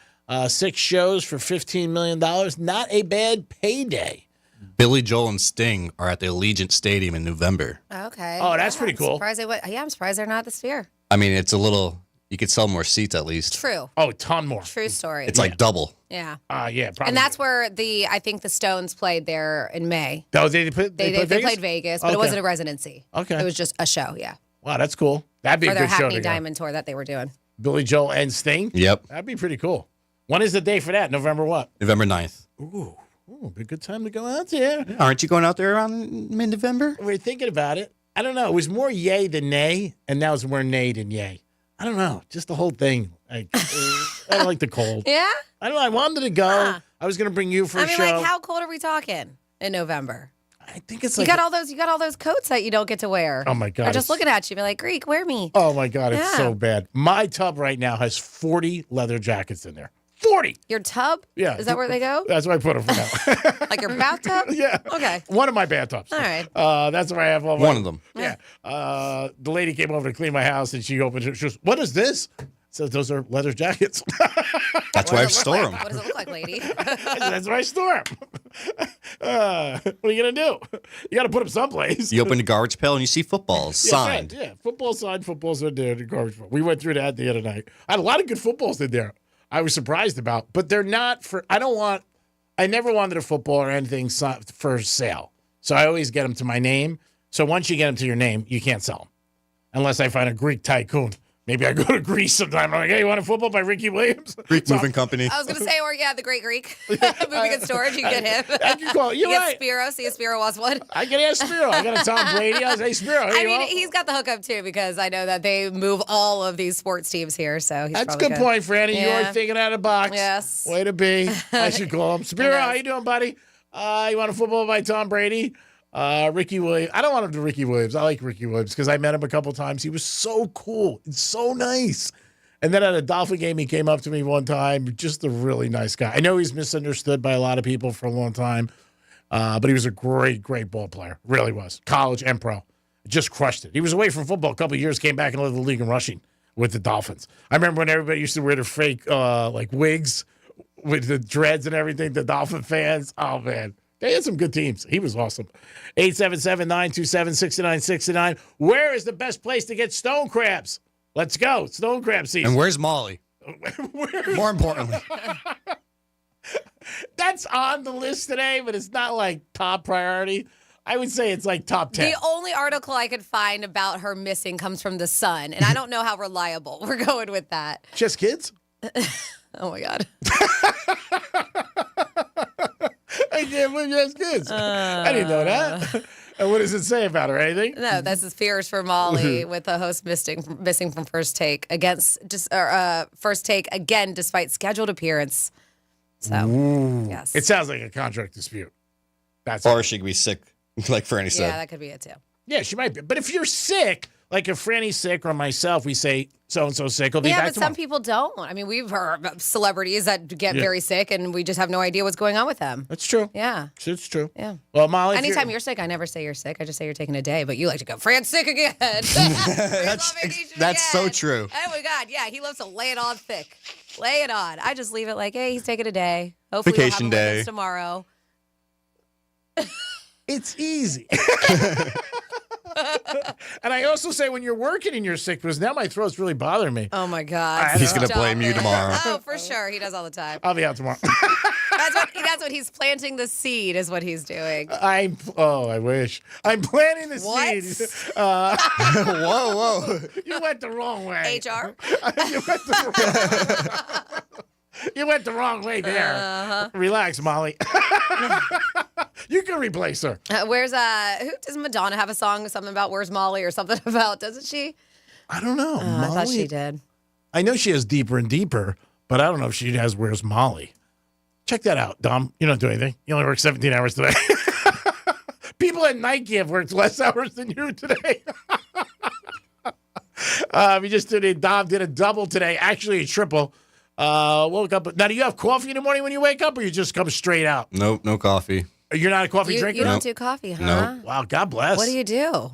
6 shows for $15 million. Not a bad payday. Billy Joel and Sting are at the Allegiant Stadium in November. Okay. Oh, that's pretty cool. I'm surprised they're not at the Sphere. I mean, it's a little, you could sell more seats at least. True. Oh, a ton more. True story. It's like double. Yeah. Yeah, probably. And that's where I think the Stones played there in May. Oh, they played Vegas, but it wasn't a residency. Okay. It was just a show, yeah. Wow, that's cool. That'd be For a their good show Hackney to go. Diamond tour that they were doing. Billy Joel and Sting? Yep. That'd be pretty cool. When is the day for that? November what? November 9th. Ooh, be a good time to go out there. Aren't you going out there around mid-November? We're thinking about it. I don't know. It was more yay than nay, and now it's more nay than yay. I don't know. Just the whole thing. I don't like the cold. Yeah? I don't know. I wanted to go. I was going to bring you for a show. like how cold are we talking in November? I think it's you like got all those coats that you don't get to wear. Oh my God! I'm just looking at you, be like, Greek, wear me. Oh my God, it's Yeah. so bad. My tub right now has 40 leather jackets in there. 40. Your tub? Yeah. Is that where they go? That's where I put them for now. Like your bathtub? Yeah. Okay. One of my bathtubs. All right. That's where I have all my. One of them. Yeah. The lady came over to clean my house, and she opened it. She goes, "What is this?" So those are leather jackets. That's where I store them. What does it look like, lady? That's where I store them. What are you gonna do? You got to put them someplace. You open the garbage pail and you see footballs signed. Yeah, football signed. Footballs are there. The garbage. We went through that the other night. I had a lot of good footballs in there. I was surprised about, but they're not for. I never wanted a football or anything for sale. So I always get them to my name. So once you get them to your name, you can't sell them unless I find a Greek tycoon. Maybe I go to Greece sometime. I'm like, hey, you want a football by Ricky Williams? Greek Moving Company. I was going to say, or the Great Greek. Moving and storage, you can get him. I can call. You're you right. Get Spiro. See if Spiro wants one. I can ask Spiro. I got a Tom Brady. I was hey, Spiro. I mean, he's got the hookup too because I know that they move all of these sports teams here. So he's that's a probably good point, Franny. Yeah. You're thinking out of the box. Yes. Way to be. I should call him. Spiro, how you doing, buddy? You want a football by Tom Brady? Ricky Williams. I don't want him to Ricky Williams. I like Ricky Williams because I met him a couple times. He was so cool. It's so nice. And then at a Dolphin game, he came up to me one time. Just a really nice guy. I know he's misunderstood by a lot of people for a long time, but he was a great, great ball player. Really was. College and pro. Just crushed it. He was away from football a couple of years, came back and led the league in rushing with the Dolphins. I remember when everybody used to wear their fake wigs with the dreads and everything, the Dolphin fans. Oh, man. They had some good teams. He was awesome. 877-927-6969. Where is the best place to get stone crabs? Let's go. Stone crab season. And where's Molly? More importantly. That's on the list today, but it's not like top priority. I would say it's like top 10. The only article I could find about her missing comes from The Sun, and I don't know how reliable we're going with that. Just kids? Oh, my God. I can't believe just kids. I didn't know that. And what does it say about her? Anything? No, that's his fears for Molly with the host missing from First Take First Take again despite scheduled appearance. So, yes. It sounds like a contract dispute. Or she could be sick, like Franny said. Yeah, that could be it too. Yeah, she might be. But if you're sick, like if Franny's sick or myself, we say so-and-so sick. We'll be Yeah, back but tomorrow. some people don't. I mean, we've heard of celebrities that get very sick and we just have no idea what's going on with them. That's true. Yeah. It's true. Yeah. Well, Molly, anytime you're sick, I never say you're sick. I just say you're taking a day, but you like to go, Fran's sick again. That's so true. Oh my God. Yeah, he loves to lay it on thick. Lay it on. I just leave it like, hey, he's taking a day. Hopefully Vacation we'll have him day. with us tomorrow. It's easy. And I also say when you're working and you're sick, because now my throat's really bothering me. Oh my God. He's going to blame you tomorrow. Oh, for sure. He does all the time. I'll be out tomorrow. That's That's what he's planting the seed is what he's doing. I wish. I'm planting the seed. Whoa. You went the wrong way. HR? You went the wrong way there. Relax, Molly. You can replace her. Who does Madonna have a song something about Where's Molly or something about, doesn't she? I don't know. I thought she did. I know she has Deeper and Deeper, but I don't know if she has Where's Molly. Check that out, Dom. You don't do anything. You only work 17 hours today. People at Nike have worked less hours than you today. We just did Dom did a double today, actually a triple. Woke up. Now, do you have coffee in the morning when you wake up, or you just come straight out? Nope, no coffee. You're not a coffee drinker? You don't do coffee, huh? Nope. Wow, God bless. What do you do?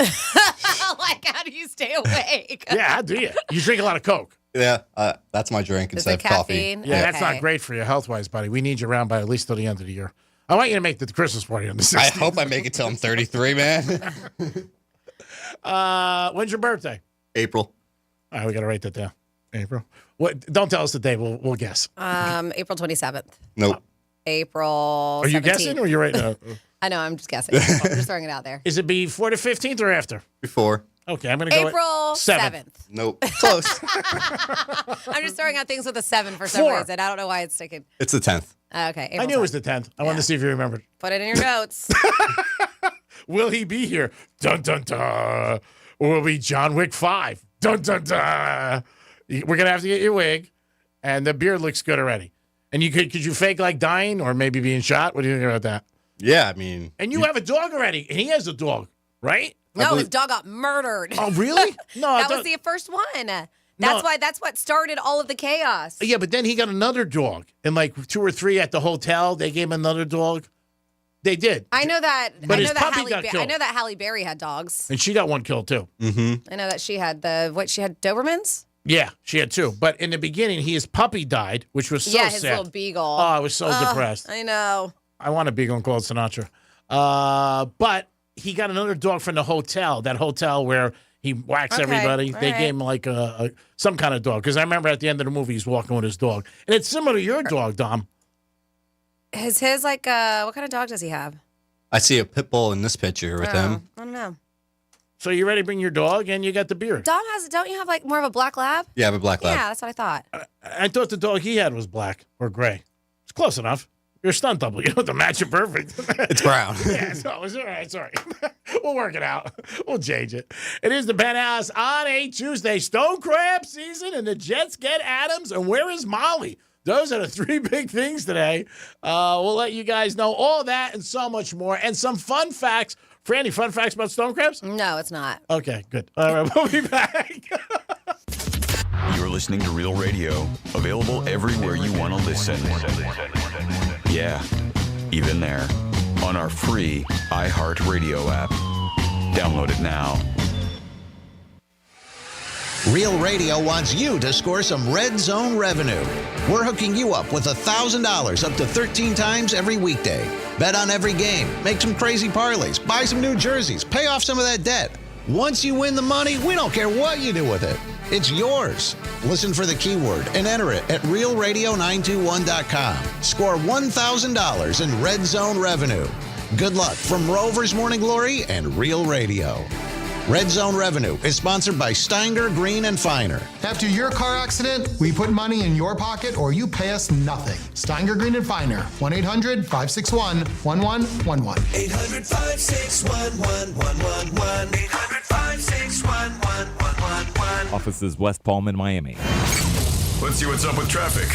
Like, how do you stay awake? Yeah, how do you? You drink a lot of Coke. Yeah, that's my drink instead of coffee. Caffeine? Yeah, that's not great for you health-wise, buddy. We need you around by at least till the end of the year. I want you to make the Christmas party on the 16th. I hope I make it till I'm 33, man. When's your birthday? April. All right, we got to write that down. April. What? Don't tell us the day. We'll guess. April 27th. Nope. April 17th. Are you guessing or you're right now? I know, I'm just guessing. I'm just throwing it out there. Is it before the 15th or after? Before. Okay, I'm going to go April 7th. Nope. Close. I'm just throwing out things with a 7 for some reason. I don't know why it's sticking. It's the 10th. Okay. April I knew it was the 10th. I wanted to see if you remembered. Put it in your notes. Will he be here? Dun, dun, dun. Or will it be John Wick 5? Dun, dun, dun. We're going to have to get your wig, and the beard looks good already. And could you fake like dying or maybe being shot? What do you think about that? Yeah, I mean. And you have a dog already, and he has a dog, right? No, his dog got murdered. Oh, really? No, that was the first one. That's what started all of the chaos. Yeah, but then he got another dog, and like 2 or 3 at the hotel, they gave him another dog. They did. I know that. But I his know that puppy got killed. I know that Halle Berry had dogs. And she got one killed too. Mm-hmm. I know that she had she had Dobermans. Yeah, she had 2. But in the beginning, his puppy died, which was so sad. his little beagle. Oh, I was so depressed. I know. I want a beagle and Claude Sinatra. But he got another dog from the hotel, that hotel where he whacks everybody. They gave him like some kind of dog. Because I remember at the end of the movie, he's walking with his dog. And it's similar to your dog, Dom. Is his like, what kind of dog does he have? I see a pit bull in this picture with him. I don't know. So you ready to bring your dog and you got the beard? Don't you have like more of a black lab? Yeah, I have a black lab. Yeah, that's what I thought. I thought the dog he had was black or gray. It's close enough. You're a stunt double. You don't have to match it perfect. It's brown. Yeah, so it's all right. Sorry. We'll work it out. We'll change it. It is the Penthouse on a Tuesday. Stone crab season, and the Jets get Adams. And where is Molly? Those are the 3 big things today. We'll let you guys know all that and so much more. And some fun facts. Franny, fun facts about stone crabs? No, it's not. Okay, good. All right, we'll be back. You're listening to Real Radio, available everywhere you want to listen. Yeah, even there, on our free iHeartRadio app. Download it now. Real Radio wants you to score some Red Zone revenue. We're hooking you up with $1,000 up to 13 times every weekday. Bet on every game, make some crazy parlays, buy some new jerseys, pay off some of that debt. Once you win the money, we don't care what you do with it. It's yours. Listen for the keyword and enter it at realradio921.com. Score $1,000 in Red Zone revenue. Good luck from Rover's Morning Glory and Real Radio. Red Zone Revenue is sponsored by Steinger, Green, and Finer. After your car accident, we put money in your pocket or you pay us nothing. Steinger, Green, and Finer. 1-800-561-1111. 800-561-1111. 800-561-1111. Offices West Palm and Miami. Let's see what's up with traffic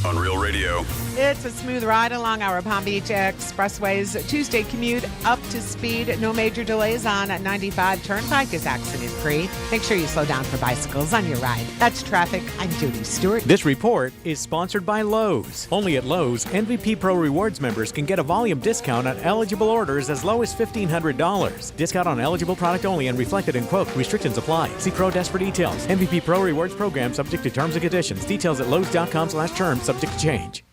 on Real Radio. It's a smooth ride along our Palm Beach expressways. Tuesday commute up to speed. No major delays on 95. Turnpike is accident-free. Make sure you slow down for bicycles on your ride. That's traffic. I'm Judy Stewart. This report is sponsored by Lowe's. Only at Lowe's, MVP Pro Rewards members can get a volume discount on eligible orders as low as $1,500. Discount on eligible product only and reflected in quote. Restrictions apply. See Pro Desk for details. MVP Pro Rewards program subject to terms and conditions. Details at lowes.com/terms subject to change.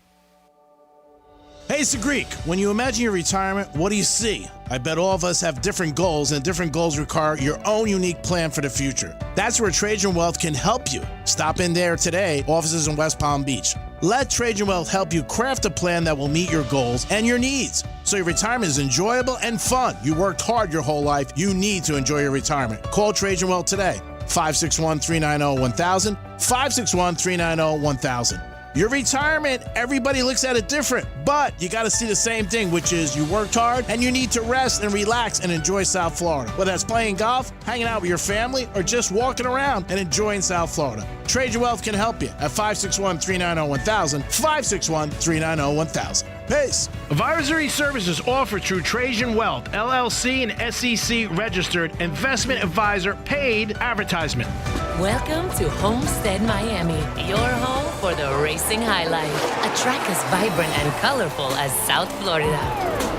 Hey, it's the Greek. When you imagine your retirement, what do you see? I bet all of us have different goals, and different goals require your own unique plan for the future. That's where Trajan Wealth can help you. Stop in there today. Offices in West Palm Beach. Let Trajan Wealth help you craft a plan that will meet your goals and your needs, so your retirement is enjoyable and fun. You worked hard your whole life. You need to enjoy your retirement. Call Trajan Wealth today. 561-390-1000. 561-390-1000. Your retirement, everybody looks at it different, but you got to see the same thing, which is you worked hard and you need to rest and relax and enjoy South Florida. Whether that's playing golf, hanging out with your family, or just walking around and enjoying South Florida. Trajan Wealth can help you at 561-390-1000, 561-390-1000. Peace. Advisory services offered through Trajan Wealth, LLC, and SEC registered investment advisor, paid advertisement. Welcome to Homestead Miami, your home for the racing highlight. A track as vibrant and colorful as South Florida.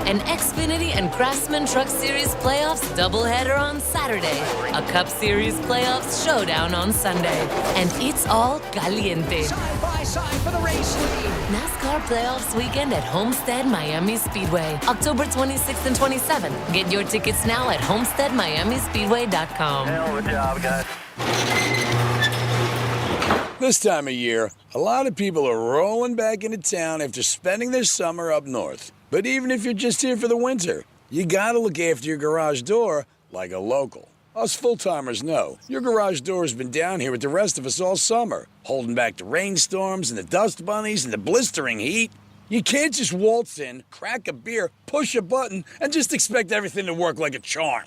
An Xfinity and Craftsman Truck Series playoffs doubleheader on Saturday. A Cup Series playoffs showdown on Sunday. And it's all caliente. Side by side for the race lead. NASCAR playoffs weekend at Homestead Miami Speedway, October 26th and 27th. Get your tickets now at homesteadmiamispeedway.com. Hell of a job, guys. This time of year, a lot of people are rolling back into town after spending their summer up north. But even if you're just here for the winter, you gotta look after your garage door like a local. Us full-timers know your garage door has been down here with the rest of us all summer, holding back the rainstorms and the dust bunnies and the blistering heat. You can't just waltz in, crack a beer, push a button, and just expect everything to work like a charm.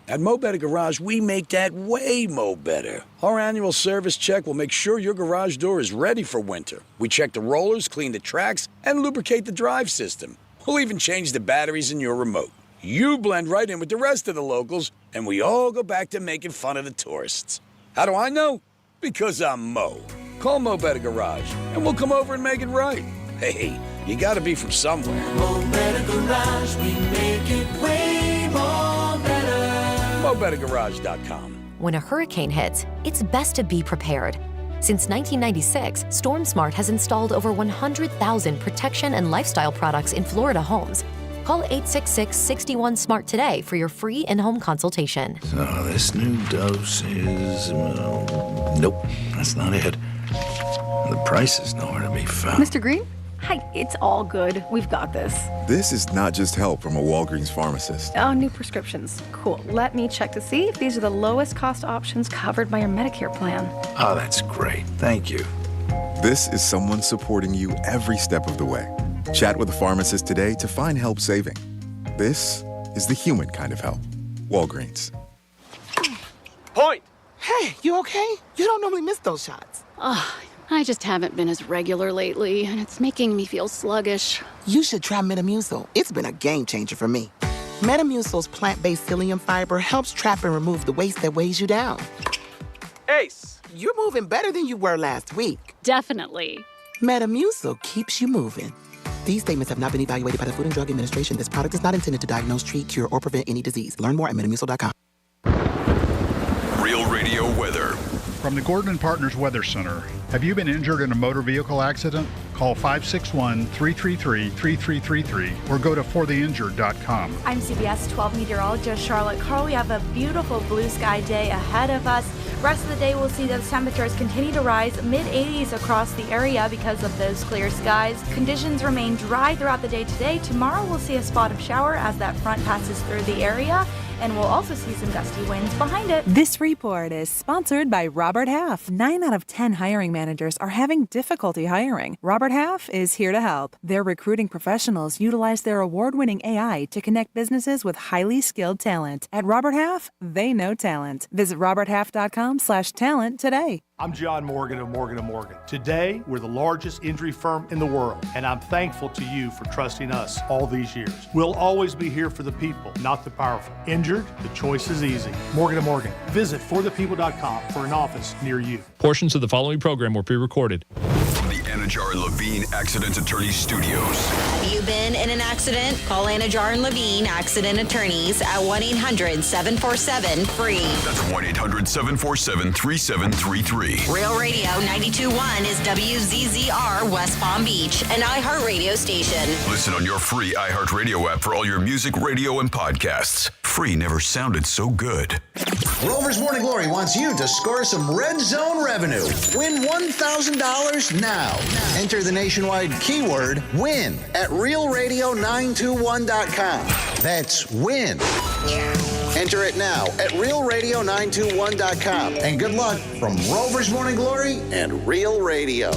At Mo Better Garage, we make that way mo better. Our annual service check will make sure your garage door is ready for winter. We check the rollers, clean the tracks, and lubricate the drive system. We'll even change the batteries in your remote. You blend right in with the rest of the locals, and we all go back to making fun of the tourists. How do I know? Because I'm Mo. Call Mo Better Garage, and we'll come over and make it right. Hey, you gotta be from somewhere. Mo Better Garage, we make it way more better. MoBetterGarage.com. When a hurricane hits, it's best to be prepared. Since 1996, StormSmart has installed over 100,000 protection and lifestyle products in Florida homes. Call 866-61-SMART today for your free in-home consultation. So this new dose is... nope, that's not it. The price is nowhere to be found. Mr. Green? Hi, it's all good. We've got this. This is not just help from a Walgreens pharmacist. Oh, new prescriptions. Cool. Let me check to see if these are the lowest cost options covered by your Medicare plan. Oh, that's great. Thank you. This is someone supporting you every step of the way. Chat with a pharmacist today to find help saving. This is the human kind of help. Walgreens. Point! Hey, you okay? You don't normally miss those shots. I just haven't been as regular lately, and it's making me feel sluggish. You should try Metamucil. It's been a game changer for me. Metamucil's plant-based psyllium fiber helps trap and remove the waste that weighs you down. Ace, you're moving better than you were last week. Definitely. Metamucil keeps you moving. These statements have not been evaluated by the Food and Drug Administration. This product is not intended to diagnose, treat, cure, or prevent any disease. Learn more at metamucil.com. Real Radio weather. From the Gordon & Partners Weather Center. Have you been injured in a motor vehicle accident? Call 561-333-3333 or go to fortheinjured.com. I'm CBS 12 meteorologist Charlotte Carl. We have a beautiful blue sky day ahead of us. Rest of the day, we'll see those temperatures continue to rise mid-80s across the area because of those clear skies. Conditions remain dry throughout the day today. Tomorrow, we'll see a spot of shower as that front passes through the area. And we'll also see some gusty winds behind it. This report is sponsored by Robert Half. 9 out of 10 hiring managers are having difficulty hiring. Robert Half is here to help. Their recruiting professionals utilize their award-winning AI to connect businesses with highly skilled talent. At Robert Half, they know talent. Visit roberthalf.com/talent today. I'm John Morgan of Morgan & Morgan. Today, we're the largest injury firm in the world, and I'm thankful to you for trusting us all these years. We'll always be here for the people, not the powerful. Injured? The choice is easy. Morgan & Morgan. Visit forthepeople.com for an office near you. Portions of the following program were pre-recorded. From the Anajar and Levine Accident Attorney Studios. Have you been in an accident? Call Anajar and Levine Accident Attorneys at 1-800-747-FREE. That's 1-800-747-3733. Real Radio 92.1 is WZZR West Palm Beach, an iHeartRadio station. Listen on your free iHeartRadio app for all your music, radio, and podcasts. Free never sounded so good. Rover's Morning Glory wants you to score some Red Zone revenue. Win $1,000 now. Enter the nationwide keyword WIN at realradio921.com. That's WIN. Enter it now at realradio921.com. And good luck from Rover's Morning Glory and Real Radio.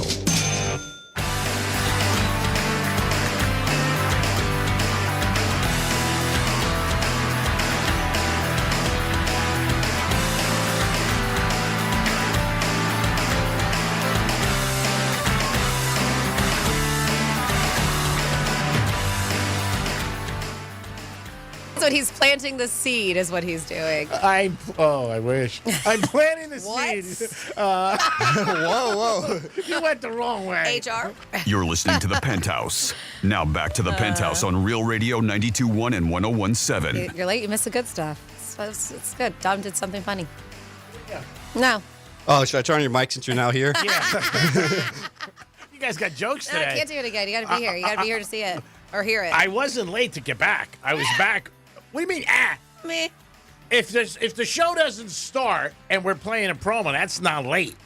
What he's planting the seed is what he's doing. I wish. I'm planting the seed. Whoa. You went the wrong way. HR. You're listening to the Penthouse. Now back to the Penthouse on Real Radio 92.1 and 101.7. You're late. You missed the good stuff. It's good. Dom did something funny. Yeah. No. Oh, should I turn on your mic since you're now here? Yeah. You guys got jokes No, today. I can't do it again. You got to be here. You got to be here to see it or hear it. I wasn't late to get back. I was back. What do you mean, Me. If the show doesn't start and we're playing a promo, that's not late.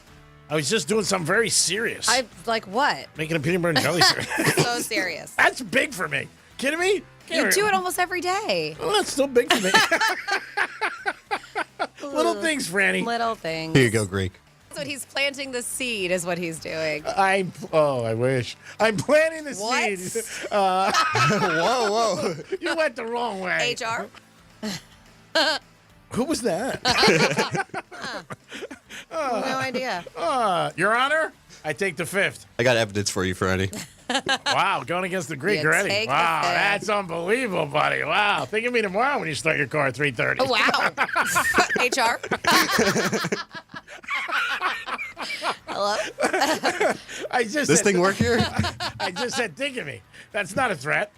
I was just doing something very serious. Like what? Making a peanut butter and jelly syrup. So serious. That's big for me. Kidding me? You do it almost every day. Well, that's still big for me. Little things, Franny. Little things. Here you go, Greek. That's what he's planting the seed is what he's doing. I wish. I'm planting the seed. Whoa. You went the wrong way. HR. Who was that? No idea. Your Honor, I take the fifth. I got evidence for you, Franny. Wow, going against the Greek You already. take the Wow, fifth. that's unbelievable, buddy. Wow. Think of me tomorrow when you start your car at 3:30. Oh, wow. HR. Hello? This thing work here? I just said, think of me. That's not a threat.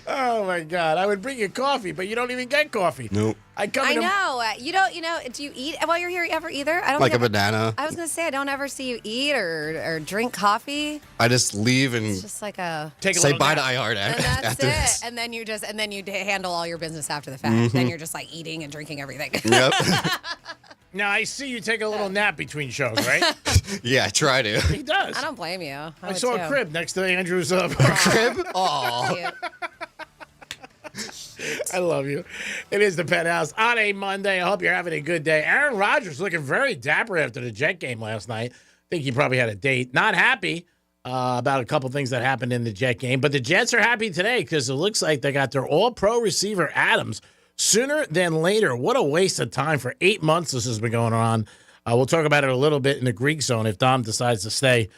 Oh, my God. I would bring you coffee, but you don't even get coffee. Nope. I know. You don't, do you eat while you're here ever either? I don't Like think a banana. I was going to say, I don't ever see you eat or drink coffee. I just leave and It's just like a... say bye to iHeart And after that's this. it. And then you handle all your business after the fact. Mhm. Then you're just like eating and drinking everything. Yep. Now, I see you take a little nap between shows, right? Yeah, I try to. He does. I don't blame you. I saw a crib next to Andrew's crib? Aw. I love you. It is the Penthouse on a Monday. I hope you're having a good day. Aaron Rodgers looking very dapper after the Jet game last night. I think he probably had a date. Not happy about a couple things that happened in the Jet game, but the Jets are happy today because it looks like they got their all-pro receiver Adams sooner than later. What a waste of time. For 8 months this has been going on. We'll talk about it a little bit in the Greek zone if Dom decides to stay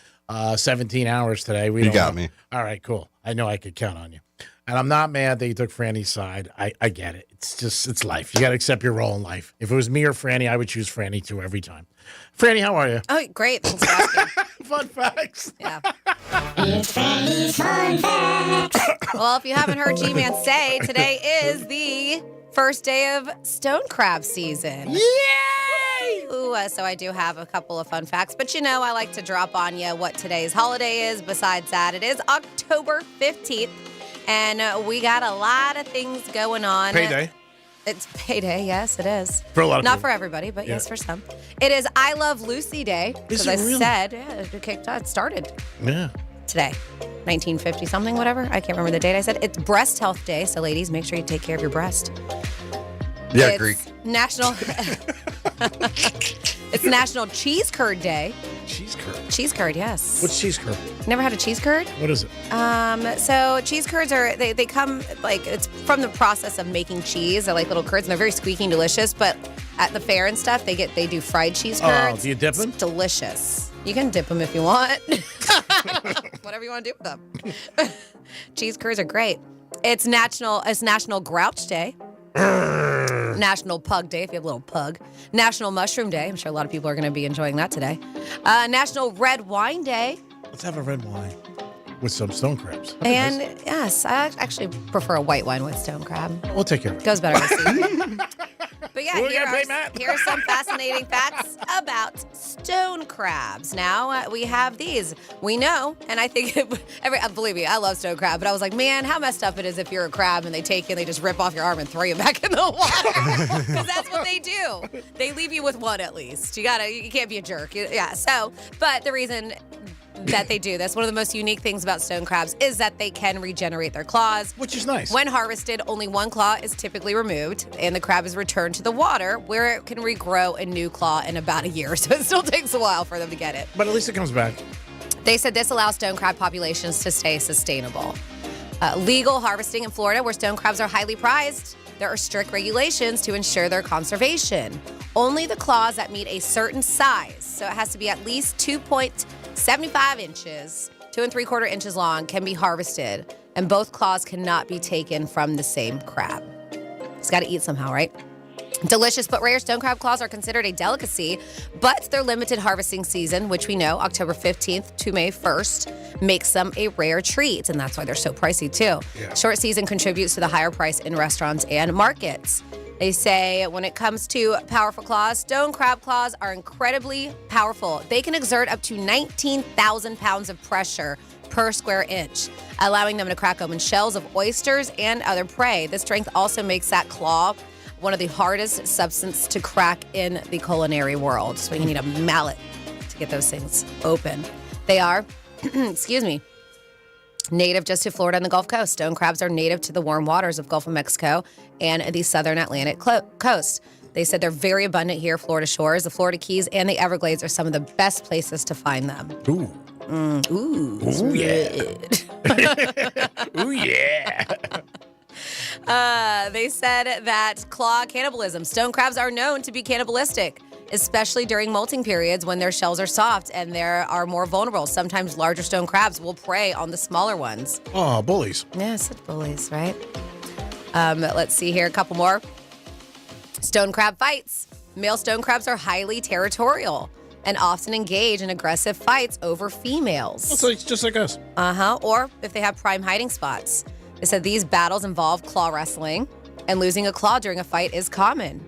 17 hours today. You got me. All right, cool. I know I could count on you. And I'm not mad that you took Franny's side. I get it. It's life. You got to accept your role in life. If it was me or Franny, I would choose Franny too every time. Franny, how are you? Oh, great. Thanks for asking. Fun facts. Yeah. It's Franny's Fun Facts. Well, if you haven't heard G-Man say, today is the first day of stone crab season. Yay! Ooh, so I do have a couple of fun facts. But I like to drop on you what today's holiday is. Besides that, it is October 15th. And we got a lot of things going on. Payday. It's payday, yes, it is. For a lot of Not people. for everybody, but Yeah. yes, for some. It is I Love Lucy Day. Is Because it I really? said, it started Yeah. today. 1950 something, whatever. I can't remember the date I said. It's Breast Health Day, so ladies, make sure you take care of your breast. Yeah, It's Greek. National It's National Cheese Curd Day. Cheese curd. Cheese curd, yes. What's cheese curd? Never had a cheese curd? What is it? So cheese curds they come it's from the process of making cheese. They're like little curds and they're very squeaky and delicious. But at the fair and stuff, they do fried cheese curds. Oh, do you dip them? It's delicious. You can dip them if you want. Whatever you want to do with them. Cheese curds are great. It's National Grouch Day. National Pug Day, if you have a little pug. National Mushroom Day. I'm sure a lot of people are going to be enjoying that today. National Red Wine Day. Let's have a red wine with some stone crabs. And yes, I actually prefer a white wine with stone crab. We'll take care of it. Goes better with seafood. But But yeah, Who we gonna play, Matt? here are some fascinating facts about stone crabs. Now, we have these. We know, and I think, believe me, I love stone crab, but I was like, man, how messed up it is if you're a crab and they take you and they just rip off your arm and throw you back in the water. Because that's what they do. They leave you with one at least. You can't be a jerk. Yeah, but the reason that they do this, one of the most unique things about stone crabs is that they can regenerate their claws. Which is nice. When harvested, only one claw is typically removed, and the crab is returned to the water, where it can regrow a new claw in about a year. So it still takes a while for them to get it. But at least it comes back. They said this allows stone crab populations to stay sustainable. Legal harvesting in Florida, where stone crabs are highly prized, there are strict regulations to ensure their conservation. Only the claws that meet a certain size, so it has to be at least 2.75 inches, 2 3/4 inches long, can be harvested, and both claws cannot be taken from the same crab. It's got to eat somehow, right? Delicious but rare stone crab claws are considered a delicacy, but their limited harvesting season, which we know, October 15th to May 1st, makes them a rare treat, and that's why they're so pricey too. Yeah. Short season contributes to the higher price in restaurants and markets. They say when it comes to powerful claws, stone crab claws are incredibly powerful. They can exert up to 19,000 pounds of pressure per square inch, allowing them to crack open shells of oysters and other prey. The strength also makes that claw one of the hardest substances to crack in the culinary world. So you need a mallet to get those things open. They are, native just to Florida and the Gulf Coast. Stone crabs are native to the warm waters of Gulf of Mexico and the southern Atlantic coast. They said they're very abundant here, Florida shores. The Florida Keys and the Everglades are some of the best places to find them. Ooh. Ooh, yeah. Ooh, yeah. They said that claw cannibalism. Stone crabs are known to be cannibalistic, especially during molting periods when their shells are soft and they are more vulnerable. Sometimes larger stone crabs will prey on the smaller ones. Oh, bullies. Yes, it's bullies, right? Let's see here, a couple more. Stone crab fights. Male stone crabs are highly territorial and often engage in aggressive fights over females. So it's just like us. Or if they have prime hiding spots. They said these battles involve claw wrestling, and losing a claw during a fight is common.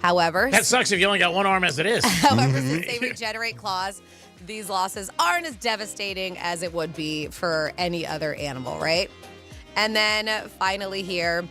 However, That sucks if you only got one arm as it is. however, since they regenerate claws, these losses aren't as devastating as it would be for any other animal, right? And then finally here,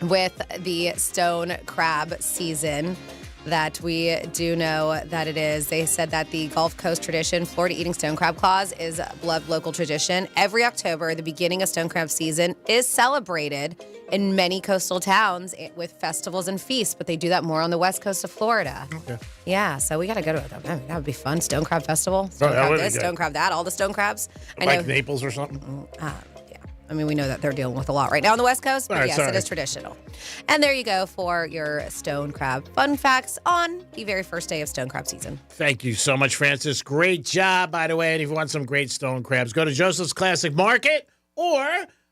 with the stone crab season that we do know that it is, they said that the Gulf Coast tradition, Florida eating stone crab claws, is a beloved local tradition. Every October, the beginning of stone crab season is celebrated in many coastal towns with festivals and feasts, but they do that more on the west coast of Florida. Okay. Yeah, so we got to go to it. Man, that would be fun. Stone crab festival. Stone that crab would be this, good. stone crab that, all the stone crabs. Like Naples or something? Yeah. I mean, we know that they're dealing with a lot right now on the West Coast, but All right, yes, sorry. it is traditional. And there you go for your stone crab fun facts on the very first day of stone crab season. Thank you so much, Francis. Great job, by the way. And if you want some great stone crabs, go to Joseph's Classic Market or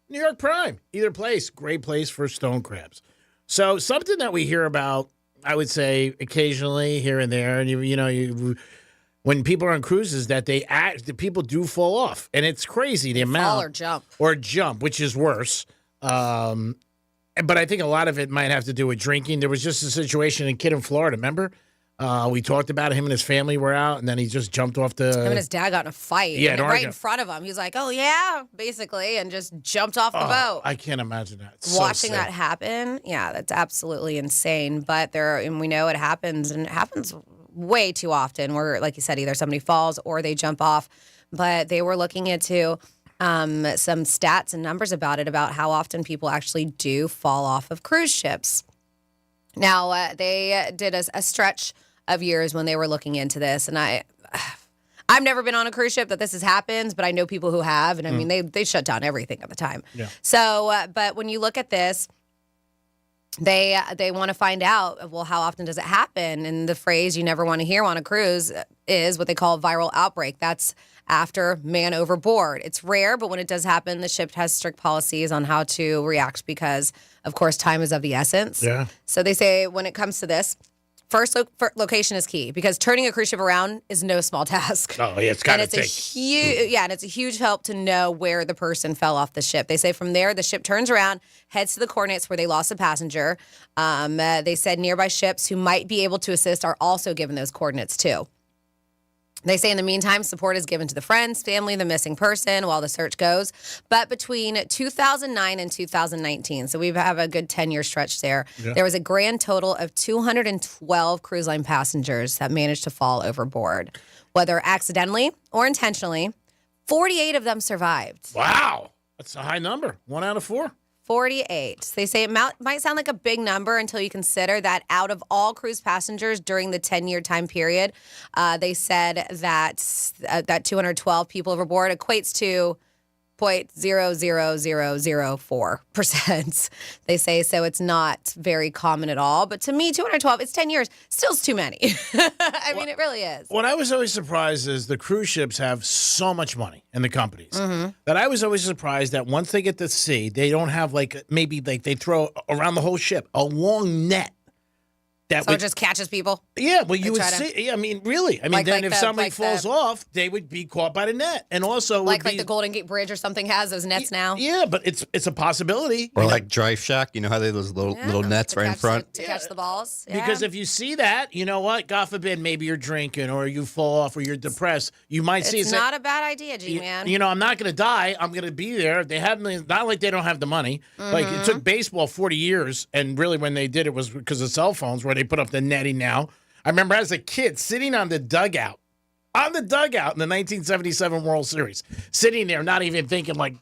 New York Prime. Either place, great place for stone crabs. So something that we hear about, I would say, occasionally here and there, and when people are on cruises, that the people do fall off, and it's crazy the amount. Fall or jump, which is worse. But I think a lot of it might have to do with drinking. There was just a situation, a kid in Florida, remember? We talked about it. Him and his family were out, and then he just jumped off the. Him and his dad got in a fight. Yeah, and right in front of him. He was like, "Oh yeah," basically, and just jumped off the boat. I can't imagine that. It's Watching so sad. that happen, yeah, that's absolutely insane. But and we know it happens, and it happens way too often. Where, like you said, either somebody falls or they jump off. But they were looking into some stats and numbers about it, about how often people actually do fall off of cruise ships. Now, they did a stretch of years when they were looking into this, and I've never been on a cruise ship that this has happened, but I know people who have, and I mean, they shut down everything at the time. Yeah. So, but when you look at this, they want to find out, well, how often does it happen? And the phrase you never want to hear on a cruise is what they call a viral outbreak. That's after man overboard. It's rare, but when it does happen, the ship has strict policies on how to react because, of course, time is of the essence. Yeah. So they say when it comes to this, First location is key because turning a cruise ship around is no small task. Oh, yeah, it's got to take. And it's a huge help to know where the person fell off the ship. They say from there, the ship turns around, heads to the coordinates where they lost a passenger. They said nearby ships who might be able to assist are also given those coordinates too. They say in the meantime, support is given to the friends, family, the missing person while the search goes. But between 2009 and 2019, so we have a good 10-year stretch there, there was a grand total of 212 cruise line passengers that managed to fall overboard. Whether accidentally or intentionally, 48 of them survived. Wow. That's a high number. 1 out of 4. 48. They say it might sound like a big number until you consider that out of all cruise passengers during the 10-year time period, they said that 212 people overboard equates to 0.00004%. They say, so it's not very common at all. But to me, 212, it's 10 years, still's too many. I mean, it really is. What I was always surprised is the cruise ships have so much money in the companies that I was always surprised that once they get to sea, they don't have maybe they throw around the whole ship a long net. So it just catches people? Yeah, well, you would see. I mean, really. I mean, then if somebody falls off, they would be caught by the net. And also, like the Golden Gate Bridge or something has those nets now? Yeah, but it's a possibility. Or like Drive Shack, you know how they have those little nets right in front? To catch the balls. Yeah. Because if you see that, you know what? God forbid, maybe you're drinking or you fall off or you're depressed. You might see it's not a bad idea, G-Man. You know, I'm not going to die. I'm going to be there. They have not like they don't have the money. Like it took baseball 40 years, and really when they did it was because of cell phones where they put up the netting. Now, I remember as a kid sitting on the dugout in the 1977 World Series, sitting there, not even thinking like,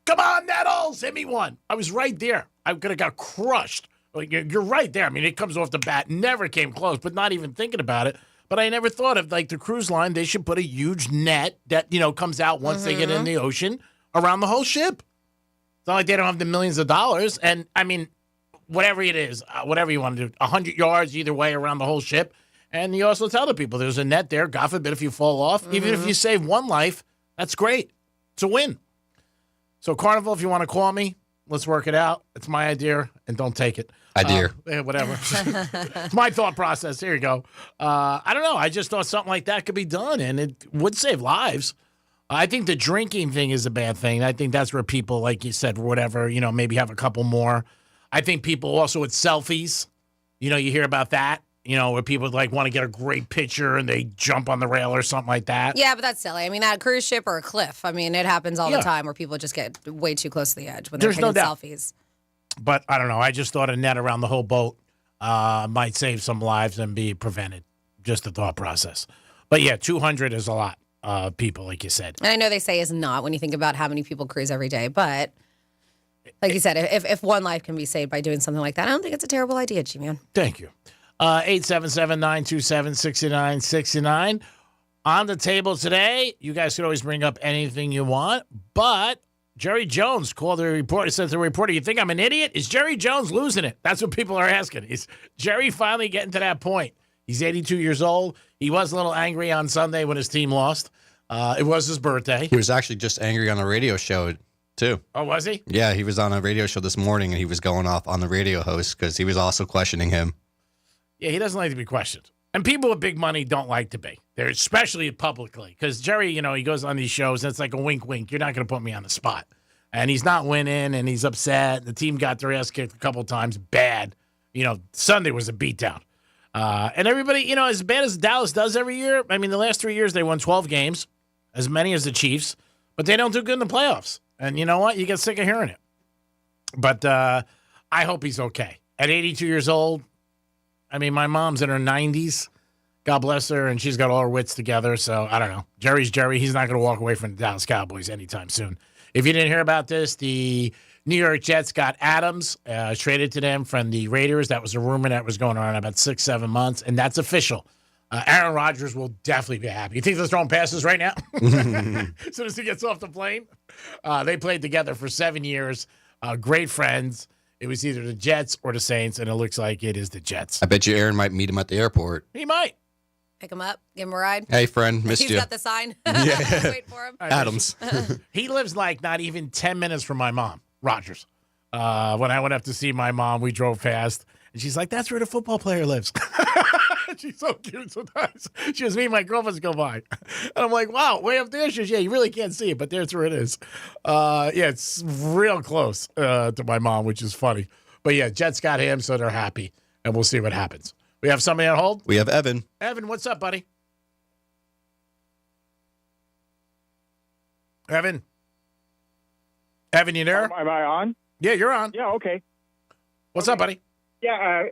come on, Nettles, hit me one. I was right there. I could have got crushed. Like, you're right there. I mean, it comes off the bat, never came close, but not even thinking about it. But I never thought of like the cruise line, they should put a huge net that, comes out once they get in the ocean around the whole ship. It's not like they don't have the millions of dollars. And I mean, whatever it is, whatever you want to do, 100 yards either way around the whole ship. And you also tell the people there's a net there. God forbid if you fall off. Even if you save one life, that's great. It's a win. So, Carnival, if you want to call me, let's work it out. It's my idea, and don't take it. Whatever. It's my thought process. Here you go. I don't know. I just thought something like that could be done, and it would save lives. I think the drinking thing is a bad thing. I think that's where people, like you said, whatever, maybe have a couple more. I think people also with selfies, you hear about that, where people want to get a great picture and they jump on the rail or something like that. Yeah, but that's silly. I mean, at a cruise ship or a cliff, I mean, it happens all the time where people just get way too close to the edge when they're taking selfies. But I don't know. I just thought a net around the whole boat might save some lives and be prevented. Just the thought process. But yeah, 200 is a lot of people, like you said. And I know they say it's not when you think about how many people cruise every day, but... Like you said, if one life can be saved by doing something like that, I don't think it's a terrible idea, G-Man. Thank you. 877-927-6969. On the table today, you guys can always bring up anything you want, but Jerry Jones called the reporter, said to the reporter, you think I'm an idiot? Is Jerry Jones losing it? That's what people are asking. Is Jerry finally getting to that point? He's 82 years old. He was a little angry on Sunday when his team lost. It was his birthday. He was actually just angry on a radio show, too. Oh, was he? Yeah, he was on a radio show this morning, and he was going off on the radio host because he was also questioning him. Yeah, he doesn't like to be questioned. And people with big money don't like to be. They're especially publicly. Because Jerry, he goes on these shows, and it's like a wink, wink. You're not going to put me on the spot. And he's not winning, and he's upset. The team got their ass kicked a couple times. Bad. Sunday was a beatdown. And everybody, as bad as Dallas does every year, I mean, the last 3 years, they won 12 games, as many as the Chiefs, but they don't do good in the playoffs. And you know what? You get sick of hearing it. But I hope he's okay. At 82 years old, I mean, my mom's in her 90s. God bless her, and she's got all her wits together. So, I don't know. Jerry's Jerry. He's not going to walk away from the Dallas Cowboys anytime soon. If you didn't hear about this, the New York Jets got Adams, traded to them from the Raiders. That was a rumor that was going on about 6-7 months, and that's official. Aaron Rodgers will definitely be happy. You think they're throwing passes right now? As soon as he gets off the plane. They played together for 7 years. Great friends. It was either the Jets or the Saints, and it looks like it is the Jets. I bet you Aaron might meet him at the airport. He might. Pick him up, give him a ride. Hey, friend, missed you. He's got the sign. Yeah. Wait for him. Adams. He lives not even 10 minutes from my mom, Rodgers. When I went up to see my mom, we drove past, and she's like, that's where the football player lives. She's so cute sometimes. She was me and my girlfriends go by. And I'm like, wow, way up there? She goes, yeah, you really can't see it, but there's where it is. Yeah, it's real close to my mom, which is funny. But yeah, Jets got him, so they're happy. And we'll see what happens. We have somebody on hold? We have Evan. Evan, what's up, buddy? Evan? Evan, you there? Am I on? Yeah, you're on. Yeah, okay. What's up, buddy? Yeah,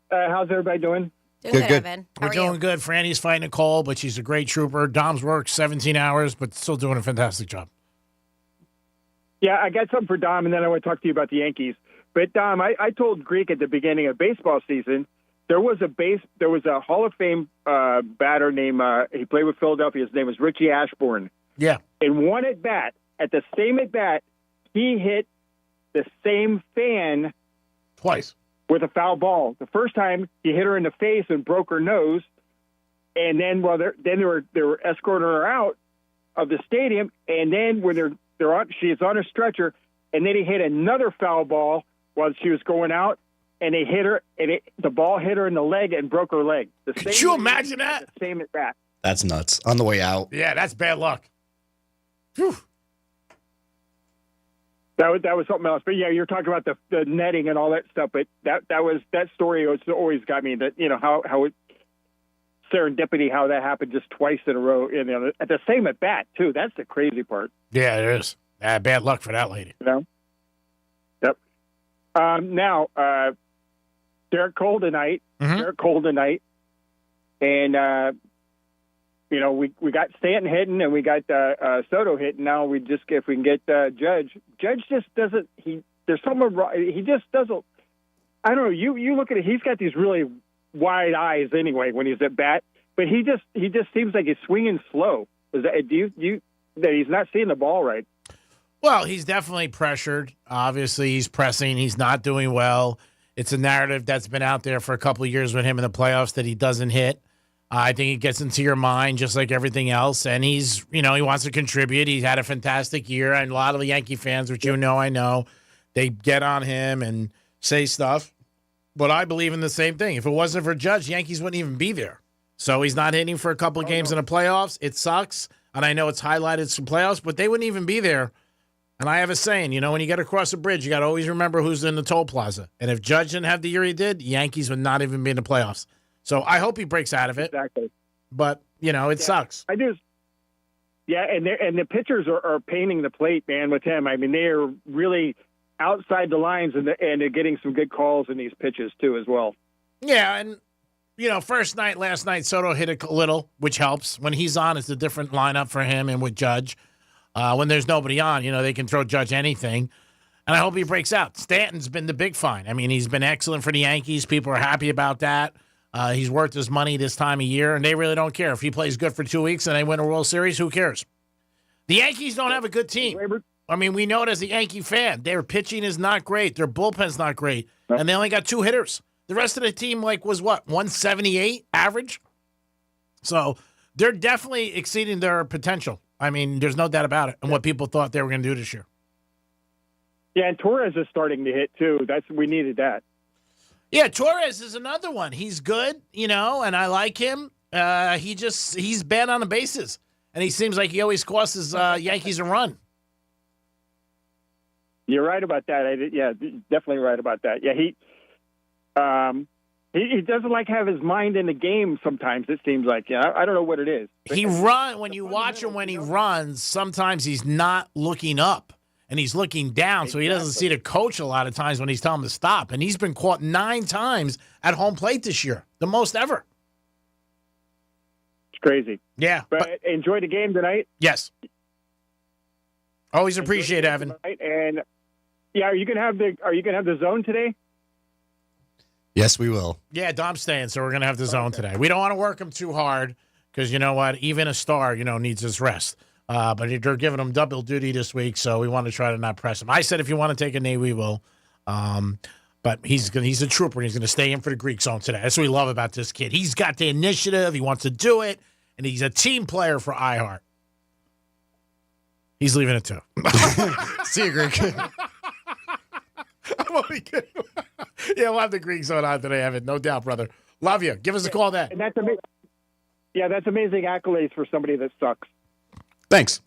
how's everybody doing? Doing good, Evan. How We're are doing you? good. Franny's fighting a cold, but she's a great trooper. Dom's worked 17 hours, but still doing a fantastic job. Yeah, I got something for Dom, and then I want to talk to you about the Yankees. But Dom, I told Greek at the beginning of baseball season there was a Hall of Fame batter named he played with Philadelphia. His name was Richie Ashburn. Yeah. In one at bat, he hit the same fan twice with a foul ball. The first time he hit her in the face and broke her nose, and then they were escorting her out of the stadium, and then when she's on a stretcher, and then he hit another foul ball while she was going out, and they hit her, and the ball hit her in the leg and broke her leg. Could you imagine that? The same at bat. That's nuts. On the way out. Yeah, that's bad luck. Whew. That was something else. But yeah, you're talking about the netting and all that stuff. But that story always got me. That how it serendipity, how that happened just twice in a row, at the same at bat too. That's the crazy part. Yeah, it is. Bad luck for that lady. Yep. Now, Derek Cole tonight. Mm-hmm. Derek Cole tonight, and we got Stanton hitting and we got Soto hitting. Now if we can get Judge. Judge just doesn't. There's something wrong. He just doesn't. I don't know. You look at it. He's got these really wide eyes anyway when he's at bat, but he just seems like he's swinging slow. Is that that he's not seeing the ball right? Well, he's definitely pressured. Obviously, he's pressing. He's not doing well. It's a narrative that's been out there for a couple of years with him in the playoffs that he doesn't hit. I think it gets into your mind just like everything else. And he's, he wants to contribute. He's had a fantastic year. And a lot of the Yankee fans, which I know, they get on him and say stuff. But I believe in the same thing. If it wasn't for Judge, Yankees wouldn't even be there. So he's not hitting for a couple of games in the playoffs. It sucks. And I know it's highlighted some playoffs, but they wouldn't even be there. And I have a saying, when you get across a bridge, you got to always remember who's in the toll plaza. And if Judge didn't have the year he did, Yankees would not even be in the playoffs. So I hope he breaks out of it. Exactly. But, it sucks. I do. Yeah, and the pitchers are painting the plate, man, with him. I mean, they are really outside the lines, and they're getting some good calls in these pitches, too, as well. Yeah, and, last night, Soto hit a little, which helps. When he's on, it's a different lineup for him and with Judge. When there's nobody on, they can throw Judge anything. And I hope he breaks out. Stanton's been the big find. I mean, he's been excellent for the Yankees. People are happy about that. He's worth his money this time of year, and they really don't care. If he plays good for 2 weeks and they win a World Series, who cares? The Yankees don't have a good team. I mean, we know it as a Yankee fan. Their pitching is not great. Their bullpen's not great. And they only got 2 hitters. The rest of the team, was what, 178 average? So they're definitely exceeding their potential. I mean, there's no doubt about it, and what people thought they were going to do this year. Yeah, and Torres is starting to hit, too. We needed that. Yeah, Torres is another one. He's good, and I like him. He's bad on the bases, and he seems like he always costs Yankees a run. You're right about that. Yeah, definitely right about that. Yeah, he doesn't have his mind in the game sometimes, it seems like. Yeah, I don't know what it is. When you watch him when he runs, sometimes he's not looking up. And he's looking down, so he doesn't see the coach a lot of times when he's telling him to stop. And he's been caught 9 times at home plate this year, the most ever. It's crazy. Yeah. But enjoy the game tonight. Yes. Always appreciate Evan. And yeah, are you gonna have the zone today? Yes, we will. Yeah, Dom's staying, so we're gonna have the zone today. We don't want to work him too hard because you know what? Even a star, needs his rest. But they're giving him double duty this week, so we want to try to not press him. I said if you want to take a knee, we will. But he's a trooper, and he's going to stay in for the Greek zone today. That's what we love about this kid. He's got the initiative. He wants to do it, and he's a team player for iHeart. He's leaving it, too. See you, Greek. I'm only kidding. Yeah, we'll have the Greek zone on today, Evan. No doubt, brother. Love you. Give us a call then. And that's amazing. Yeah, that's amazing accolades for somebody that sucks. Thanks.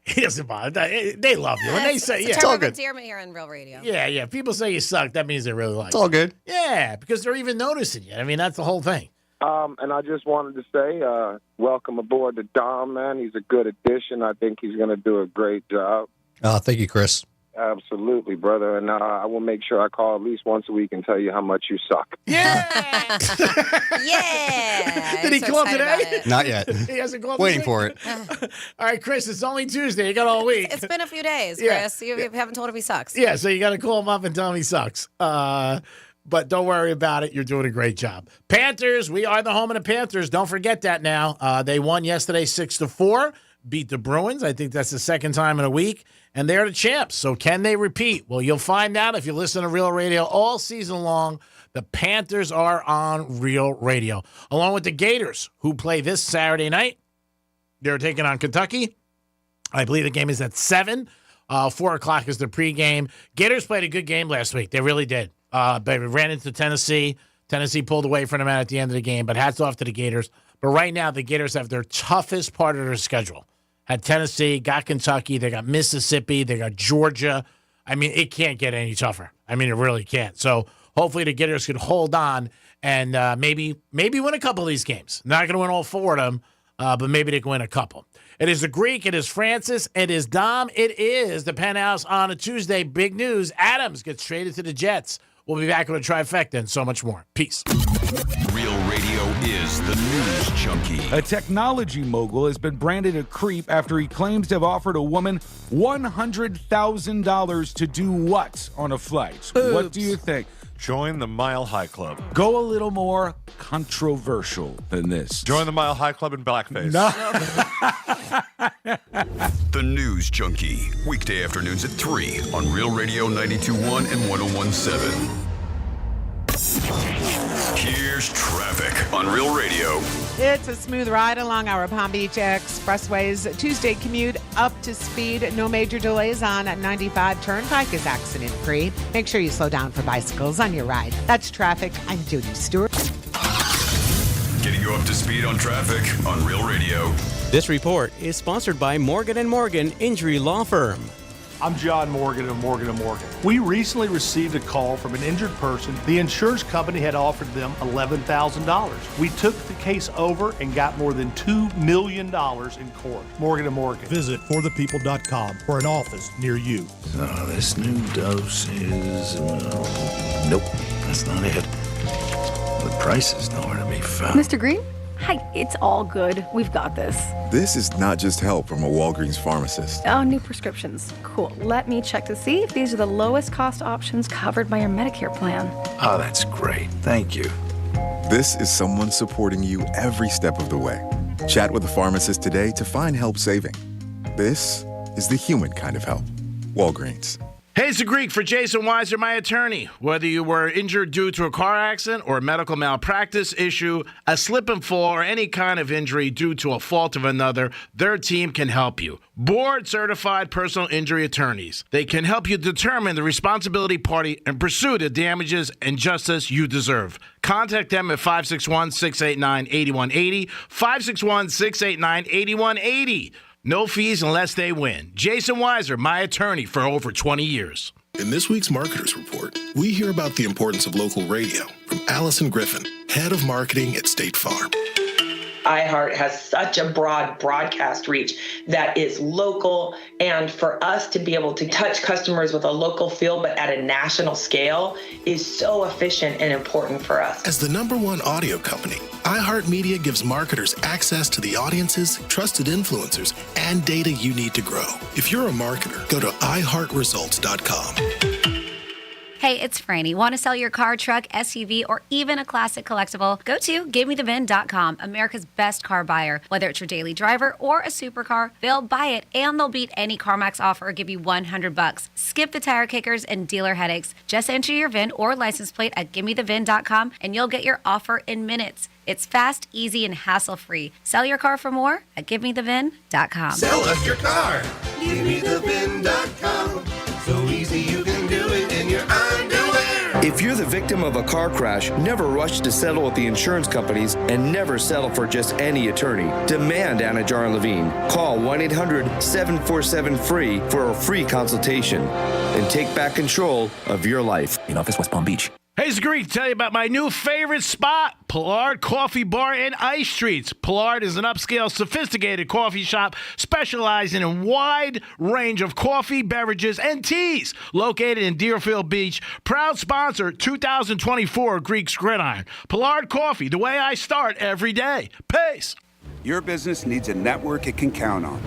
He doesn't bother. They love you. When they say, it's all good. Endearment here in Real Radio. Yeah. People say you suck. That means they really like you. It's all good. Yeah, because they're even noticing you. I mean, that's the whole thing. And I just wanted to say, welcome aboard to Dom, man. He's a good addition. I think he's going to do a great job. Thank you, Chris. Absolutely, brother. And I will make sure I call at least once a week and tell you how much you suck. Yeah. Did he call today? Not yet. He hasn't called Waiting today? for it. All right, Chris, it's only Tuesday. You got all week. It's been a few days, Yeah. Chris. You haven't told him he sucks. Yeah, so you got to call him up and tell him he sucks. But don't worry about it. You're doing a great job. Panthers, we are the home of the Panthers. Don't forget that now. They won yesterday 6-4, beat the Bruins. I think that's the second time in a week. And they're the champs. So can they repeat? Well, you'll find out if you listen to Real Radio all season long. The Panthers are on Real Radio, along with the Gators, who play this Saturday night. They're taking on Kentucky. I believe the game is at 7. 4 o'clock is the pregame. Gators played a good game last week. They really did. They ran into Tennessee. Tennessee pulled away from them at the end of the game, but hats off to the Gators. But right now, the Gators have their toughest part of their schedule. Had Tennessee, got Kentucky, they got Mississippi, they got Georgia. I mean, it can't get any tougher. I mean, it really can't. So hopefully the Gators can hold on and maybe win a couple of these games. Not going to win all 4 of them, but maybe they can win a couple. It is the Greek. It is Francis. It is Dom. It is the Penthouse on a Tuesday. Big news. Adams gets traded to the Jets. We'll be back with a trifecta and so much more. Peace. Real Radio is the news junkie. A technology mogul has been branded a creep after he claims to have offered a woman $100,000 to do what on a flight? Oops. What do you think? Join the Mile High Club. Go a little more controversial than this. Join the Mile High Club in blackface. No. The News Junkie. Weekday afternoons at 3 on Real Radio 92.1 and 101.7. Here's traffic on Real Radio. It's a smooth ride along our Palm Beach expressways. Tuesday commute up to speed. No major delays on 95 Turnpike is accident-free. Make sure you slow down for bicycles on your ride. That's traffic. I'm Judy Stewart. Getting you up to speed on traffic on Real Radio. This report is sponsored by Morgan & Morgan Injury Law Firm. I'm John Morgan of Morgan & Morgan. We recently received a call from an injured person. The insurance company had offered them $11,000. We took the case over and got more than $2 million in court. Morgan & Morgan. Visit forthepeople.com for an office near you. So this new dose is... nope, that's not it. The price is nowhere to be found. Mr. Green? Hi, it's all good. We've got this. This is not just help from a Walgreens pharmacist. Oh, new prescriptions. Cool. Let me check to see if these are the lowest cost options covered by your Medicare plan. Oh, that's great. Thank you. This is someone supporting you every step of the way. Chat with a pharmacist today to find help saving. This is the human kind of help. Walgreens. Hey, it's the Greek for Jason Weiser, my attorney. Whether you were injured due to a car accident or a medical malpractice issue, a slip and fall, or any kind of injury due to a fault of another, their team can help you. Board-certified personal injury attorneys. They can help you determine the responsibility party and pursue the damages and justice you deserve. Contact them at 561-689-8180, 561-689-8180. No fees unless they win. Jason Weiser, my attorney for over 20 years. In this week's Marketers Report, we hear about the importance of local radio from Allison Griffin, head of marketing at State Farm. iHeart has such a broad broadcast reach that is local, and for us to be able to touch customers with a local feel but at a national scale is so efficient and important for us. As the #1 audio company, iHeartMedia gives marketers access to the audiences, trusted influencers, and data you need to grow. If you're a marketer, go to iHeartResults.com. Hey, it's Franny. Want to sell your car, truck, SUV, or even a classic collectible? Go to GiveMeTheVin.com, America's best car buyer. Whether it's your daily driver or a supercar, they'll buy it and they'll beat any CarMax offer or give you $100. Skip the tire kickers and dealer headaches. Just enter your VIN or license plate at GiveMeTheVin.com and you'll get your offer in minutes. It's fast, easy, and hassle-free. Sell your car for more at GiveMeTheVin.com. Sell us your car. GiveMeTheVin.com. So easy you can do it in your underwear. If you're the victim of a car crash, never rush to settle with the insurance companies and never settle for just any attorney. Demand Anajar Levine. Call 1-800-747-FREE for a free consultation and take back control of your life. In office, West Palm Beach. Hey, it's Greek to tell you about my new favorite spot, Pollard Coffee Bar and Ice Streets. Pollard is an upscale, sophisticated coffee shop specializing in a wide range of coffee, beverages, and teas. Located in Deerfield Beach, proud sponsor 2024 Greek's Gridiron. Pollard Coffee, the way I start every day. Peace. Your business needs a network it can count on.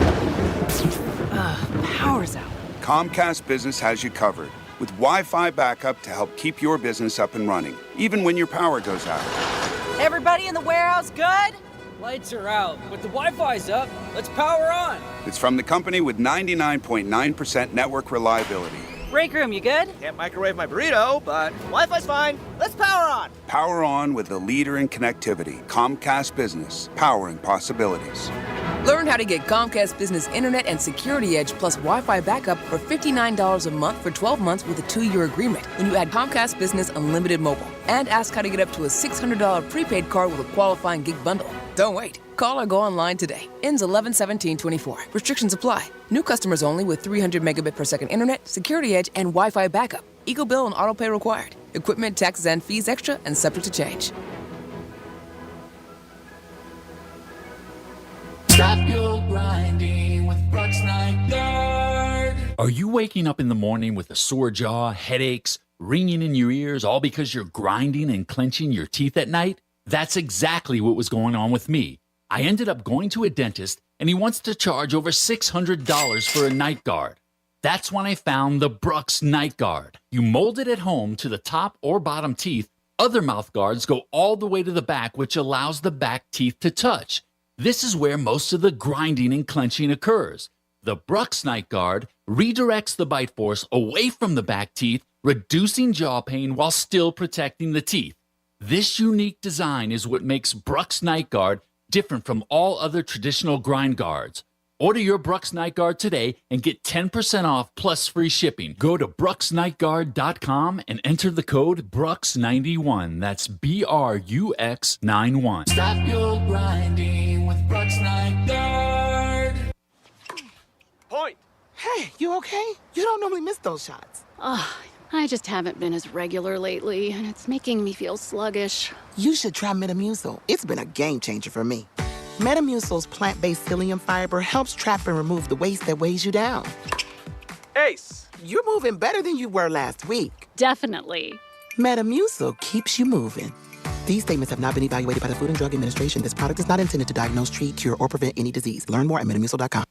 Power's out. Comcast Business has you covered with Wi-Fi backup to help keep your business up and running, even when your power goes out. Everybody in the warehouse good? Lights are out, but the Wi-Fi's up. Let's power on. It's from the company with 99.9% network reliability. Break room, you good? Can't microwave my burrito, but Wi-Fi's fine. Let's power on. Power on with the leader in connectivity, Comcast Business, powering possibilities. Learn how to get Comcast Business Internet and Security Edge plus Wi-Fi backup for $59 a month for 12 months with a 2-year agreement when you add Comcast Business Unlimited Mobile. And ask how to get up to a $600 prepaid card with a qualifying gig bundle. Don't wait. Call or go online today. Ends 11/17/24. Restrictions apply. New customers only with 300 megabit per second internet, Security Edge, and Wi-Fi backup. Eagle bill and auto pay required. Equipment, taxes, and fees extra and subject to change. Stop your grinding with Brooks Night Guard. Are you waking up in the morning with a sore jaw, headaches, ringing in your ears, all because you're grinding and clenching your teeth at night? That's exactly what was going on with me. I ended up going to a dentist, and he wants to charge over $600 for a night guard. That's when I found the Brooks Night Guard. You mold it at home to the top or bottom teeth. Other mouth guards go all the way to the back, which allows the back teeth to touch. This is where most of the grinding and clenching occurs. The Brooks Night Guard redirects the bite force away from the back teeth, reducing jaw pain while still protecting the teeth. This unique design is what makes Brooks Night Guard different from all other traditional grind guards. Order your Brooks Night Guard today and get 10% off plus free shipping. Go to brooksnightguard.com and enter the code BRUX91. That's BRUX91. Stop your grinding with Brooks Night Guard. Point. Hey, you okay? You don't normally miss those shots. I just haven't been as regular lately, and it's making me feel sluggish. You should try Metamucil. It's been a game changer for me. Metamucil's plant-based psyllium fiber helps trap and remove the waste that weighs you down. Ace. You're moving better than you were last week. Definitely. Metamucil keeps you moving. These statements have not been evaluated by the Food and Drug Administration. This product is not intended to diagnose, treat, cure, or prevent any disease. Learn more at metamucil.com.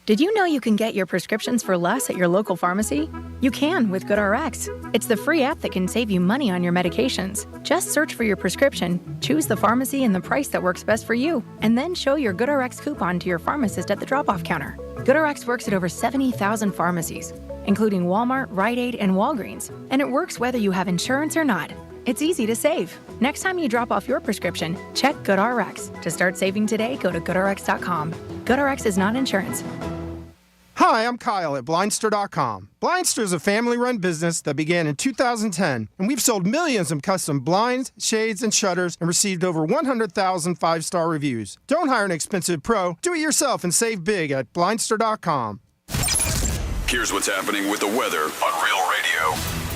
Did you know you can get your prescriptions for less at your local pharmacy? You can with GoodRx. It's the free app that can save you money on your medications. Just search for your prescription, choose the pharmacy and the price that works best for you, and then show your GoodRx coupon to your pharmacist at the drop-off counter. GoodRx works at over 70,000 pharmacies, including Walmart, Rite Aid, and Walgreens, and it works whether you have insurance or not. It's easy to save. Next time you drop off your prescription, check GoodRx. To start saving today, go to GoodRx.com. GoodRx is not insurance. Hi, I'm Kyle at Blindster.com. Blindster is a family-run business that began in 2010, and we've sold millions of custom blinds, shades, and shutters and received over 100,000 five-star reviews. Don't hire an expensive pro. Do it yourself and save big at Blindster.com. Here's what's happening with the weather on Real Radio.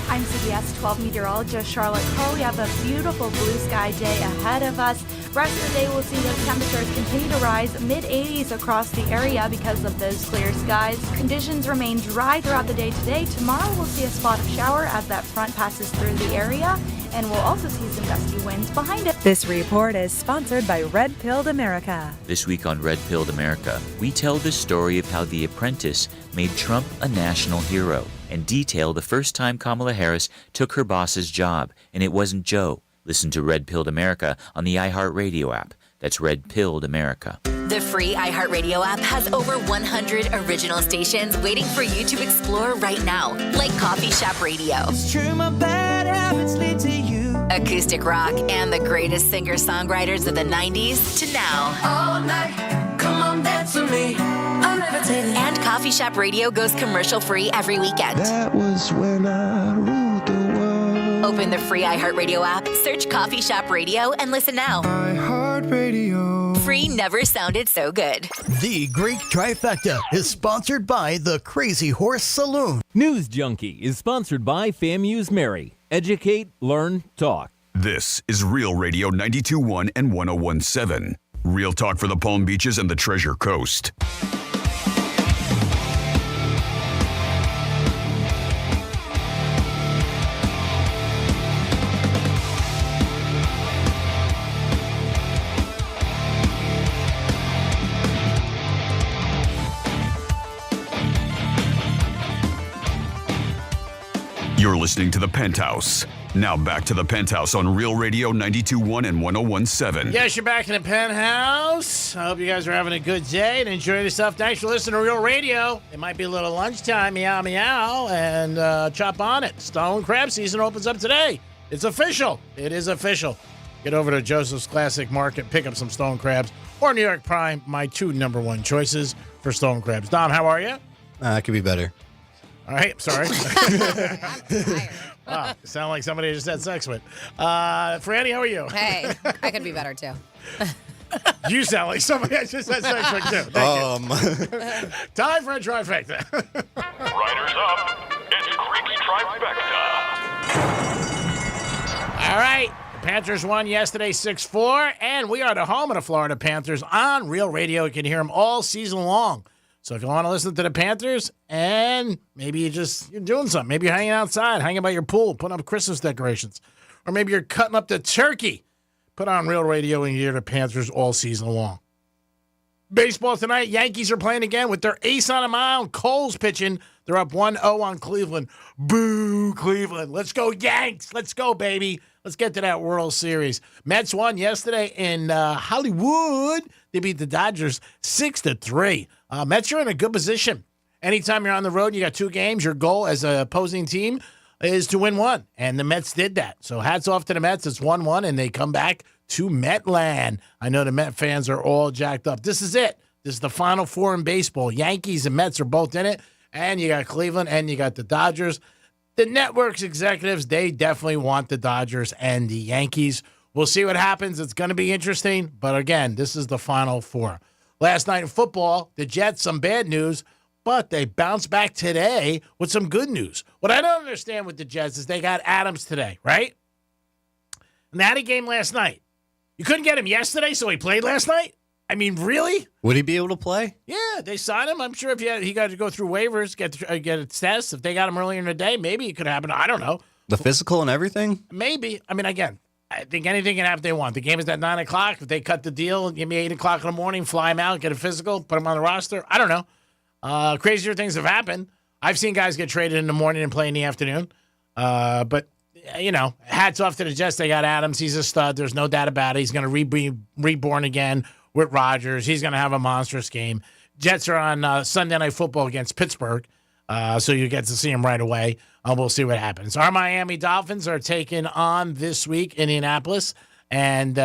I'm CBS 12 meteorologist Charlotte Cole. We have a beautiful blue sky day ahead of us. Rest of the day, we'll see those temperatures continue to rise, mid-80s across the area because of those clear skies. Conditions remain dry throughout the day today. Tomorrow, we'll see a spot of shower as that front passes through the area, and we'll also see some gusty winds behind it. This report is sponsored by Red Pilled America. This week on Red Pilled America, we tell the story of how The Apprentice made Trump a national hero and detail the first time Kamala Harris took her boss's job, and it wasn't Joe. Listen to Red Pilled America on the iHeartRadio app. That's Red Pilled America. The free iHeartRadio app has over 100 original stations waiting for you to explore right now, like Coffee Shop Radio. It's true, my bad habits lead to you. Acoustic rock and the greatest singer-songwriters of the 90s to now. All night, come on, dance with me. I'm levitating. And Coffee Shop Radio goes commercial-free every weekend. That was when I ruled the world. Open the free iHeartRadio app, search Coffee Shop Radio, and listen now. iHeartRadio. Free never sounded so good. The Greek Trifecta is sponsored by the Crazy Horse Saloon. News Junkie is sponsored by FAMU's Mary. Educate, learn, talk. This is Real Radio 92.1 and 101.7. Real talk for the Palm Beaches and the Treasure Coast. You're listening to The Penthouse. Now back to The Penthouse on Real Radio 92.1 and 101.7. Yes, you're back in The Penthouse. I hope you guys are having a good day and enjoying yourself. Thanks for listening to Real Radio. It might be a little lunchtime, meow, meow, and chop on it. Stone crab season opens up today. It's official. It is official. Get over to Joseph's Classic Market, pick up some stone crabs, or New York Prime, my two number one choices for stone crabs. Dom, how are you? It could be better. All right, sorry. Wow, you sound like somebody I just had sex with. Franny, how are you? Hey, I could be better too. You sound like somebody I just had sex with too. Thank you. Time for a trifecta. Riders up. It's Creaky Trifecta. All right. The Panthers won yesterday 6-4, and we are the home of the Florida Panthers on Real Radio. You can hear them all season long. So if you want to listen to the Panthers, and maybe you're doing something, maybe you're hanging outside, hanging by your pool, putting up Christmas decorations, or maybe you're cutting up the turkey, put on Real Radio and you hear the Panthers all season long. Baseball tonight, Yankees are playing again with their ace on the mound, Cole's pitching. They're up 1-0 on Cleveland. Boo, Cleveland. Let's go, Yanks. Let's go, baby. Let's get to that World Series. Mets won yesterday in Hollywood. They beat the Dodgers 6-3. Mets are in a good position. Anytime you're on the road, you got two games. Your goal as an opposing team is to win one, and the Mets did that. So hats off to the Mets. It's 1-1, and they come back to Metland. I know the Met fans are all jacked up. This is it. This is the Final Four in baseball. Yankees and Mets are both in it, and you got Cleveland, and you got the Dodgers. The network's executives, they definitely want the Dodgers and the Yankees. We'll see what happens. It's going to be interesting. But again, this is the Final Four. Last night in football, the Jets, some bad news, but they bounced back today with some good news. What I don't understand with the Jets is they got Adams today, right? And they had a game last night. You couldn't get him yesterday, so he played last night? I mean, really? Would he be able to play? Yeah, they signed him. I'm sure if he got to go through waivers, get a test. If they got him earlier in the day, maybe it could happen. I don't know. The physical and everything? Maybe. I mean, again, I think anything can happen if they want. The game is at 9 o'clock. If they cut the deal, give me 8 o'clock in the morning, fly him out, get a physical, put him on the roster. I don't know. Crazier things have happened. I've seen guys get traded in the morning and play in the afternoon. But, hats off to the Jets. They got Adams. He's a stud. There's no doubt about it. He's going to be reborn again with Rodgers. He's going to have a monstrous game. Jets are on Sunday Night Football against Pittsburgh, so you get to see him right away. We'll see what happens. Our Miami Dolphins are taking on this week Indianapolis, and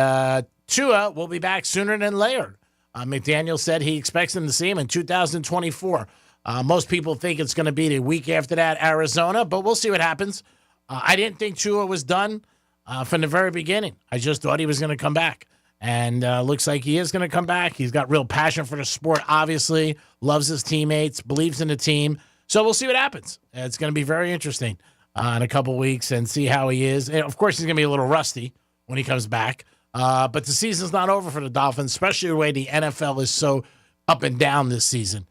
Tua will be back sooner than later. McDaniel said he expects them to see him in 2024. Most people think it's going to be the week after that, Arizona, but we'll see what happens. I didn't think Tua was done from the very beginning. I just thought he was going to come back. And looks like he is going to come back. He's got real passion for the sport, obviously. Loves his teammates, believes in the team. So we'll see what happens. It's going to be very interesting in a couple weeks and see how he is. And of course, he's going to be a little rusty when he comes back. But the season's not over for the Dolphins, especially the way the NFL is so up and down this season.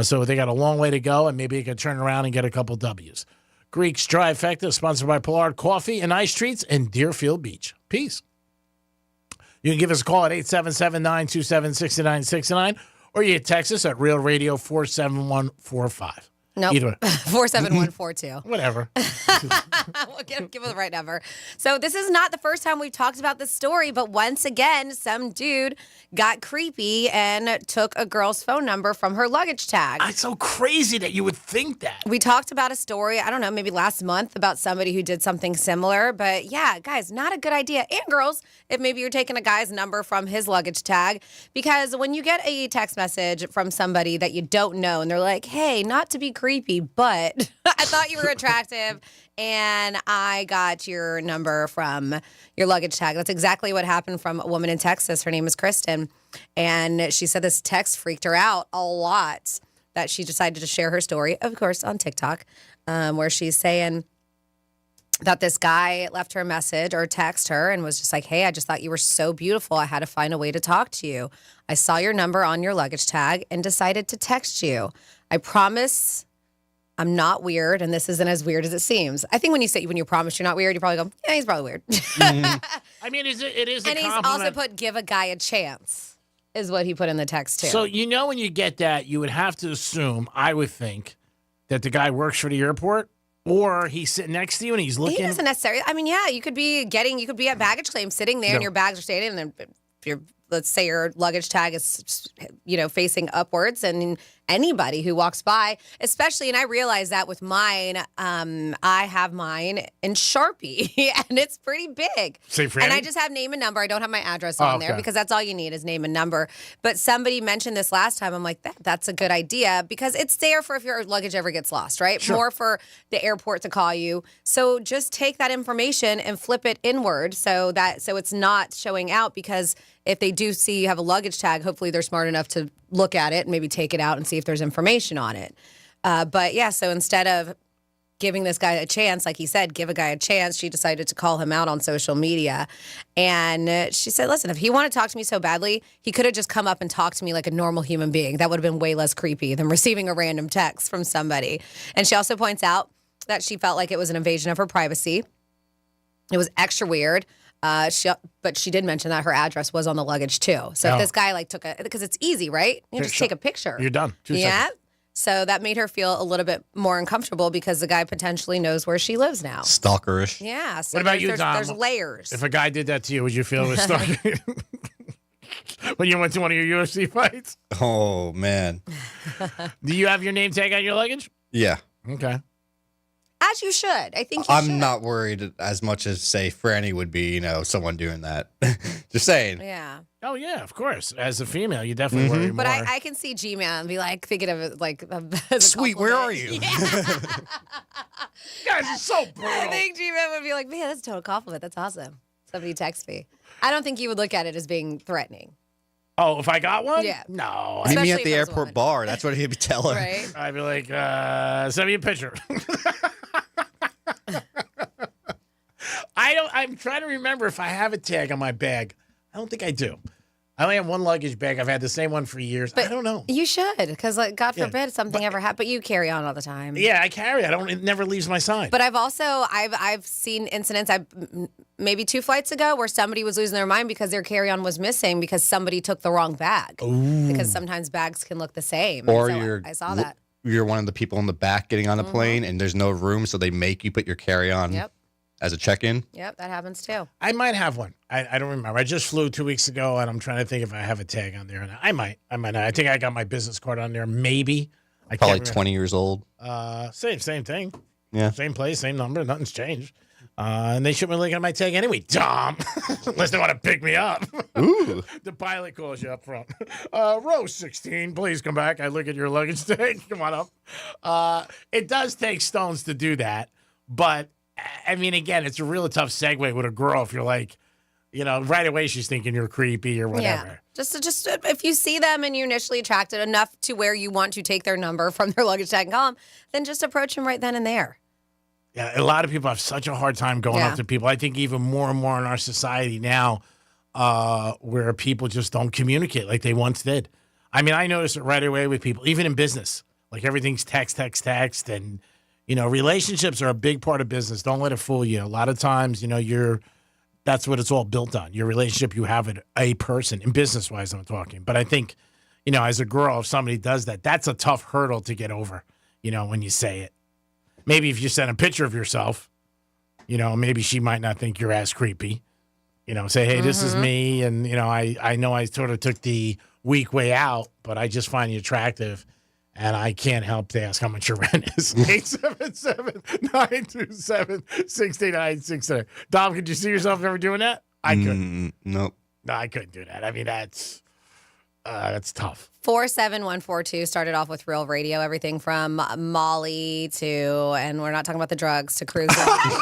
So they got a long way to go, and maybe they can turn around and get a couple W's. Greek's Trifecta, sponsored by Pollard Coffee and Ice Treats in Deerfield Beach. Peace. You can give us a call at 877-927-6969, or you can text us at Real Radio 47145. Nope. Either way. 47142. Whatever. We'll give it the right number. So this is not the first time we've talked about this story, but once again, some dude got creepy and took a girl's phone number from her luggage tag. It's so crazy that you would think that. We talked about a story, I don't know, maybe last month about somebody who did something similar. But yeah, guys, not a good idea. And girls, if maybe you're taking a guy's number from his luggage tag, because when you get a text message from somebody that you don't know and they're like, hey, not to be creepy, but I thought you were attractive and I got your number from your luggage tag. That's exactly what happened from a woman in Texas. Her name is Kristen, and she said this text freaked her out a lot, that she decided to share her story, of course, on TikTok, where she's saying that this guy left her a message or text her and was just like, hey, I just thought you were so beautiful. I had to find a way to talk to you. I saw your number on your luggage tag and decided to text you. I promise I'm not weird, and this isn't as weird as it seems. I think when you promise you're not weird, you probably go, yeah, he's probably weird. I mean, it is a and he's compliment. also put, give a guy a chance, is what he put in the text, too. So, when you get that, you would have to assume, I would think, that the guy works for the airport, or he's sitting next to you and he's looking. He doesn't necessarily. I mean, yeah, you could be at baggage claim sitting there and your bags are staying, and then let's say your luggage tag is, facing upwards, and anybody who walks by, especially, and I realize that with mine, I have mine in Sharpie, and it's pretty big. Say, Franny? And I just have name and number. I don't have my address on there because that's all you need is name and number. But somebody mentioned this last time. I'm like, that's a good idea because it's there for if your luggage ever gets lost, right? Sure. More for the airport to call you. So just take that information and flip it inward so it's not showing out, because if they do see you have a luggage tag, hopefully they're smart enough to look at it and maybe take it out and see if there's information on it. But yeah, so instead of giving this guy a chance, like he said, give a guy a chance, she decided to call him out on social media. And she said, listen, if he wanted to talk to me so badly, he could have just come up and talked to me like a normal human being. That would have been way less creepy than receiving a random text from somebody. And she also points out that she felt like it was an invasion of her privacy. It was extra weird. But she did mention that her address was on the luggage too. So if this guy took because it's easy, right? You just take a picture. You're done. 2 yeah. seconds. So that made her feel a little bit more uncomfortable because the guy potentially knows where she lives now. Stalkerish. Yeah. So What about you, Dom? There's layers. If a guy did that to you, would you feel it was stalking? When you went to one of your UFC fights? Oh, man. Do you have your name tag on your luggage? Yeah. Okay. As you should. I think you should. I'm not worried as much as, say, Franny would be, someone doing that. Just saying. Yeah. Oh, yeah, of course. As a female, you definitely worry more. But I can see G-Man be thinking of it as Sweet, where are you? Yeah. Guys, it's so brutal. I think G-Man would be like, man, that's a total compliment. That's awesome. Somebody text me. I don't think you would look at it as being threatening. Oh, if I got one? Yeah. No. Meet me at the airport bar. That's what he'd be telling. Right. I'd be like, send me a picture. I'm trying to remember if I have a tag on my bag. I don't think I do. I only have one luggage bag. I've had the same one for years. But I don't know. You should, because God forbid something ever happened. But you carry on all the time. Yeah, I carry. It never leaves my side. But I've seen incidents. Maybe 2 flights ago where somebody was losing their mind because their carry-on was missing because somebody took the wrong bag. Ooh. Because sometimes bags can look the same. Or so I saw that. You're one of the people in the back getting on the plane, and there's no room, so they make you put your carry-on as a check-in. Yep, that happens too. I might have one. I don't remember. I just flew 2 weeks ago, and I'm trying to think if I have a tag on there. And I might not. I think I got my business card on there. Maybe. Probably 20 years old. Same thing. Yeah. Same place, same number. Nothing's changed. And they shouldn't be looking at my tag anyway, Dom. Unless they want to pick me up. Ooh. The pilot calls you up front. Row 16, please come back. I look at your luggage tag. Come on up. It does take stones to do that. But, I mean, again, it's a really tough segue with a girl if you're like, right away she's thinking you're creepy or whatever. Yeah. Just if you see them and you're initially attracted enough to where you want to take their number from their luggage tag and call them, then just approach them right then and there. Yeah, a lot of people have such a hard time going up to people. I think even more and more in our society now where people just don't communicate like they once did. I mean, I notice it right away with people, even in business. Like everything's text. And, relationships are a big part of business. Don't let it fool you. A lot of times, that's what it's all built on. Your relationship you have with a person, and business-wise I'm talking. But I think, as a girl, if somebody does that, that's a tough hurdle to get over, when you say it. Maybe if you send a picture of yourself, maybe she might not think you're as creepy. Say, hey, this is me. And, I know I sort of took the weak way out, but I just find you attractive. And I can't help to ask how much your rent is. 877-927-6969. Dom, could you see yourself ever doing that? I couldn't. Nope. No, I couldn't do that. I mean, That's tough. 47142 started off with Real Radio, everything from Molly to, and we're not talking about the drugs, to cruise lines,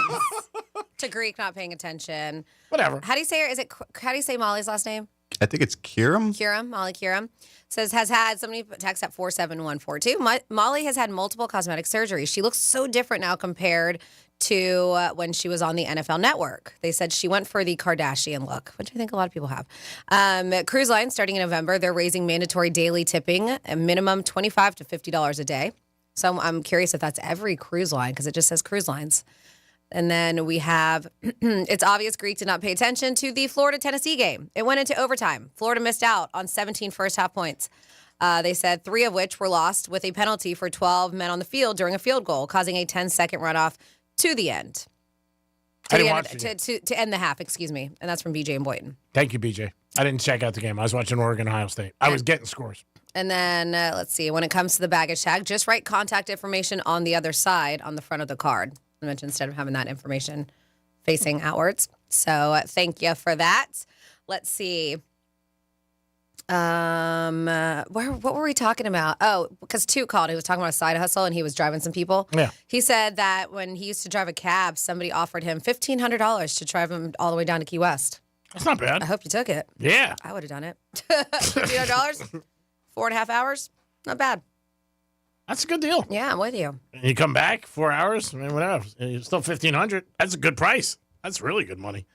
to Greek not paying attention. Whatever. How do you say how do you say Molly's last name? I think it's Kiram. Molly Kiram. Says has had somebody text at 47142. Molly has had multiple cosmetic surgeries. She looks so different now compared to when she was on the NFL Network. They said she went for the Kardashian look, which I think a lot of people have. Cruise lines starting in November, they're raising mandatory daily tipping, a minimum $25 to $50 a day. So I'm curious if that's every cruise line because it just says cruise lines. And then we have, it's obvious Greek did not pay attention to the Florida-Tennessee game. It went into overtime. Florida missed out on 17 first-half points. They said 3 of which were lost with a penalty for 12 men on the field during a field goal, causing a 10-second runoff to the end. To end the half, excuse me. And that's from BJ and Boynton. Thank you, BJ. I didn't check out the game. I was watching Oregon, Ohio State. I was getting scores. And then, let's see, when it comes to the baggage tag, just write contact information on the other side on the front of the card. I mentioned instead of having that information facing outwards. So thank you for that. Let's see. What were we talking about? Oh, because Toot called. He was talking about a side hustle and he was driving some people. Yeah. He said that when he used to drive a cab, somebody offered him $1,500 to drive him all the way down to Key West. That's not bad. I hope you took it. Yeah. I would have done it. $1,500, 4.5 hours. Not bad. That's a good deal. Yeah, I'm with you. And you come back 4 hours. I mean, whatever. It's still $1,500. That's a good price. That's really good money.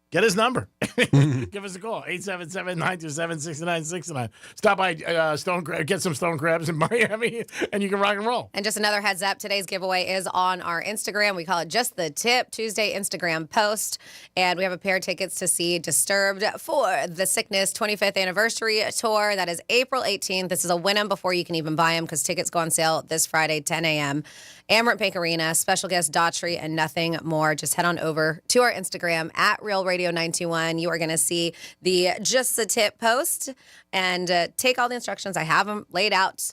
Get his number. Give us a call. 877-927-6969. Stop by get some stone crabs in Miami, and you can rock and roll. And just another heads up, today's giveaway is on our Instagram. We call it Just the Tip Tuesday Instagram post. And we have a pair of tickets to see Disturbed for the Sickness 25th Anniversary Tour. That is April 18th. This is a win them before you can even buy them because tickets go on sale this Friday, 10 a.m. Amarant Bank Arena, special guest Daughtry, and nothing more. Just head on over to our Instagram at Real Radio 921. You are going to see the Just the Tip post and take all the instructions. I have them laid out.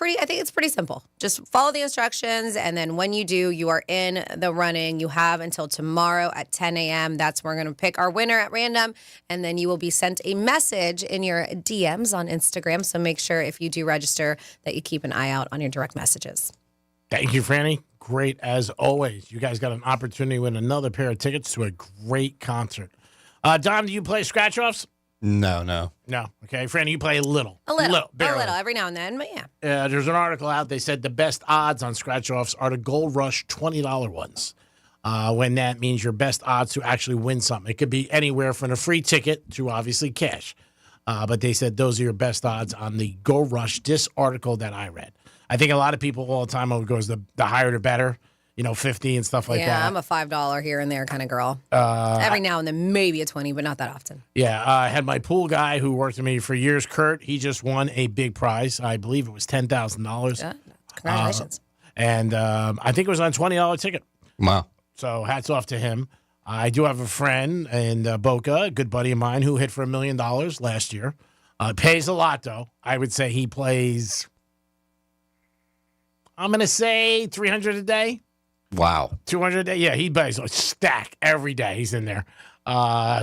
I think it's pretty simple. Just follow the instructions, and then when you do, you are in the running. You have until tomorrow at 10 a.m. That's when we're going to pick our winner at random, and then you will be sent a message in your DMs on Instagram. So make sure if you do register that you keep an eye out on your direct messages. Thank you, Franny. Great as always. You guys got an opportunity to win another pair of tickets to a great concert. Dom, do you play scratch-offs? No. No. Okay. Franny, you play a little. A little, barely. every now and then, but yeah. There's an article out. They said the best odds on scratch-offs are the Gold Rush $20 ones. When that means your best odds to actually win something. It could be anywhere from a free ticket to obviously cash. But they said those are your best odds on the Gold Rush, this article that I read. I think a lot of people all the time goes the higher the better, 50 and stuff like that. Yeah, I'm a $5 here and there kind of girl. Every now and then, maybe a 20, but not that often. Yeah, I had my pool guy who worked with me for years, Kurt. He just won a big prize. I believe it was $10,000. Yeah, congratulations. And I think it was on a $20 ticket. Wow. So hats off to him. I do have a friend in Boca, a good buddy of mine, who hit for $1 million last year. Pays a lot, though. I would say he plays, I'm going to say 300 a day. Wow. 200 a day. Yeah, he buys a stack every day. He's in there.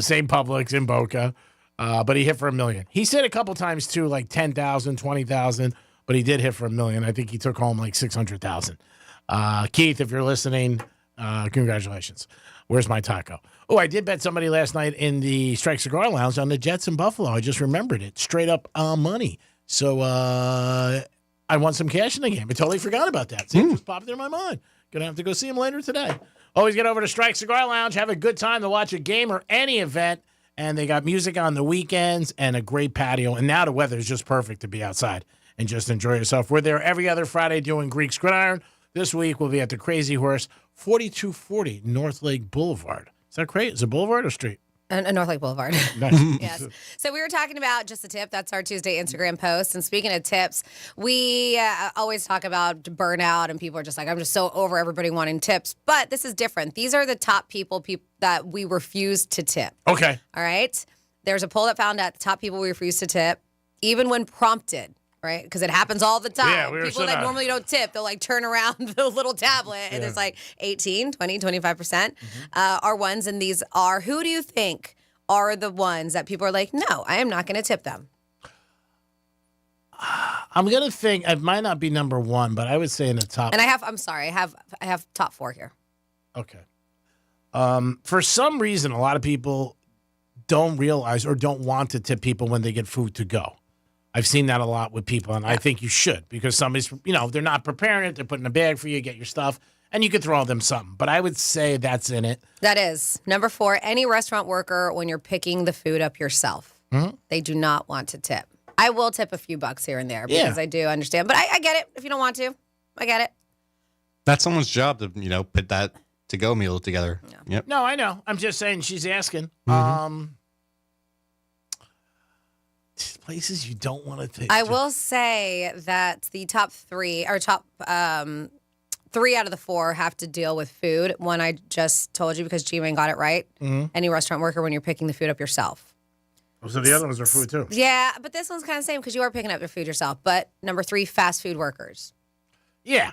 Same Publix in Boca. But he hit for $1 million. He's hit a couple times, too, like 10,000, 20,000. But he did hit for $1 million. I think he took home like 600,000. Keith, if you're listening, congratulations. Where's my taco? Oh, I did bet somebody last night in the Strike Cigar Lounge on the Jets in Buffalo. I just remembered it. Straight up money. So I won some cash in the game. I totally forgot about that. See, it just popped in my mind. Gonna have to go see him later today. Always get over to Strike Cigar Lounge. Have a good time to watch a game or any event. And they got music on the weekends and a great patio. And now the weather is just perfect to be outside and just enjoy yourself. We're there every other Friday doing Greek's Gridiron. This week we'll be at the Crazy Horse, 4240 North Lake Boulevard. Is that great? Is it Boulevard or street? North Lake Boulevard. Nice. Yes. So we were talking about Just a Tip. That's our Tuesday Instagram post. And speaking of tips, we always talk about burnout, and people are just like, I'm just so over everybody wanting tips. But this is different. These are the top people that we refuse to tip. Okay. All right. There's a poll that found out the top people we refuse to tip, even when prompted. Right? Because it happens all the time. Yeah, people that normally don't tip, they'll like turn around the little tablet and there's like 18, 20, 25% are ones. And these are, who do you think are the ones that people are like, no, I am not going to tip them? I'm gonna think it might not be number one, but I would say in the top. And I have top 4 here. Okay. For some reason, a lot of people don't realize or don't want to tip people when they get food to go. I've seen that a lot with people, and I think you should because somebody's, they're not preparing it. They're putting a bag for you, get your stuff, and you could throw them something. But I would say that's in it. That is. Number 4, any restaurant worker when you're picking the food up yourself, they do not want to tip. I will tip a few bucks here and there because I do understand. But I get it if you don't want to. I get it. That's someone's job to, put that to-go meal together. Yeah. Yep. No, I know. I'm just saying she's asking. Places you don't want to take. I will say that the top 3 or top 3 out of the 4 have to deal with food. One I just told you because G-Wayne got it right. Any restaurant worker when you're picking the food up yourself. So the other ones are food too. Yeah, but this one's kind of the same because you are picking up your food yourself. But number 3, fast food workers. Yeah.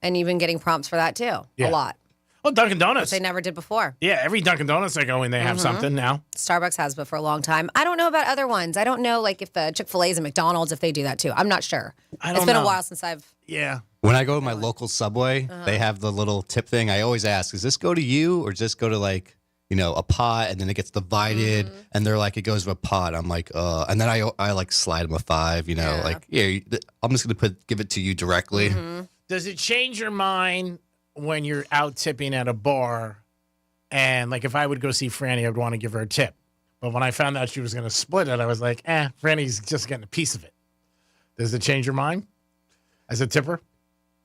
And you've been getting prompts for that too. Yeah. A lot. Well, Dunkin' Donuts. Which they never did before. Yeah, every Dunkin' Donuts I go in, they have something now. Starbucks has, but for a long time. I don't know about other ones. I don't know, like if the Chick-fil-A's and McDonald's, if they do that too. I'm not sure. It's been a while since I've. Yeah. When I go to my local Subway, they have the little tip thing. I always ask, does this go to you or does this go to like, a pot and then it gets divided and they're like, it goes to a pot. I'm like, and then I like slide them a 5, like, I'm just going to give it to you directly. Does it change your mind when you're out tipping at a bar and like if I would go see Franny, I'd want to give her a tip. But when I found out she was going to split it, I was like, Franny's just getting a piece of it. Does it change your mind as a tipper?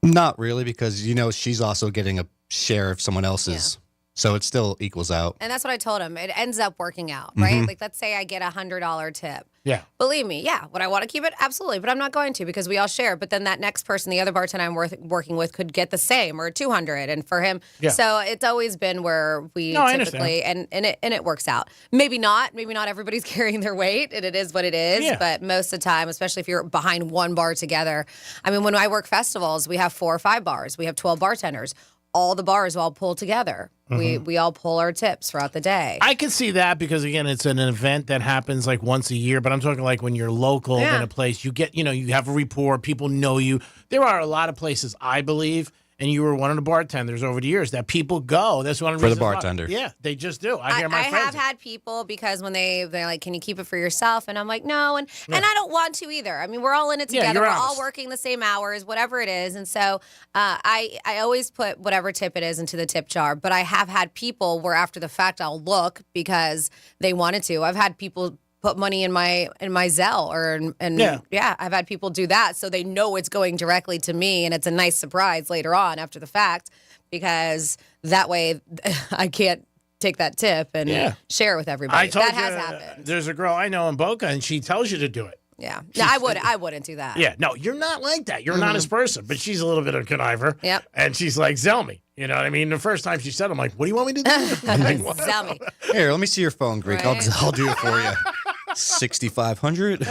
Not really because, she's also getting a share of someone else's. So it still equals out. And that's what I told him. It ends up working out, right? Like, let's say I get a $100 tip. Yeah. Believe me, would I want to keep it? Absolutely. But I'm not going to because we all share. But then that next person, the other bartender I'm working with, could get the same or 200. And for him, so it's always been where we typically, and it works out. Maybe not. Maybe not everybody's carrying their weight, and it is what it is. Yeah. But most of the time, especially if you're behind one bar together. I mean, when I work festivals, we have 4 or 5 bars. We have 12 bartenders. All the bars all pull together. We all pull our tips throughout the day. I can see that because, again, it's an event that happens like once a year. But I'm talking like when you're local in a place, you get, you have a rapport. People know you. There are a lot of places, I believe, and you were one of the bartenders over the years, that people go. That's one of the for reasons the bartender. Yeah, they just do. I hear my friends. I have had people because when they're like, can you keep it for yourself? And I'm like, no. And I don't want to either. I mean, we're all in it together. We're all working the same hours, whatever it is. And so I always put whatever tip it is into the tip jar. But I have had people where after the fact I'll look because they wanted to. I've had people put money in my Zelle I've had people do that so they know it's going directly to me and it's a nice surprise later on after the fact because that way I can't take that tip and share with everybody. That has happened. There's a girl I know in Boca and she tells you to do it. Yeah. No, I wouldn't do that. Yeah. No, you're not like that. You're an honest person, but she's a little bit of a conniver. Yep. And she's like, Zell me. You know what I mean? The first time she said, I'm like, what do you want me to do? Zell me. Here, let me see your phone, Greek. Right? I'll do it for you. 6,500.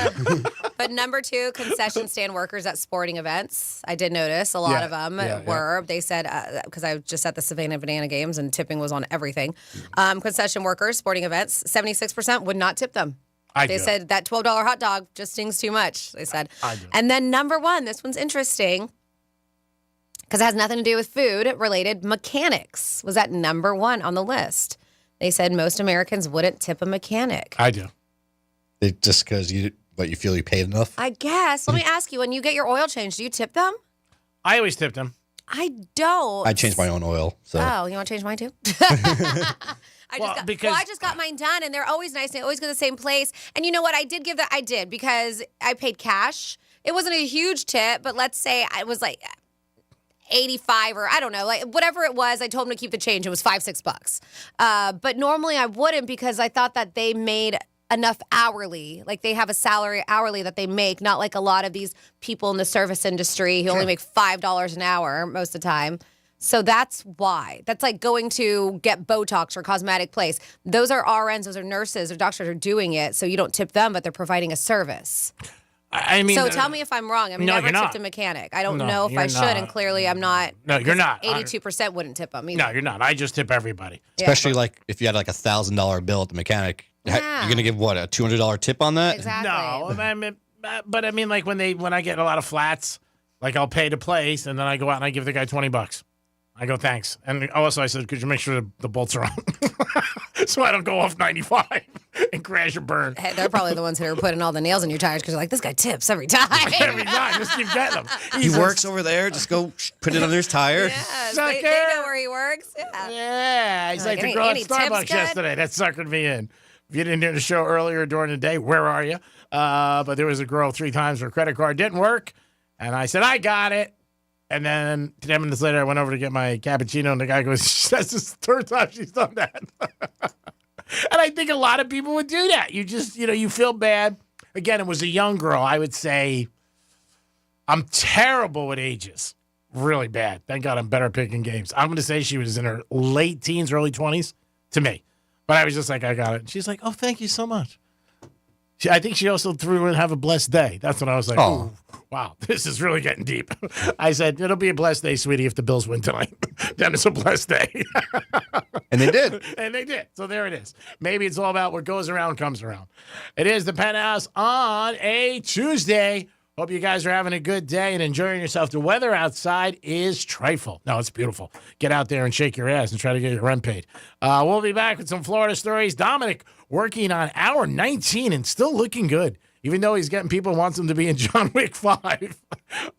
But number 2, concession stand workers at sporting events. I did notice a lot of them were. They said, because I was just at the Savannah Banana Games and tipping was on everything. Concession workers, sporting events, 76% would not tip them. They said that $12 hot dog just stings too much, they said. And then number 1, this one's interesting because it has nothing to do with food related. Mechanics was at number 1 on the list. They said most Americans wouldn't tip a mechanic. I do. Just because you feel you paid enough? I guess. Let me ask you, when you get your oil changed, do you tip them? I always tip them. I don't. I change my own oil. So. Oh, you want to change mine too? I just got mine done, and they're always nice. They always go to the same place. And you know what? I did because I paid cash. It wasn't a huge tip, but let's say it was like 85 or I don't know, like whatever it was. I told them to keep the change. It was $5-6. But normally I wouldn't because I thought that they made enough hourly. Like they have a salary hourly that they make, not like a lot of these people in the service industry who only make $5 an hour most of the time. So that's why. That's like going to get Botox or cosmetic place. Those are RNs, those are nurses or doctors are doing it. So you don't tip them, but they're providing a service. I mean, so tell me if I'm wrong. I've never tipped a mechanic. I don't know if I should, and clearly I'm not. No, you're not. 82% wouldn't tip them either. No, you're not. I just tip everybody. Especially like if you had like $1,000 bill at the mechanic. You're going to give what, a $200 tip on that? Exactly. No, but I mean, like when I get a lot of flats, like I'll pay to place, and then I go out and I give the guy $20. I go, thanks. And also I said, could you make sure the bolts are on? So I don't go off 95 and crash or burn. Hey, they're probably the ones who are putting all the nails in your tires because you're like, this guy tips every time. Every time. Just keep getting them. He works over there. Just go put it under his tire. Yes, they know where he works. Yeah. Yeah. He's like the girl at Starbucks yesterday. That suckered me in. If you didn't hear the show earlier during the day, where are you? But there was a girl 3 times her credit card didn't work. And I said, I got it. And then 10 minutes later, I went over to get my cappuccino, and the guy goes, that's the 3rd time she's done that. And I think a lot of people would do that. You just, you feel bad. Again, it was a young girl. I would say I'm terrible with ages. Really bad. Thank God I'm better at picking games. I'm going to say she was in her late teens, early 20s to me. But I was just like, I got it. And she's like, oh, thank you so much. I think she also threw in have a blessed day. That's when I was like, oh, wow, this is really getting deep. I said, it'll be a blessed day, sweetie, if the Bills win tonight. Then it's a blessed day. And they did. And they did. So there it is. Maybe it's all about what goes around comes around. It is the Penthouse on a Tuesday. Hope you guys are having a good day and enjoying yourself. The weather outside is trifle. No, it's beautiful. Get out there and shake your ass and try to get your rent paid. We'll be back with some Florida stories. Dominic working on hour 19 and still looking good, even though he's getting people who wants him to be in John Wick 5.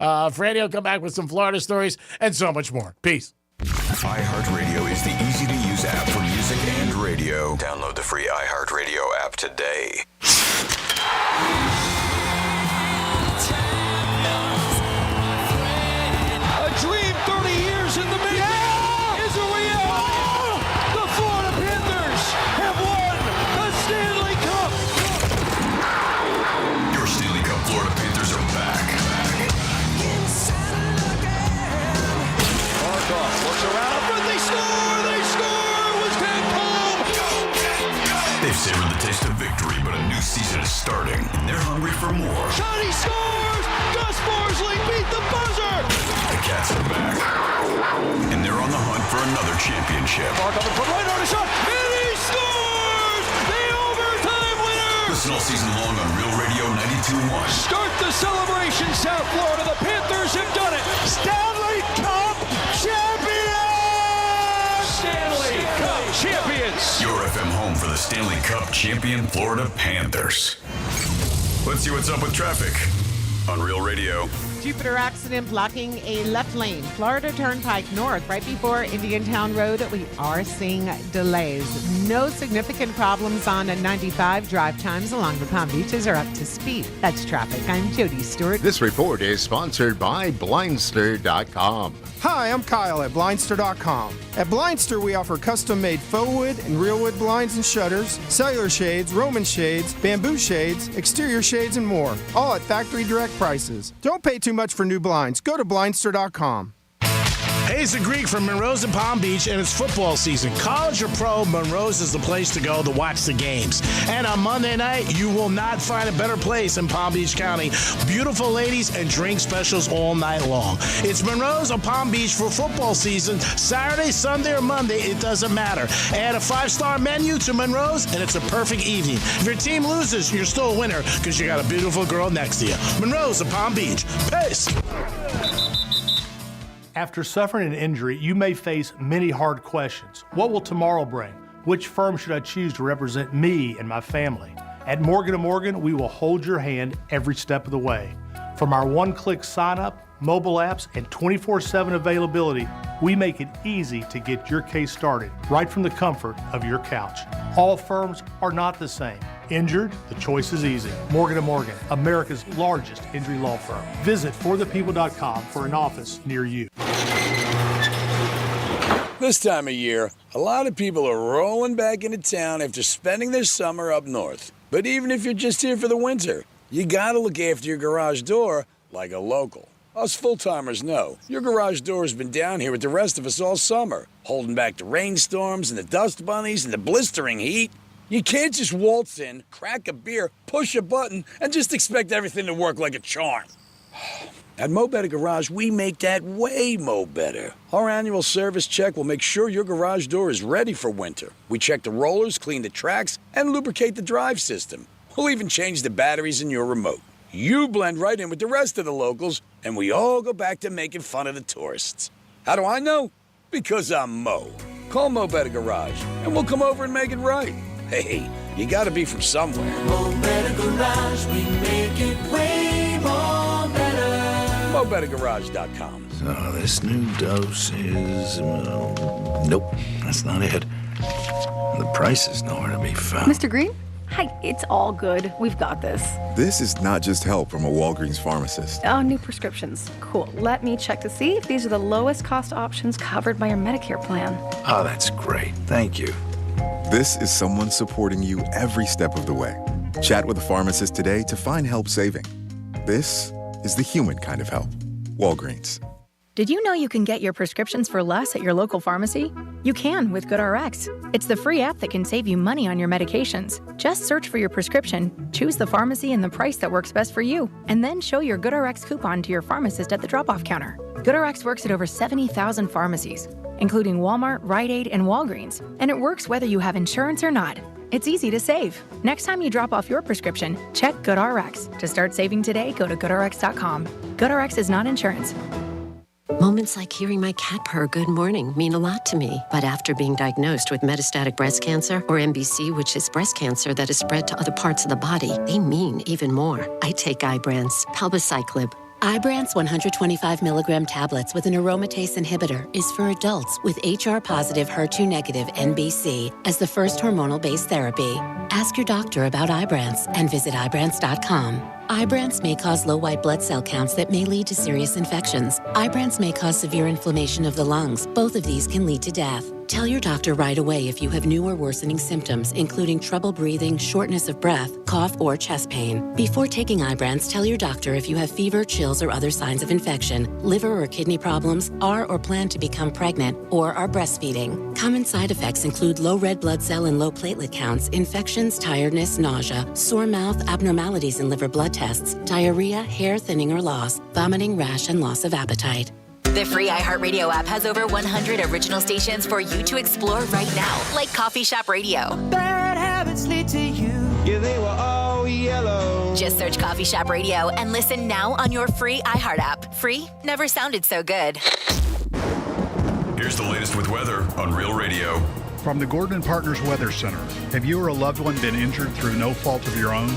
Franny will come back with some Florida stories and so much more. Peace. iHeartRadio is the easy-to-use app for music and radio. Download the free iHeartRadio app today. A dream 30 years in the making is a reality. The Florida Panthers have won the Stanley Cup. Your Stanley Cup Florida Panthers are back. Markov looks around up front. They score! They score! It was Van Kolm. They've savored the taste of victory, but a new season is starting, and they're hungry for more. Johnny scores! Gus Borsley beat the buzzer! The Cats are back, and they're on the hunt for another championship. Markov put right on a shot, and he scores! The overtime winner! Listen all season long on Real Radio 92.1. Start the celebration, South Florida. The Panthers have done it. Stanley Cup champions! Stanley Cup champions! Your FM home for the Stanley Cup champion Florida Panthers. Let's see what's up with traffic on Real Radio. Jupiter accident blocking a left lane. Florida Turnpike North, right before Indiantown Road. We are seeing delays. No significant problems on 95. Drive times along the Palm Beaches are up to speed. That's traffic. I'm Jody Stewart. This report is sponsored by Blindster.com. Hi, I'm Kyle at Blindster.com. At Blindster, we offer custom-made faux wood and real wood blinds and shutters, cellular shades, Roman shades, bamboo shades, exterior shades, and more. All at factory direct prices. Don't pay too much for new blinds. Go to Blindster.com. Hey, it's the Greek from Monroe's in Palm Beach, and it's football season. College or pro, Monroe's is the place to go to watch the games. And on Monday night, you will not find a better place in Palm Beach County. Beautiful ladies and drink specials all night long. It's Monroe's on Palm Beach for football season. Saturday, Sunday, or Monday, it doesn't matter. Add a 5-star menu to Monroe's, and it's a perfect evening. If your team loses, you're still a winner because you got a beautiful girl next to you. Monroe's in Palm Beach. Peace. After suffering an injury, you may face many hard questions. What will tomorrow bring? Which firm should I choose to represent me and my family? At Morgan & Morgan, we will hold your hand every step of the way. From our one-click sign-up, mobile apps, and 24/7 availability, we make it easy to get your case started right from the comfort of your couch. All firms are not the same. Injured? The choice is easy. Morgan & Morgan, America's largest injury law firm. Visit forthepeople.com for an office near you. This time of year, a lot of people are rolling back into town after spending their summer up north. But even if you're just here for the winter, you gotta look after your garage door like a local. Us full-timers know your garage door has been down here with the rest of us all summer, holding back the rainstorms and the dust bunnies and the blistering heat. You can't just waltz in, crack a beer, push a button, and just expect everything to work like a charm. At Mo Better Garage, we make that way mo better. Our annual service check will make sure your garage door is ready for winter. We check the rollers, clean the tracks, and lubricate the drive system. We'll even change the batteries in your remote. You blend right in with the rest of the locals, and we all go back to making fun of the tourists. How do I know? Because I'm Mo. Call Mo Better Garage, and we'll come over and make it right. Hey, you gotta be from somewhere. Mo Better Garage, we make it way more better. MoBetterGarage.com. So this new dose is... nope, that's not it. The price is nowhere to be found. Mr. Green? Hi, it's all good. We've got this. This is not just help from a Walgreens pharmacist. Oh, new prescriptions. Cool. Let me check to see if these are the lowest cost options covered by your Medicare plan. Oh, that's great. Thank you. This is someone supporting you every step of the way. Chat with a pharmacist today to find help saving. This is the human kind of help. Walgreens. Did you know you can get your prescriptions for less at your local pharmacy? You can with GoodRx. It's the free app that can save you money on your medications. Just search for your prescription, choose the pharmacy and the price that works best for you, and then show your GoodRx coupon to your pharmacist at the drop-off counter. GoodRx works at over 70,000 pharmacies, including Walmart, Rite Aid, and Walgreens, and it works whether you have insurance or not. It's easy to save. Next time you drop off your prescription, check GoodRx. To start saving today, go to GoodRx.com. GoodRx is not insurance. Moments like hearing my cat purr good morning mean a lot to me. But after being diagnosed with metastatic breast cancer, or MBC, which is breast cancer that is spread to other parts of the body, they mean even more. I take Ibrance, palbociclib. Ibrance 125 milligram tablets with an aromatase inhibitor is for adults with HR-positive, HER2-negative MBC as the first hormonal-based therapy. Ask your doctor about Ibrance and visit Ibrance.com. Ibrance may cause low white blood cell counts that may lead to serious infections. Ibrance may cause severe inflammation of the lungs. Both of these can lead to death. Tell your doctor right away if you have new or worsening symptoms, including trouble breathing, shortness of breath, cough, or chest pain. Before taking Ibrance, tell your doctor if you have fever, chills, or other signs of infection, liver or kidney problems, are or plan to become pregnant, or are breastfeeding. Common side effects include low red blood cell and low platelet counts, infections, tiredness, nausea, sore mouth, abnormalities in liver blood tests, diarrhea, hair thinning or loss, vomiting, rash, and loss of appetite. The free iHeartRadio app has over 100 original stations for you to explore right now, like Coffee Shop Radio. Bad habits lead to you. Yeah, they were all yellow. Just search Coffee Shop Radio and listen now on your free iHeart app. Free never sounded so good. Here's the latest with weather on Real Radio. From the Gordon & Partners Weather Center, have you or a loved one been injured through no fault of your own?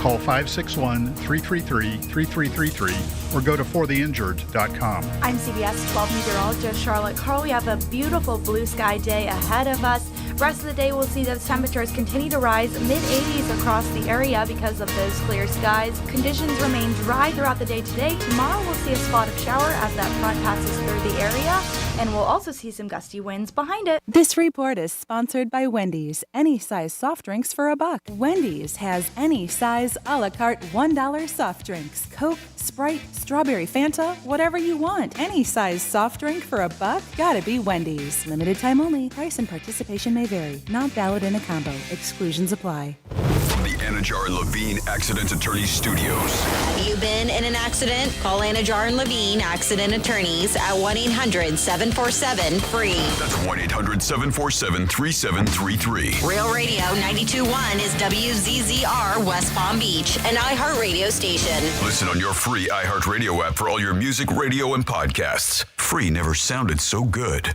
Call 561-333-3333 or go to fortheinjured.com. I'm CBS 12 meteorologist Charlotte Carl. We have a beautiful blue sky day ahead of us. Rest of the day, we'll see those temperatures continue to rise mid-80s across the area because of those clear skies. Conditions remain dry throughout the day today. Tomorrow, we'll see a spot of shower as that front passes through the area, and we'll also see some gusty winds behind it. This report is sponsored by Wendy's. Any size soft drinks for $1. Wendy's has any size a la carte $1 soft drinks. Coke, Sprite, strawberry Fanta, whatever you want. Any size soft drink for $1? Gotta be Wendy's. Limited time only. Price and participation may vary. Not valid in a combo. Exclusions apply. From the Anajar and Levine Accident Attorney Studios. Have you been in an accident? Call Anajar and Levine Accident Attorneys at 1-800-747-FREE. That's 1-800-747-3733. Real Radio 92.1 is WZZR West Palm Beach, an iHeartRadio station. Listen on your free iHeartRadio app for all your music, radio, and podcasts. Free never sounded so good.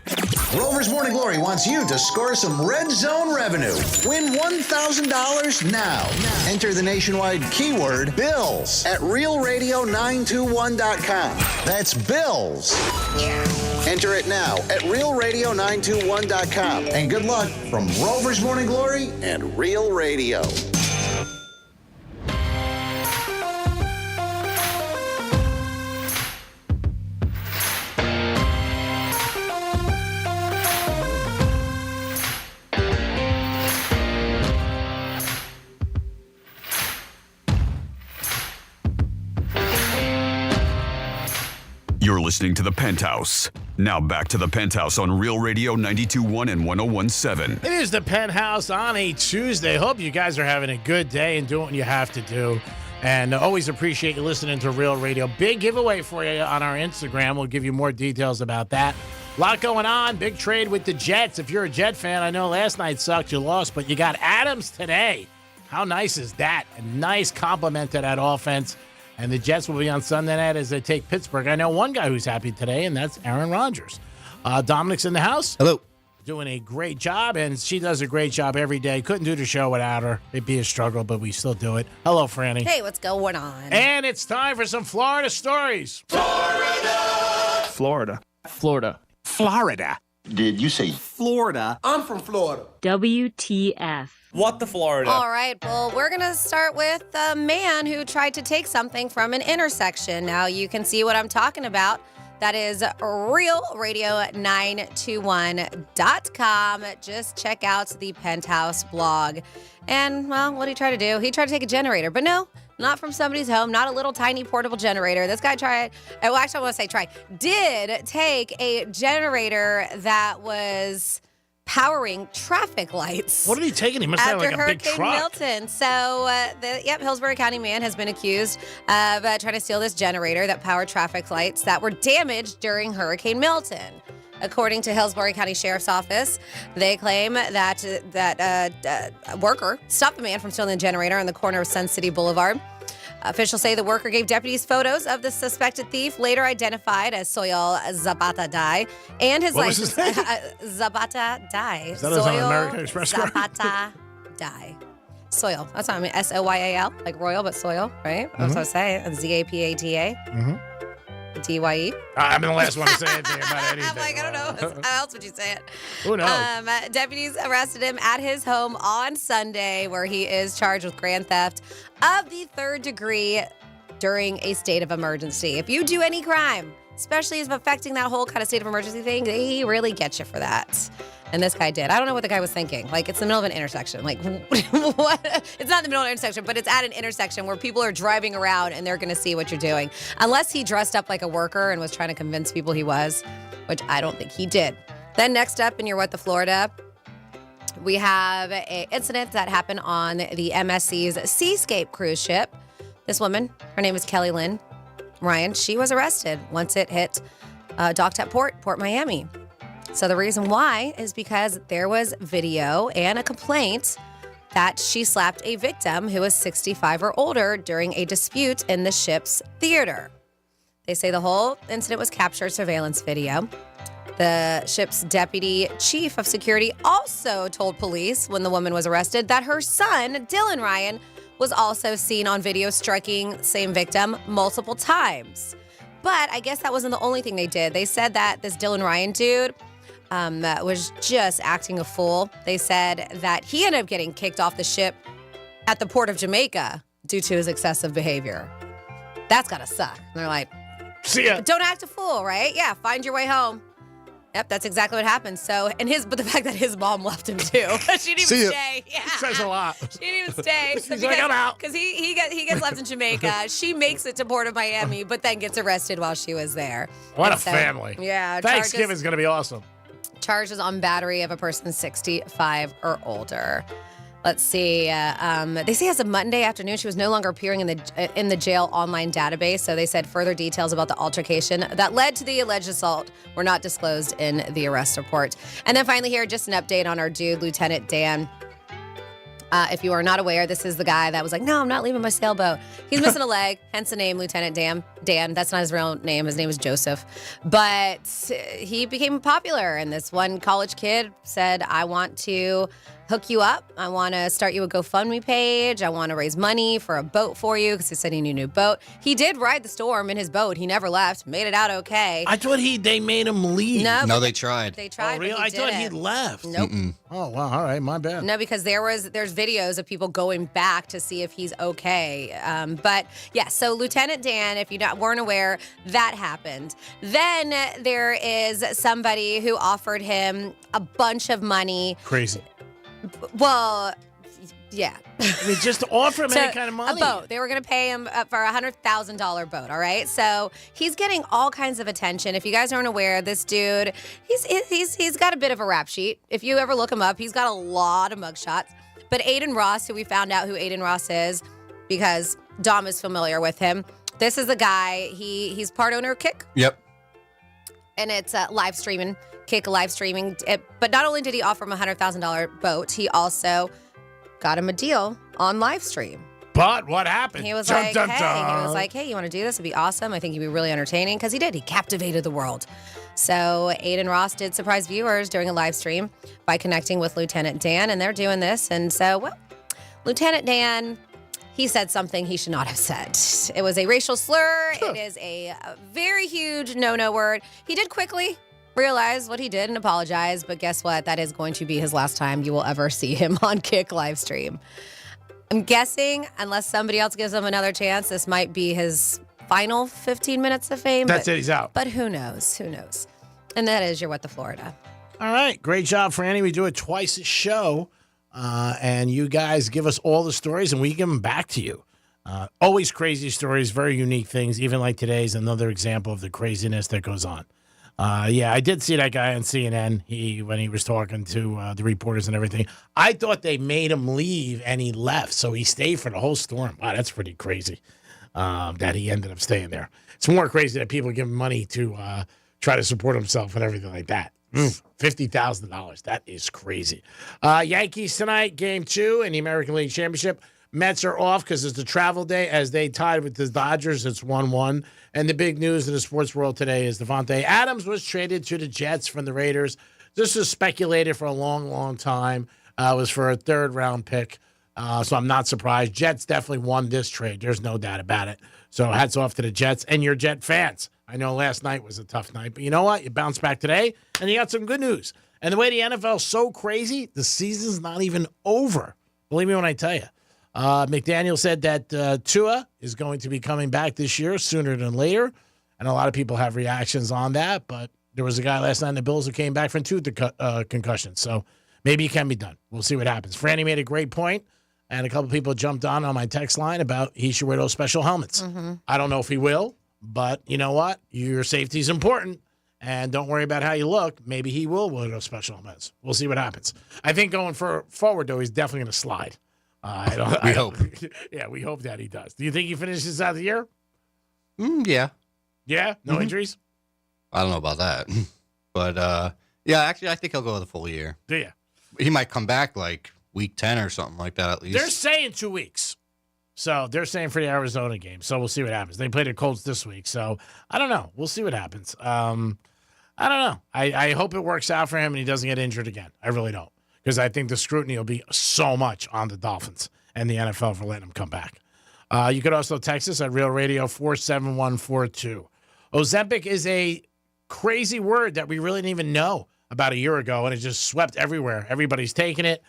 Rover's Morning Glory wants you to score some Red Zone revenue. Win $1,000 now. Enter the nationwide keyword BILLS at realradio921.com. That's BILLS. Enter it now at realradio921.com. And good luck from Rover's Morning Glory and Real Radio. You're listening to The Penthouse. Now back to The Penthouse on Real Radio 92.1 and 101.7. It is The Penthouse on a Tuesday. Hope you guys are having a good day and doing what you have to do. And always appreciate you listening to Real Radio. Big giveaway for you on our Instagram. We'll give you more details about that. A lot going on. Big trade with the Jets. If you're a Jet fan, I know last night sucked. You lost, but you got Adams today. How nice is that? A nice compliment to that offense. And the Jets will be on Sunday night as they take Pittsburgh. I know one guy who's happy today, and that's Aaron Rodgers. Dominic's in the house. Hello. Doing a great job, and she does a great job every day. Couldn't do the show without her. It'd be a struggle, but we still do it. Hello, Franny. Hey, what's going on? And it's time for some Florida stories. Florida. Florida. Did you say Florida? I'm from Florida. WTF. What the Florida? All right, well, we're going to start with a man who tried to take something from an intersection. Now, you can see what I'm talking about. That is realradio921.com. Just check out the Penthouse blog. And, well, what did he try to do? He tried to take a generator, but no, not from somebody's home, not a little tiny portable generator. This guy did take a generator that was powering traffic lights. What did he take? He must have like a big truck. After Hurricane Milton. So, Hillsborough County man has been accused of trying to steal this generator that powered traffic lights that were damaged during Hurricane Milton. According to Hillsborough County Sheriff's Office, they claim that a worker stopped the man from stealing the generator on the corner of Sun City Boulevard. Officials say the worker gave deputies photos of the suspected thief, later identified as Soil Zapata Dai, and his license. Zapata Dai. Is that an American Express card? Zapata Dai. Soil. That's what I mean. Soyal, like royal, but soil, right? That's what I say. Zapata. DYE. I'm the last one to say anything about anything. I'm like, I don't know. How else would you say it? Who knows? Deputies arrested him at his home on Sunday, where he is charged with grand theft of the 3rd degree during a state of emergency. If you do any crime, especially if affecting that whole kind of state of emergency thing, they really get you for that. And this guy did. I don't know what the guy was thinking. Like, it's the middle of an intersection. Like, what? It's not the middle of an intersection, but it's at an intersection where people are driving around and they're going to see what you're doing. Unless he dressed up like a worker and was trying to convince people he was, which I don't think he did. Then next up in your What the Florida, we have an incident that happened on the MSC's Seascape cruise ship. This woman, her name is Kelly Lynn Ryan, she was arrested once it hit docked at Port Miami. So the reason why is because there was video and a complaint that she slapped a victim who was 65 or older during a dispute in the ship's theater. They say the whole incident was captured surveillance video. The ship's deputy chief of security also told police when the woman was arrested that her son, Dylan Ryan, was also seen on video striking the same victim multiple times. But I guess that wasn't the only thing they did. They said that this Dylan Ryan dude was just acting a fool. They said that he ended up getting kicked off the ship at the port of Jamaica due to his excessive behavior. That's gotta suck. And they're like, see ya. Don't act a fool, right? Yeah, find your way home. Yep, that's exactly what happened. So, but the fact that his mom left him too. She didn't even stay. Yeah. It says a lot. She didn't even stay. She's like, I'm out. Because he gets left in Jamaica. She makes it to Port of Miami, but then gets arrested while she was there. What a family. Yeah. Thanksgiving's going to be awesome. Charges on battery of a person 65 or older. Let's see. They say as of Monday afternoon, she was no longer appearing in the jail online database. So they said further details about the altercation that led to the alleged assault were not disclosed in the arrest report. And then finally here, just an update on our dude, Lieutenant Dan. If you are not aware, this is the guy that was like, no, I'm not leaving my sailboat. He's missing a leg, hence the name Lieutenant Dan. That's not his real name. His name is Joseph. But he became popular, and this one college kid said, I want to hook you up. I want to start you a GoFundMe page. I want to raise money for a boat for you because he said he needed a new boat. He did ride the storm in his boat. He never left. Made it out okay. I thought they made him leave. No, they tried. They tried. Oh, really? But I thought he'd left. Nope. Oh, wow. All right. My bad. No, because there's videos of people going back to see if he's okay. But yeah, so Lieutenant Dan, if you weren't aware, that happened. Then there is somebody who offered him a bunch of money. Crazy. Well, yeah. They just offer him any kind of money. A boat. They were going to pay him for a $100,000 boat, all right? So he's getting all kinds of attention. If you guys aren't aware, this dude, he's got a bit of a rap sheet. If you ever look him up, he's got a lot of mugshots. But Aiden Ross, who we found out who Aiden Ross is, because Dom is familiar with him. This is the guy, he's part owner of Kick. Yep. And it's live streaming. Kick live streaming. But not only did he offer him a $100,000 boat, he also got him a deal on live stream. But what happened? He was Dun, like, dun, hey, dun. you want to do this? It'd be awesome. I think he'd be really entertaining because he did. He captivated the world. So Aiden Ross did surprise viewers during a live stream by connecting with Lieutenant Dan, and they're doing this. And so, well, Lieutenant Dan, he said something he should not have said. It was a racial slur. It is a very huge no-no word. He did quickly realize what he did and apologize, but guess what? That is going to be his last time you will ever see him on Kick live stream. I'm guessing, unless somebody else gives him another chance, this might be his final 15 minutes of fame. That's it. He's out. But who knows? Who knows? And that is your What the Florida. All right. Great job, Franny. We do it twice a show. And you guys give us all the stories, and we give them back to you. Always crazy stories, very unique things. Even like today's another example of the craziness that goes on. Yeah, I did see that guy on CNN when he was talking to the reporters and everything. I thought they made him leave, and he left, so he stayed for the whole storm. Wow, that's pretty crazy that he ended up staying there. It's more crazy that people give him money to try to support himself and everything like that. $50,000. That is crazy. Yankees tonight, Game 2 in the American League Championship. Mets are off because it's a travel day as they tied with the Dodgers. It's 1-1. And the big news in the sports world today is Devontae Adams was traded to the Jets from the Raiders. This was speculated for a long, long time. It was for a third-round pick. So I'm not surprised. Jets definitely won this trade. There's no doubt about it. So hats off to the Jets and your Jet fans. I know last night was a tough night, but you know what? You bounced back today, and you got some good news. And the way the NFL is so crazy, the season's not even over. Believe me when I tell you. McDaniel said that Tua is going to be coming back this year sooner than later, and a lot of people have reactions on that, but there was a guy last night in the Bills who came back from 2 concussions, so maybe it can be done. We'll see what happens. Franny made a great point, and a couple people jumped on my text line about he should wear those special helmets. Mm-hmm. I don't know if he will, but you know what? Your safety is important, and don't worry about how you look. Maybe he will wear those special helmets. We'll see what happens. I think going forward, though, he's definitely going to slide. We hope. Yeah, we hope that he does. Do you think he finishes out the year? Yeah. Yeah? No injuries? I don't know about that. But, yeah, actually, I think he'll go the full year. Do you? He might come back like week 10 or something like that at least. They're saying 2 weeks. So they're saying for the Arizona game. So we'll see what happens. They played the Colts this week. So I don't know. We'll see what happens. I don't know. I hope it works out for him and he doesn't get injured again. I really don't. Because I think the scrutiny will be so much on the Dolphins and the NFL for letting them come back. You could also text us at Real Radio 47142. Ozempic is a crazy word that we really didn't even know about a year ago, and it just swept everywhere. Everybody's taking it.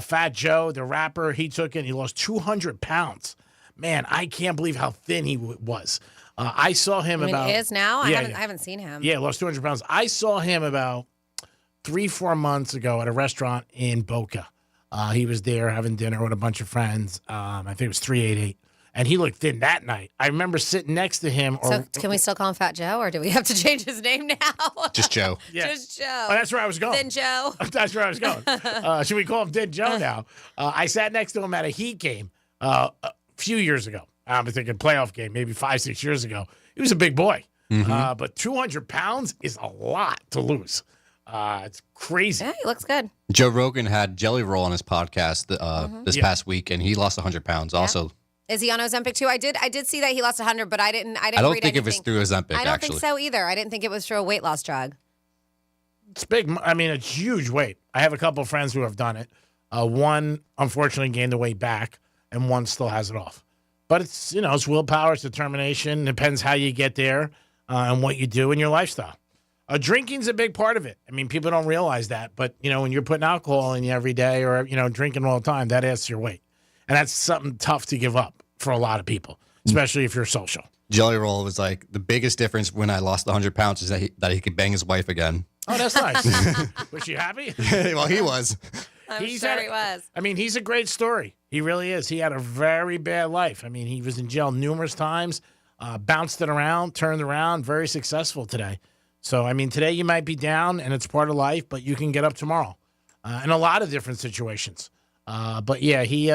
Fat Joe, the rapper, he took it, and he lost 200 pounds. Man, I can't believe how thin he was. I saw him about... He is now? Yeah, I haven't seen him. Yeah, lost 200 pounds. I saw him about 3-4 months ago at a restaurant in Boca. He was there having dinner with a bunch of friends. I think it was 388. And he looked thin that night. I remember sitting next to him. So can we still call him Fat Joe, or do we have to change his name now? Just Joe. Yeah. Just Joe. Oh, that's where I was going. Thin Joe. That's where I was going. Should we call him Thin Joe now? I sat next to him at a Heat game a few years ago. I'm thinking playoff game, maybe 5-6 years ago. He was a big boy. Mm-hmm. But 200 pounds is a lot to lose. It's crazy. Yeah, he looks good. Joe Rogan had Jelly Roll on his podcast this past week, and he lost 100 pounds also. Is he on Ozempic too? I did see that he lost 100, but I didn't. I don't read think it was anything. through Ozempic. I don't actually think so either. I didn't think it was through a weight loss drug. It's big. I mean, it's huge weight. I have a couple of friends who have done it. One, unfortunately, gained the weight back, and one still has it off. But it's, it's willpower, it's determination. Depends how you get there and what you do in your lifestyle. Drinking's a big part of it. I mean, people don't realize that. But, when you're putting alcohol in you every day or, drinking all the time, that adds to your weight. And that's something tough to give up for a lot of people, especially if you're social. Jelly Roll was like, the biggest difference when I lost 100 pounds is that he could bang his wife again. Oh, that's nice. Was she happy? Well, he was. I'm sure he was. I mean, he's a great story. He really is. He had a very bad life. I mean, he was in jail numerous times, bounced it around, turned around, very successful today. So, I mean, today you might be down, and it's part of life, but you can get up tomorrow in a lot of different situations. But, yeah, he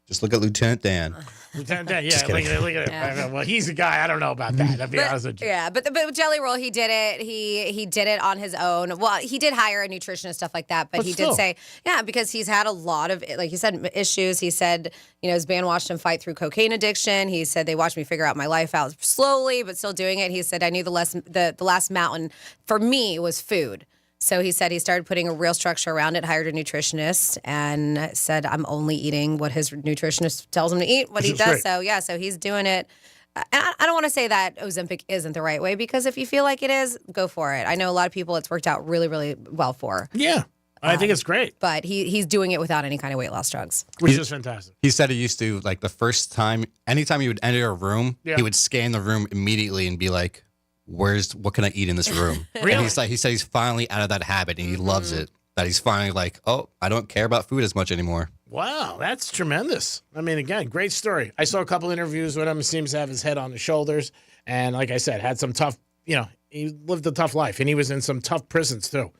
Just look at Lieutenant Dan. Lieutenant Dan, yeah, look at it. Yeah. Well, he's a guy. I don't know about that. I'll be honest with you. Yeah, but with Jelly Roll, he did it. He did it on his own. Well, he did hire a nutritionist, stuff like that. But he still. did say, yeah, because he's had a lot of, like he said, issues. He said, his band watched him fight through cocaine addiction. He said they watched me figure out my life out slowly, but still doing it. He said I knew the last mountain for me was food. So he said he started putting a real structure around it, hired a nutritionist, and said, I'm only eating what his nutritionist tells him to eat, what he does. Right. So he's doing it. And I don't want to say that Ozempic isn't the right way, because if you feel like it is, go for it. I know a lot of people it's worked out really, really well for. Yeah, I think it's great. But he's doing it without any kind of weight loss drugs. Which is fantastic. He said he used to, like, the first time, anytime he would enter a room, Yeah. he would scan the room immediately and be like, what can I eat in this room? Really? And he said he's finally out of that habit and he loves it. That he's finally like, oh, I don't care about food as much anymore. Wow, that's tremendous. I mean, again, great story. I saw a couple interviews with him. He seems to have his head on his shoulders. And like I said, had some tough, he lived a tough life. And he was in some tough prisons, too.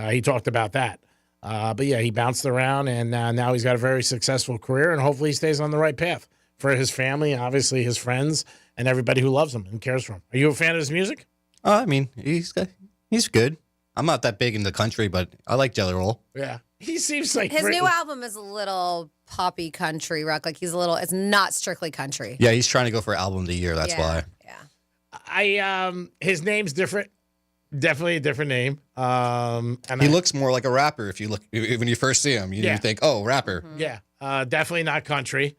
He talked about that. But yeah, he bounced around, and now he's got a very successful career, and hopefully he stays on the right path for his family, obviously his friends, and everybody who loves him and cares for him. Are you a fan of his music? I mean, he's good. I'm not that big in the country, but I like Jelly Roll. Yeah. He seems like His new album is a little poppy country rock. Like it's not strictly country. Yeah, he's trying to go for album of the year. That's why. Yeah. His name's different. Definitely a different name. And He looks more like a rapper when you first see him. You think, oh, rapper. Yeah, definitely not country.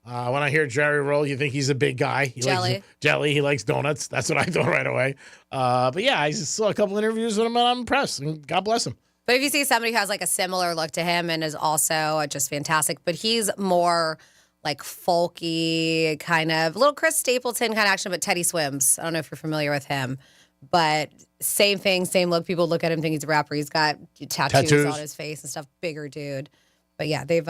When I hear Jerry Roll, you think he's a big guy. He likes jelly. He likes donuts. That's what I thought right away. But yeah, I just saw a couple interviews with him, and I'm impressed. And God bless him. But if you see somebody who has like a similar look to him and is also just fantastic, but he's more like folky, kind of little Chris Stapleton kind of action, but Teddy Swims. I don't know if you're familiar with him, but same thing, same look. People look at him, think he's a rapper. He's got tattoos on his face and stuff. Bigger dude. But yeah, they've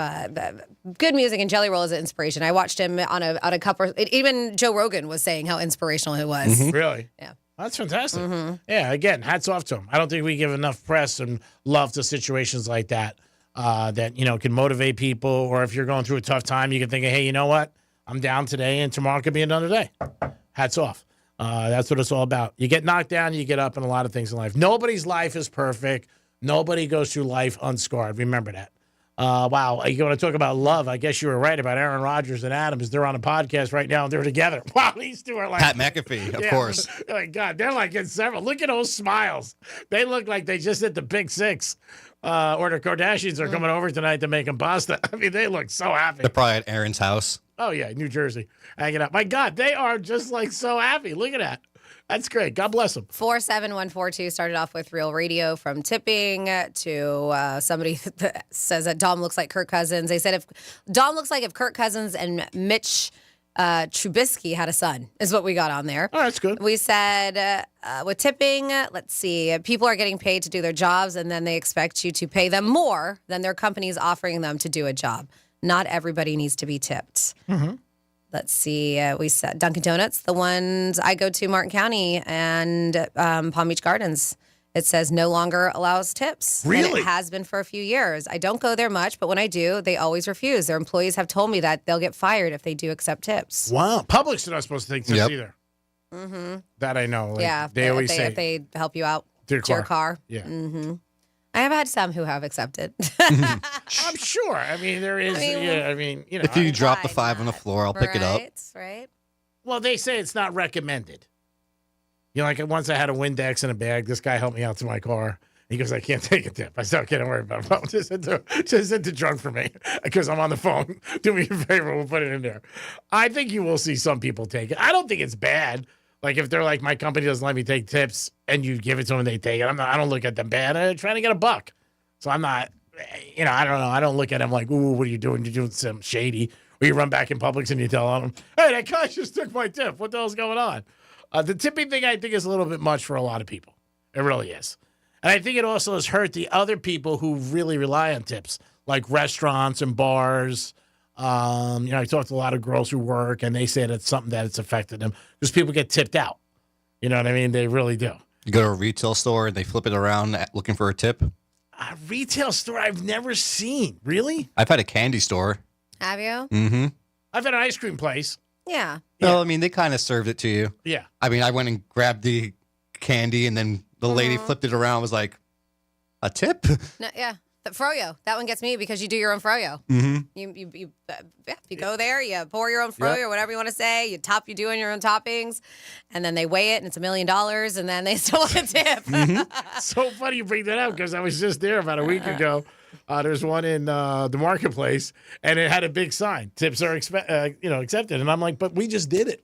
good music, and Jelly Roll is an inspiration. I watched him on a couple. Even Joe Rogan was saying how inspirational he was. Really? Yeah. That's fantastic. Yeah, again, hats off to him. I don't think we give enough press and love to situations like that that, can motivate people. Or if you're going through a tough time, you can think, hey, you know what? I'm down today, and tomorrow could be another day. Hats off. That's what it's all about. You get knocked down, you get up in a lot of things in life. Nobody's life is perfect. Nobody goes through life unscarred. Remember that. Wow, you want to talk about love? I guess you were right about Aaron Rodgers and Adams. They're on a podcast right now, and they're together. Wow, these two are like Pat McAfee, of course. Like God, they're like in several. Look at those smiles. They look like they just hit the Big Six. Or the Kardashians are coming over tonight to make them pasta. I mean, they look so happy. They're probably at Aaron's house. Oh yeah, New Jersey, hanging out. My God, they are just like so happy. Look at that. That's great. God bless them. 47142 started off with Real Radio, from tipping to somebody that says that Dom looks like Kirk Cousins. They said if Dom looks like if Kirk Cousins and Mitch Trubisky had a son, is what we got on there. Oh, that's good. We said with tipping, let's see, people are getting paid to do their jobs, and then they expect you to pay them more than their company is offering them to do a job. Not everybody needs to be tipped. Let's see. We said Dunkin' Donuts, the ones I go to, Martin County and Palm Beach Gardens. It says no longer allows tips. Really? And it has been for a few years. I don't go there much, but when I do, they always refuse. Their employees have told me that they'll get fired if they do accept tips. Wow. Publix are not supposed to take tips either. Mm-hmm. That I know. Like, Yeah. They always if say. If they help you out To your to your car. car. Yeah. Mm-hmm. I have had some who have accepted. I'm sure. I mean, there is. If you drop the 5 on the floor, I'll pick it up. Right. Well, they say it's not recommended. Like once I had a Windex in a bag. This guy helped me out to my car. He goes, I can't take a tip. I said, okay, don't worry about it. Just into drunk for me because I'm on the phone. Do me a favor. We'll put it in there. I think you will see some people take it. I don't think it's bad. Like if they're like, my company doesn't let me take tips, and you give it to them and they take it. I don't look at them bad. I'm trying to get a buck. So I'm not, I don't know. I don't look at them like, ooh, what are you doing? You're doing some shady. Or you run back in Publix and you tell them, hey, that guy just took my tip. What the hell's going on? The tipping thing, I think, is a little bit much for a lot of people. It really is. And I think it also has hurt the other people who really rely on tips, like restaurants and bars. I talked to a lot of girls who work, and they say that's something that it's affected them because people get tipped out. You know what I mean? They really do. You go to a retail store and they flip it around looking for a tip. A retail store I've never seen. Really? I've had a candy store. Have you? Mm-hmm. I've had an ice cream place. Yeah. No, I mean, they kind of served it to you. Yeah. I mean, I went and grabbed the candy, and then the lady flipped it around and was like, a tip? No, yeah. The froyo. That one gets me because you do your own froyo. Mm-hmm. You go there, you pour your own froyo or whatever you want to say. You doing your own toppings, and then they weigh it, and it's $1 million, and then they still want a tip. So funny you bring that up because I was just there about a week ago. There's one in the marketplace, and it had a big sign: "Tips are accepted." And I'm like, "But we just did it.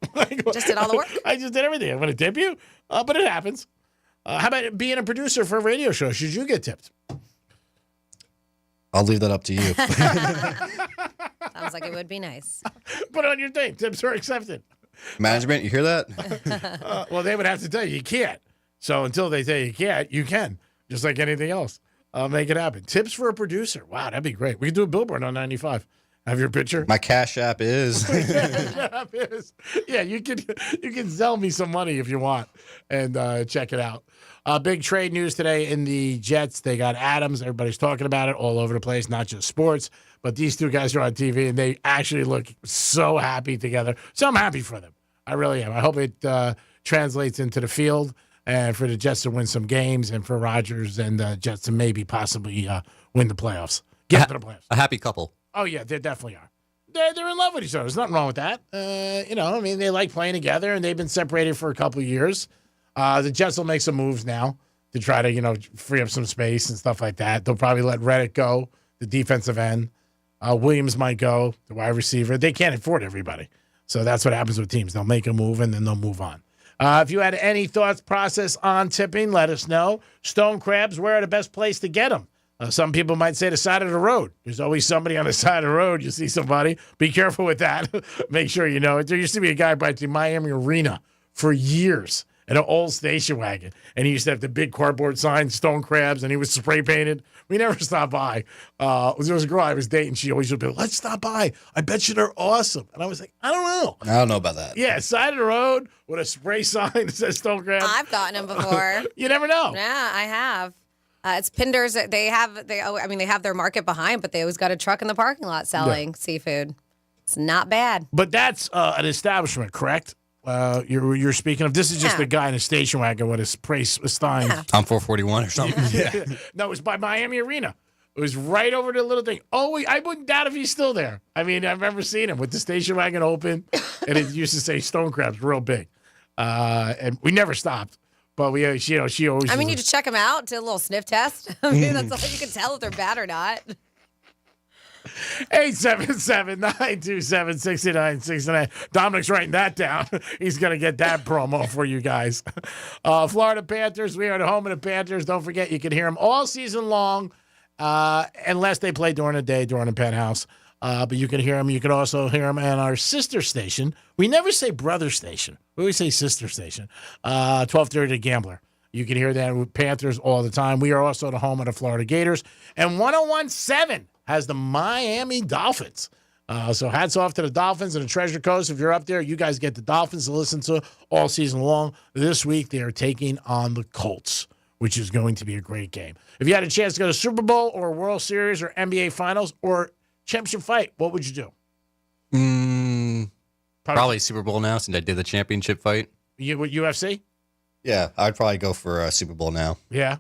Just did all the work. I just did everything. I'm going to tip you, but it happens." How about being a producer for a radio show? Should you get tipped? I'll leave that up to you. Sounds like it would be nice. Put on your thing. Tips are accepted. Management, you hear that? Well, they would have to tell you can't. So until they tell you can't, you can. Just like anything else. Make it happen. Tips for a producer. Wow, that'd be great. We could do a billboard on 95. Have your picture. My Cash App is. Yeah, you can sell me some money if you want and check it out. Big trade news today in the Jets. They got Adams. Everybody's talking about it all over the place, not just sports. But these two guys are on TV, and they actually look so happy together. So I'm happy for them. I really am. I hope it translates into the field and for the Jets to win some games and for Rodgers and the Jets to maybe possibly win the playoffs. Get to the playoffs. A happy couple. Oh, yeah, they definitely are. They're in love with each other. There's nothing wrong with that. They like playing together, and they've been separated for a couple of years. The Jets will make some moves now to try to, free up some space and stuff like that. They'll probably let Reddick go, the defensive end. Williams might go, the wide receiver. They can't afford everybody. So that's what happens with teams. They'll make a move, and then they'll move on. If you had any thoughts process on tipping, let us know. Stone crabs, where are the best place to get them? Some people might say the side of the road. There's always somebody on the side of the road. You see somebody. Be careful with that. Make sure you know it. There used to be a guy by the Miami Arena for years in an old station wagon. And he used to have the big cardboard sign, Stone Crabs, and he was spray painted. We never stopped by. There was a girl I was dating. She always would be like, let's stop by. I bet you they're awesome. And I was like, I don't know. I don't know about that. Yeah, side of the road with a spray sign that says Stone Crabs. I've gotten them before. You never know. Yeah, I have. It's Pinder's. They have their market behind, but they always got a truck in the parking lot selling seafood. It's not bad. But that's an establishment, correct? You're speaking of. This is just a guy in a station wagon with his price sign. Yeah. Tom 441 or something. Yeah. No, it was by Miami Arena. It was right over the little thing. Oh, I wouldn't doubt if he's still there. I mean, I remember seeing him with the station wagon open, and it used to say Stone Crabs real big. And we never stopped. But she always. I mean, you just check them out, do a little sniff test. I mean, that's all you can tell if they're bad or not. 877-927-6969. Dominic's writing that down. He's going to get that promo for you guys. Florida Panthers, we are at home of the Panthers. Don't forget, you can hear them all season long, unless they play during the day, during the Penthouse. But you can hear them. You can also hear them on our sister station. We never say brother station. We always say sister station. 1230 The Gambler. You can hear that with Panthers all the time. We are also the home of the Florida Gators. And 101.7 has the Miami Dolphins. So hats off to the Dolphins and the Treasure Coast. If you're up there, you guys get the Dolphins to listen to all season long. This week, they are taking on the Colts, which is going to be a great game. If you had a chance to go to Super Bowl or World Series or NBA Finals or championship fight, what would you do? Probably Super Bowl now since I did the championship fight. You with UFC? Yeah, I'd probably go for Super Bowl now. Yeah.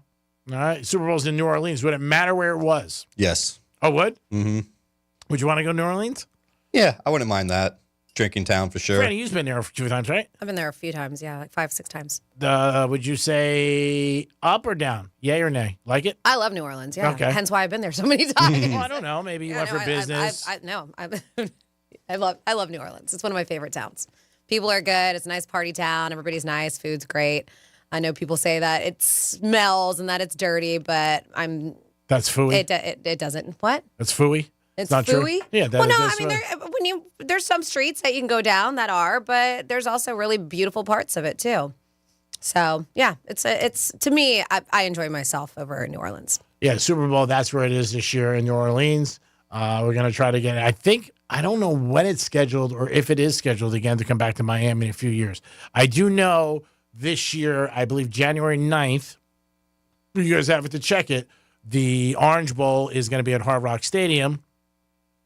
All right. Super Bowl's in New Orleans. Would it matter where it was? Yes. Oh, would? Mm-hmm. Would you want to go to New Orleans? Yeah, I wouldn't mind that. Drinking town for sure. Franny, you've been there a few times, right? I've been there a few times, yeah, like 5, 6 times. Would you say up or down? Yay or nay? Like it? I love New Orleans, yeah. Okay. Hence why I've been there so many times. Well, I don't know. Maybe you went for business. I love New Orleans. It's one of my favorite towns. People are good. It's a nice party town. Everybody's nice. Food's great. I know people say that it smells and that it's dirty, but That's phooey? It doesn't. What? That's phooey? It's not phooey? True? Yeah. Well, no, I mean, there's some streets that you can go down that are, but there's also really beautiful parts of it too. So yeah, it's to me, I enjoy myself over in New Orleans. Yeah, Super Bowl, that's where it is this year in New Orleans. We're going to try to get it. I don't know when it's scheduled or if it is scheduled again to come back to Miami in a few years. I do know this year, I believe January 9th, you guys have to check it, the Orange Bowl is going to be at Hard Rock Stadium.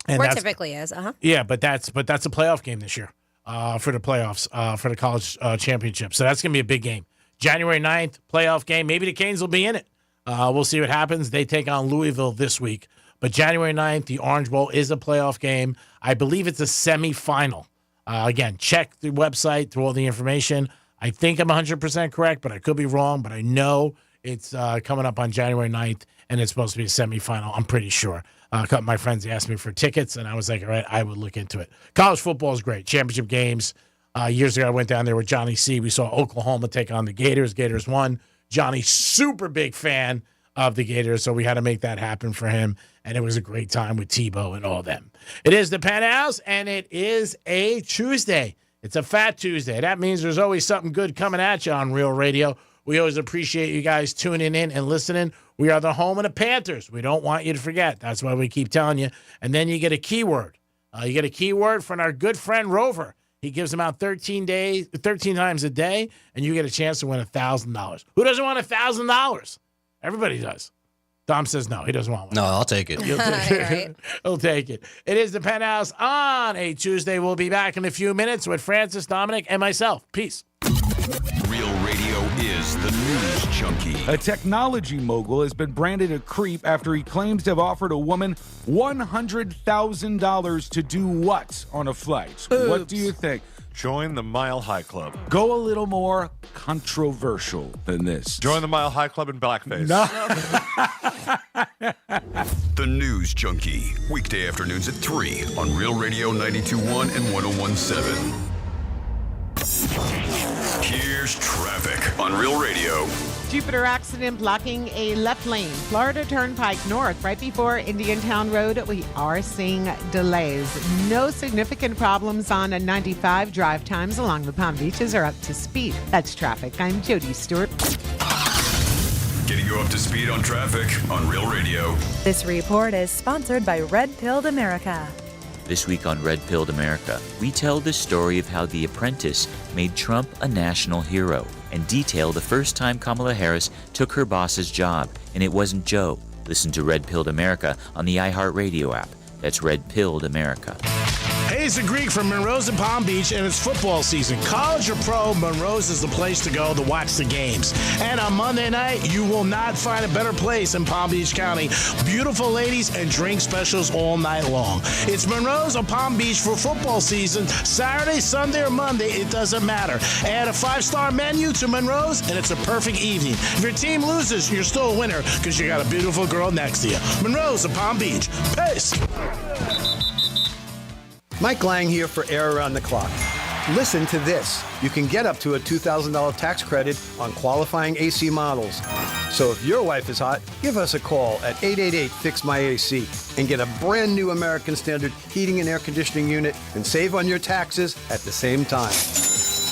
And Where that's- typically is. Yeah, but that's a playoff game this year for the playoffs for the college championship. So that's going to be a big game. January 9th, playoff game. Maybe the Canes will be in it. We'll see what happens. They take on Louisville this week. But January 9th, the Orange Bowl is a playoff game. I believe it's a semifinal. Again, check the website through all the information. I think I'm 100% correct, but I could be wrong. But I know it's coming up on January 9th, and it's supposed to be a semifinal. I'm pretty sure. A couple of my friends asked me for tickets, and I was like, all right, I would look into it. College football is great. Championship games. Years ago, I went down there with Johnny C. We saw Oklahoma take on the Gators. Gators won. Johnny, super big fan of the Gators, so we had to make that happen for him, and it was a great time with Tebow and all them. It is the Penthouse, and it is a Tuesday. It's a Fat Tuesday. That means there's always something good coming at you on Real Radio. We always appreciate you guys tuning in and listening. We are the home of the Panthers. We don't want you to forget. That's why we keep telling you. And then you get a keyword. You get a keyword from our good friend Rover. He gives them out 13 times a day, and you get a chance to win $1,000. Who doesn't want $1,000? Everybody does. Dom says no. He doesn't want one. No, I'll take it. He'll take it. He'll take it. It is the Penthouse on a Tuesday. We'll be back in a few minutes with Francis, Dominic, and myself. Peace. Real Radio is the news junkie. A technology mogul has been branded a creep after he claims to have offered a woman $100,000 to do what on a flight? Oops. What do you think? Join the Mile High Club. Go a little more controversial than this. Join the Mile High Club in blackface. The News Junkie. Weekday afternoons at 3 on Real Radio 92.1 and 101.7. Here's traffic on Real Radio. Jupiter accident blocking a left lane. Florida Turnpike North, right before Indiantown Road. We are seeing delays. No significant problems on 95. Drive times along the Palm Beaches are up to speed. That's traffic. I'm Jody Stewart. Getting you up to speed on traffic on Real Radio. This report is sponsored by Red Pilled America. This week on Red Pilled America, we tell the story of how The Apprentice made Trump a national hero and detail the first time Kamala Harris took her boss's job, and it wasn't Joe. Listen to Red Pilled America on the iHeartRadio app. That's Red Pilled America. Hey, it's the Greek from Monroe's in Palm Beach, and it's football season. College or pro, Monroe's is the place to go to watch the games. And on Monday night, you will not find a better place in Palm Beach County. Beautiful ladies and drink specials all night long. It's Monroe's of Palm Beach for football season. Saturday, Sunday, or Monday, it doesn't matter. Add a 5-star menu to Monroe's, and it's a perfect evening. If your team loses, you're still a winner because you got a beautiful girl next to you. Monroe's of Palm Beach. Peace. Mike Lang here for Air Around the Clock. Listen to this. You can get up to a $2,000 tax credit on qualifying AC models. So if your wife is hot, give us a call at 888-FIX-MY-AC and get a brand new American Standard heating and air conditioning unit and save on your taxes at the same time.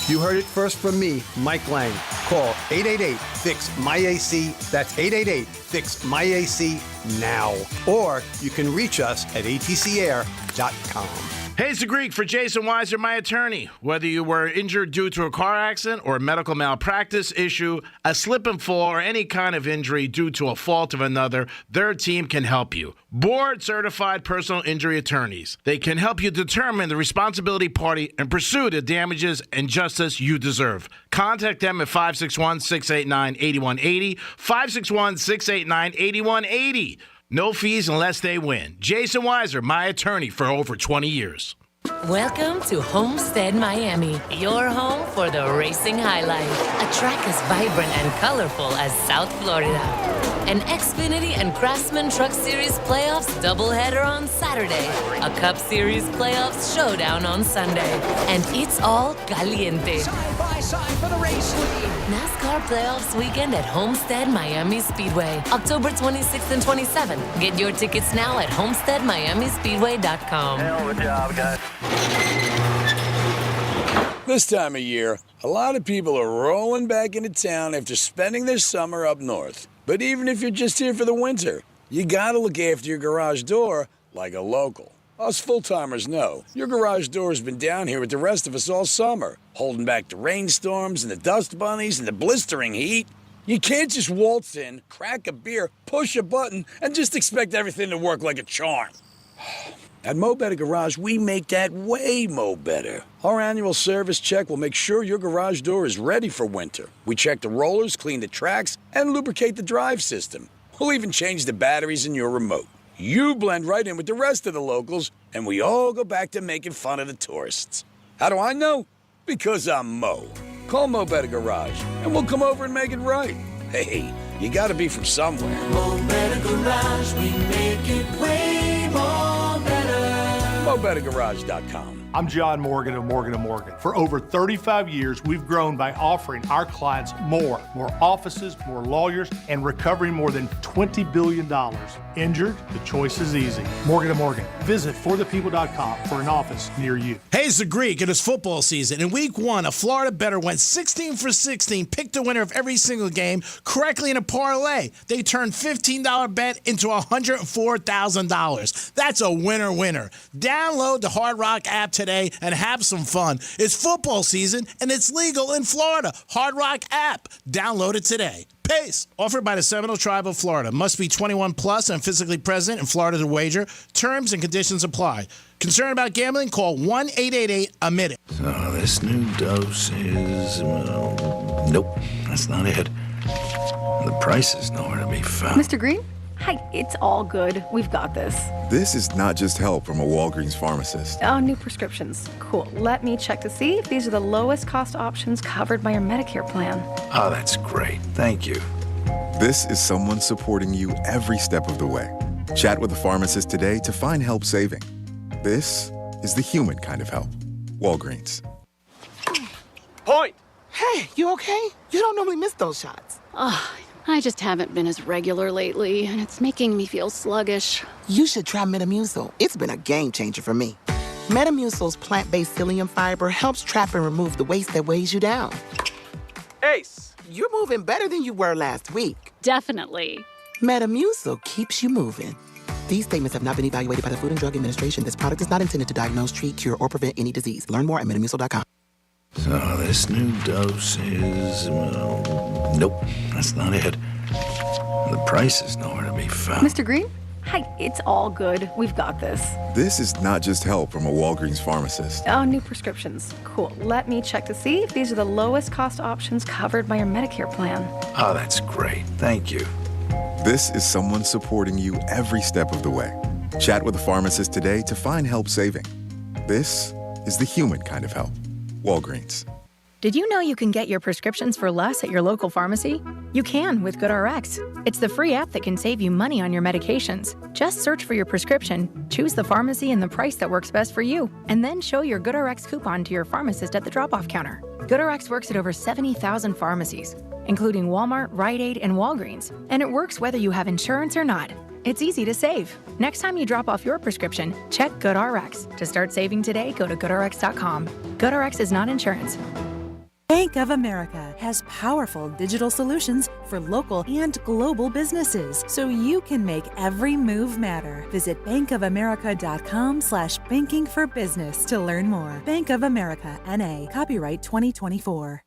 You heard it first from me, Mike Lang. Call 888-FIX-MY-AC. That's 888-FIX-MY-AC now. Or you can reach us at atcair.com. Hey, it's the Greek for Jason Weiser, my attorney. Whether you were injured due to a car accident or a medical malpractice issue, a slip and fall, or any kind of injury due to a fault of another, their team can help you. Board-certified personal injury attorneys. They can help you determine the responsibility party and pursue the damages and justice you deserve. Contact them at 561-689-8180, 561-689-8180. No fees unless they win. Jason Weiser, my attorney for over 20 years. Welcome to Homestead Miami, your home for the racing highlight. A track as vibrant and colorful as South Florida. An Xfinity and Craftsman Truck Series playoffs doubleheader on Saturday. A Cup Series playoffs showdown on Sunday. And it's all caliente. Side by side for the race lead. NASCAR playoffs weekend at Homestead Miami Speedway, October 26th and 27th. Get your tickets now at homesteadmiamispeedway.com. Hell of a job, guys. This time of year, a lot of people are rolling back into town after spending their summer up north. But even if you're just here for the winter, you gotta look after your garage door like a local. Us full-timers know your garage door has been down here with the rest of us all summer, holding back the rainstorms and the dust bunnies and the blistering heat. You can't just waltz in, crack a beer, push a button, and just expect everything to work like a charm. At Mo Better Garage, we make that way mo better. Our annual service check will make sure your garage door is ready for winter. We check the rollers, clean the tracks, and lubricate the drive system. We'll even change the batteries in your remote. You blend right in with the rest of the locals, and we all go back to making fun of the tourists. How do I know? Because I'm Mo. Call Mo Better Garage, and we'll come over and make it right. Hey, you gotta be from somewhere. Mo Better Garage, we make it way more better. MoBetterGarage.com. I'm John Morgan of Morgan & Morgan. For over 35 years, we've grown by offering our clients more offices, more lawyers, and recovering more than $20 billion. Injured? The choice is easy. Morgan & Morgan. Visit forthepeople.com for an office near you. Hey, it's the Greek. It is football season. In week 1, a Florida bettor went 16 for 16, picked the winner of every single game correctly in a parlay. They turned $15 bet into $104,000. That's a winner-winner. Download the Hard Rock app today and have some fun. It's football season, and it's legal in Florida. Hard Rock app. Download it today. Pace. Offered by the Seminole Tribe of Florida. Must be 21 plus and physically present in Florida to wager. Terms and conditions apply. Concerned about gambling? Call 1-888-AMIT-IT. So this new dose is, nope, that's not it. The price is nowhere to be found. Mr. Green? Hi, it's all good. We've got this. This is not just help from a Walgreens pharmacist. Oh, new prescriptions. Cool. Let me check to see if these are the lowest cost options covered by your Medicare plan. Oh, that's great. Thank you. This is someone supporting you every step of the way. Chat with a pharmacist today to find help saving. This is the human kind of help. Walgreens. Point! Hey, you okay? You don't normally miss those shots. I just haven't been as regular lately, and it's making me feel sluggish. You should try Metamucil. It's been a game changer for me. Metamucil's plant-based psyllium fiber helps trap and remove the waste that weighs you down. Ace, you're moving better than you were last week. Definitely. Metamucil keeps you moving. These statements have not been evaluated by the Food and Drug Administration. This product is not intended to diagnose, treat, cure, or prevent any disease. Learn more at metamucil.com. So this new dose is, nope, that's not it. The price is nowhere to be found. Mr. Green? Hi, it's all good. We've got this. This is not just help from a Walgreens pharmacist. Oh, new prescriptions. Cool. Let me check to see if these are the lowest cost options covered by your Medicare plan. Oh, that's great. Thank you. This is someone supporting you every step of the way. Chat with a pharmacist today to find help saving. This is the human kind of help. Walgreens. Did you know you can get your prescriptions for less at your local pharmacy? You can with GoodRx. It's the free app that can save you money on your medications. Just search for your prescription, choose the pharmacy and the price that works best for you, and then show your GoodRx coupon to your pharmacist at the drop-off counter. GoodRx works at over 70,000 pharmacies, including Walmart, Rite Aid, and Walgreens, and it works whether you have insurance or not. It's easy to save. Next time you drop off your prescription, check GoodRx. To start saving today, go to GoodRx.com. GoodRx is not insurance. Bank of America has powerful digital solutions for local and global businesses, so you can make every move matter. Visit bankofamerica.com/banking for business to learn more. Bank of America, N.A., copyright 2024.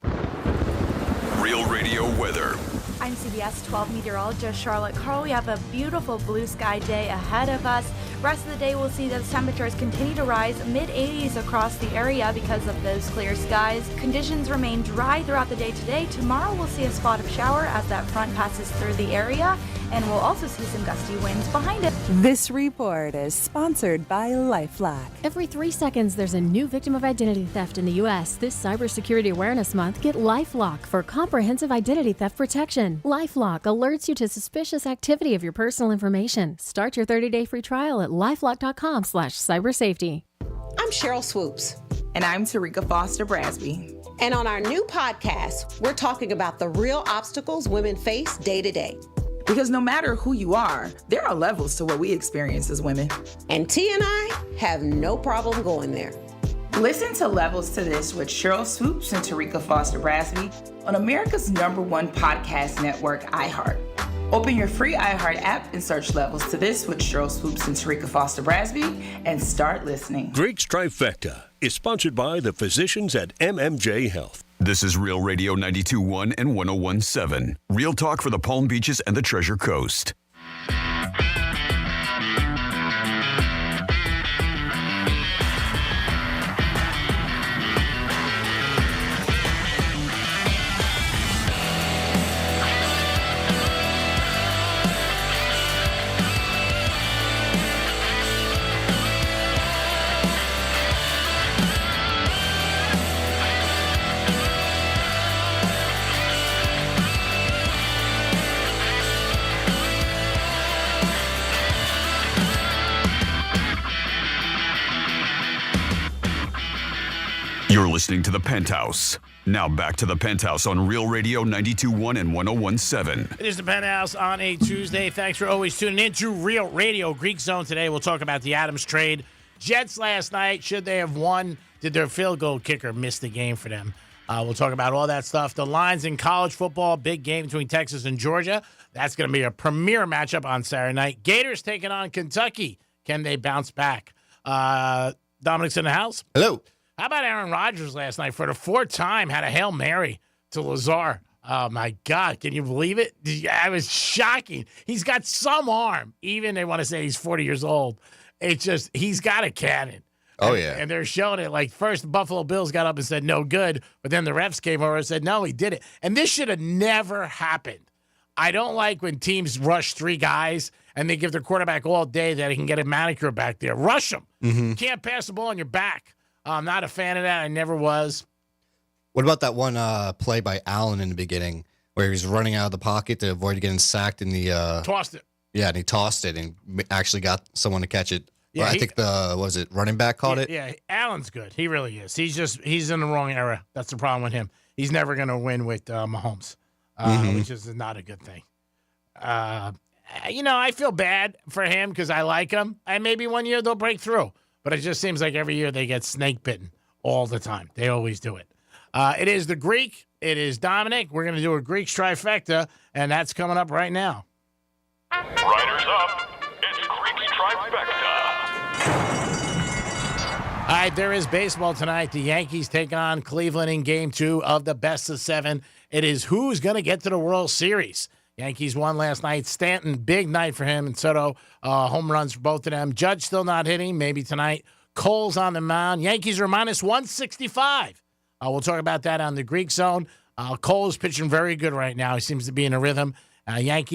Real Radio weather. I'm CBS 12 meteorologist Charlotte Carl. We have a beautiful blue sky day ahead of us. Rest of the day, we'll see that temperatures continue to rise mid-80s across the area because of those clear skies. Conditions remain dry throughout the day today. Tomorrow, we'll see a spot of shower as that front passes through the area, and we'll also see some gusty winds behind it. This report is sponsored by LifeLock. Every 3 seconds, there's a new victim of identity theft in the U.S. This Cybersecurity Awareness Month, get LifeLock for comprehensive identity theft protection. LifeLock alerts you to suspicious activity of your personal information. Start your 30-day free trial at lifelock.com/cybersafety. I'm Cheryl Swoops. And I'm Tarika Foster Brasby. And on our new podcast, we're talking about the real obstacles women face day to day. Because no matter who you are, there are levels to what we experience as women. And T and I have no problem going there. Listen to Levels to This with Cheryl Swoops and Tarika Foster Brasby on America's #1 podcast network, iHeart. Open your free iHeart app and search Levels to This with Cheryl Swoops and Tarika Foster Brasby and start listening. Greg's Trifecta is sponsored by the physicians at MMJ Health. This is Real Radio 92.1 and 101.7. Real talk for the Palm Beaches and the Treasure Coast. listening to The Penthouse. Now back to The Penthouse on Real Radio 92.1 and 101.7. It is The Penthouse on a Tuesday. Thanks for always tuning in to Real Radio. Greek Zone today. We'll talk about the Adams trade. Jets last night, should they have won? Did their field goal kicker miss the game for them? We'll talk about all that stuff. The lines in college football, big game between Texas and Georgia. That's going to be a premier matchup on Saturday night. Gators taking on Kentucky. Can they bounce back? Dominic's in the house. Hello. How about Aaron Rodgers last night for the fourth time had a Hail Mary to Lazar? Oh, my God. Can you believe it? It was shocking. He's got some arm. Even they want to say he's 40 years old. It's just he's got a cannon. Oh, yeah. And they're showing it. Like, first, the Buffalo Bills got up and said, no good. But then the refs came over and said, no, he did it. And this should have never happened. I don't like when teams rush three guys and they give their quarterback all day that he can get a manicure back there. Rush him. You can't pass the ball on your back. I'm not a fan of that. I never was. What about that one play by Allen in the beginning where he was running out of the pocket to avoid getting sacked in the tossed it. Yeah, and he tossed it and actually got someone to catch it. Yeah, well, I think running back caught it? Yeah, Allen's good. He really is. He's in the wrong era. That's the problem with him. He's never going to win with Mahomes, which is not a good thing. I feel bad for him because I like him. And maybe one year they'll break through. But it just seems like every year they get snake bitten all the time. They always do it. It is the Greek. It is Dominic. We're going to do a Greek trifecta, and that's coming up right now. Riders up. It's Greek trifecta. All right, there is baseball tonight. The Yankees take on Cleveland in Game 2 of the best of 7. It is who's going to get to the World Series. Yankees won last night. Stanton, big night for him, and Soto, home runs for both of them. Judge still not hitting, maybe tonight. Cole's on the mound. Yankees are minus 165. We'll talk about that on the Greek Zone. Cole's pitching very good right now. He seems to be in a rhythm. Yankees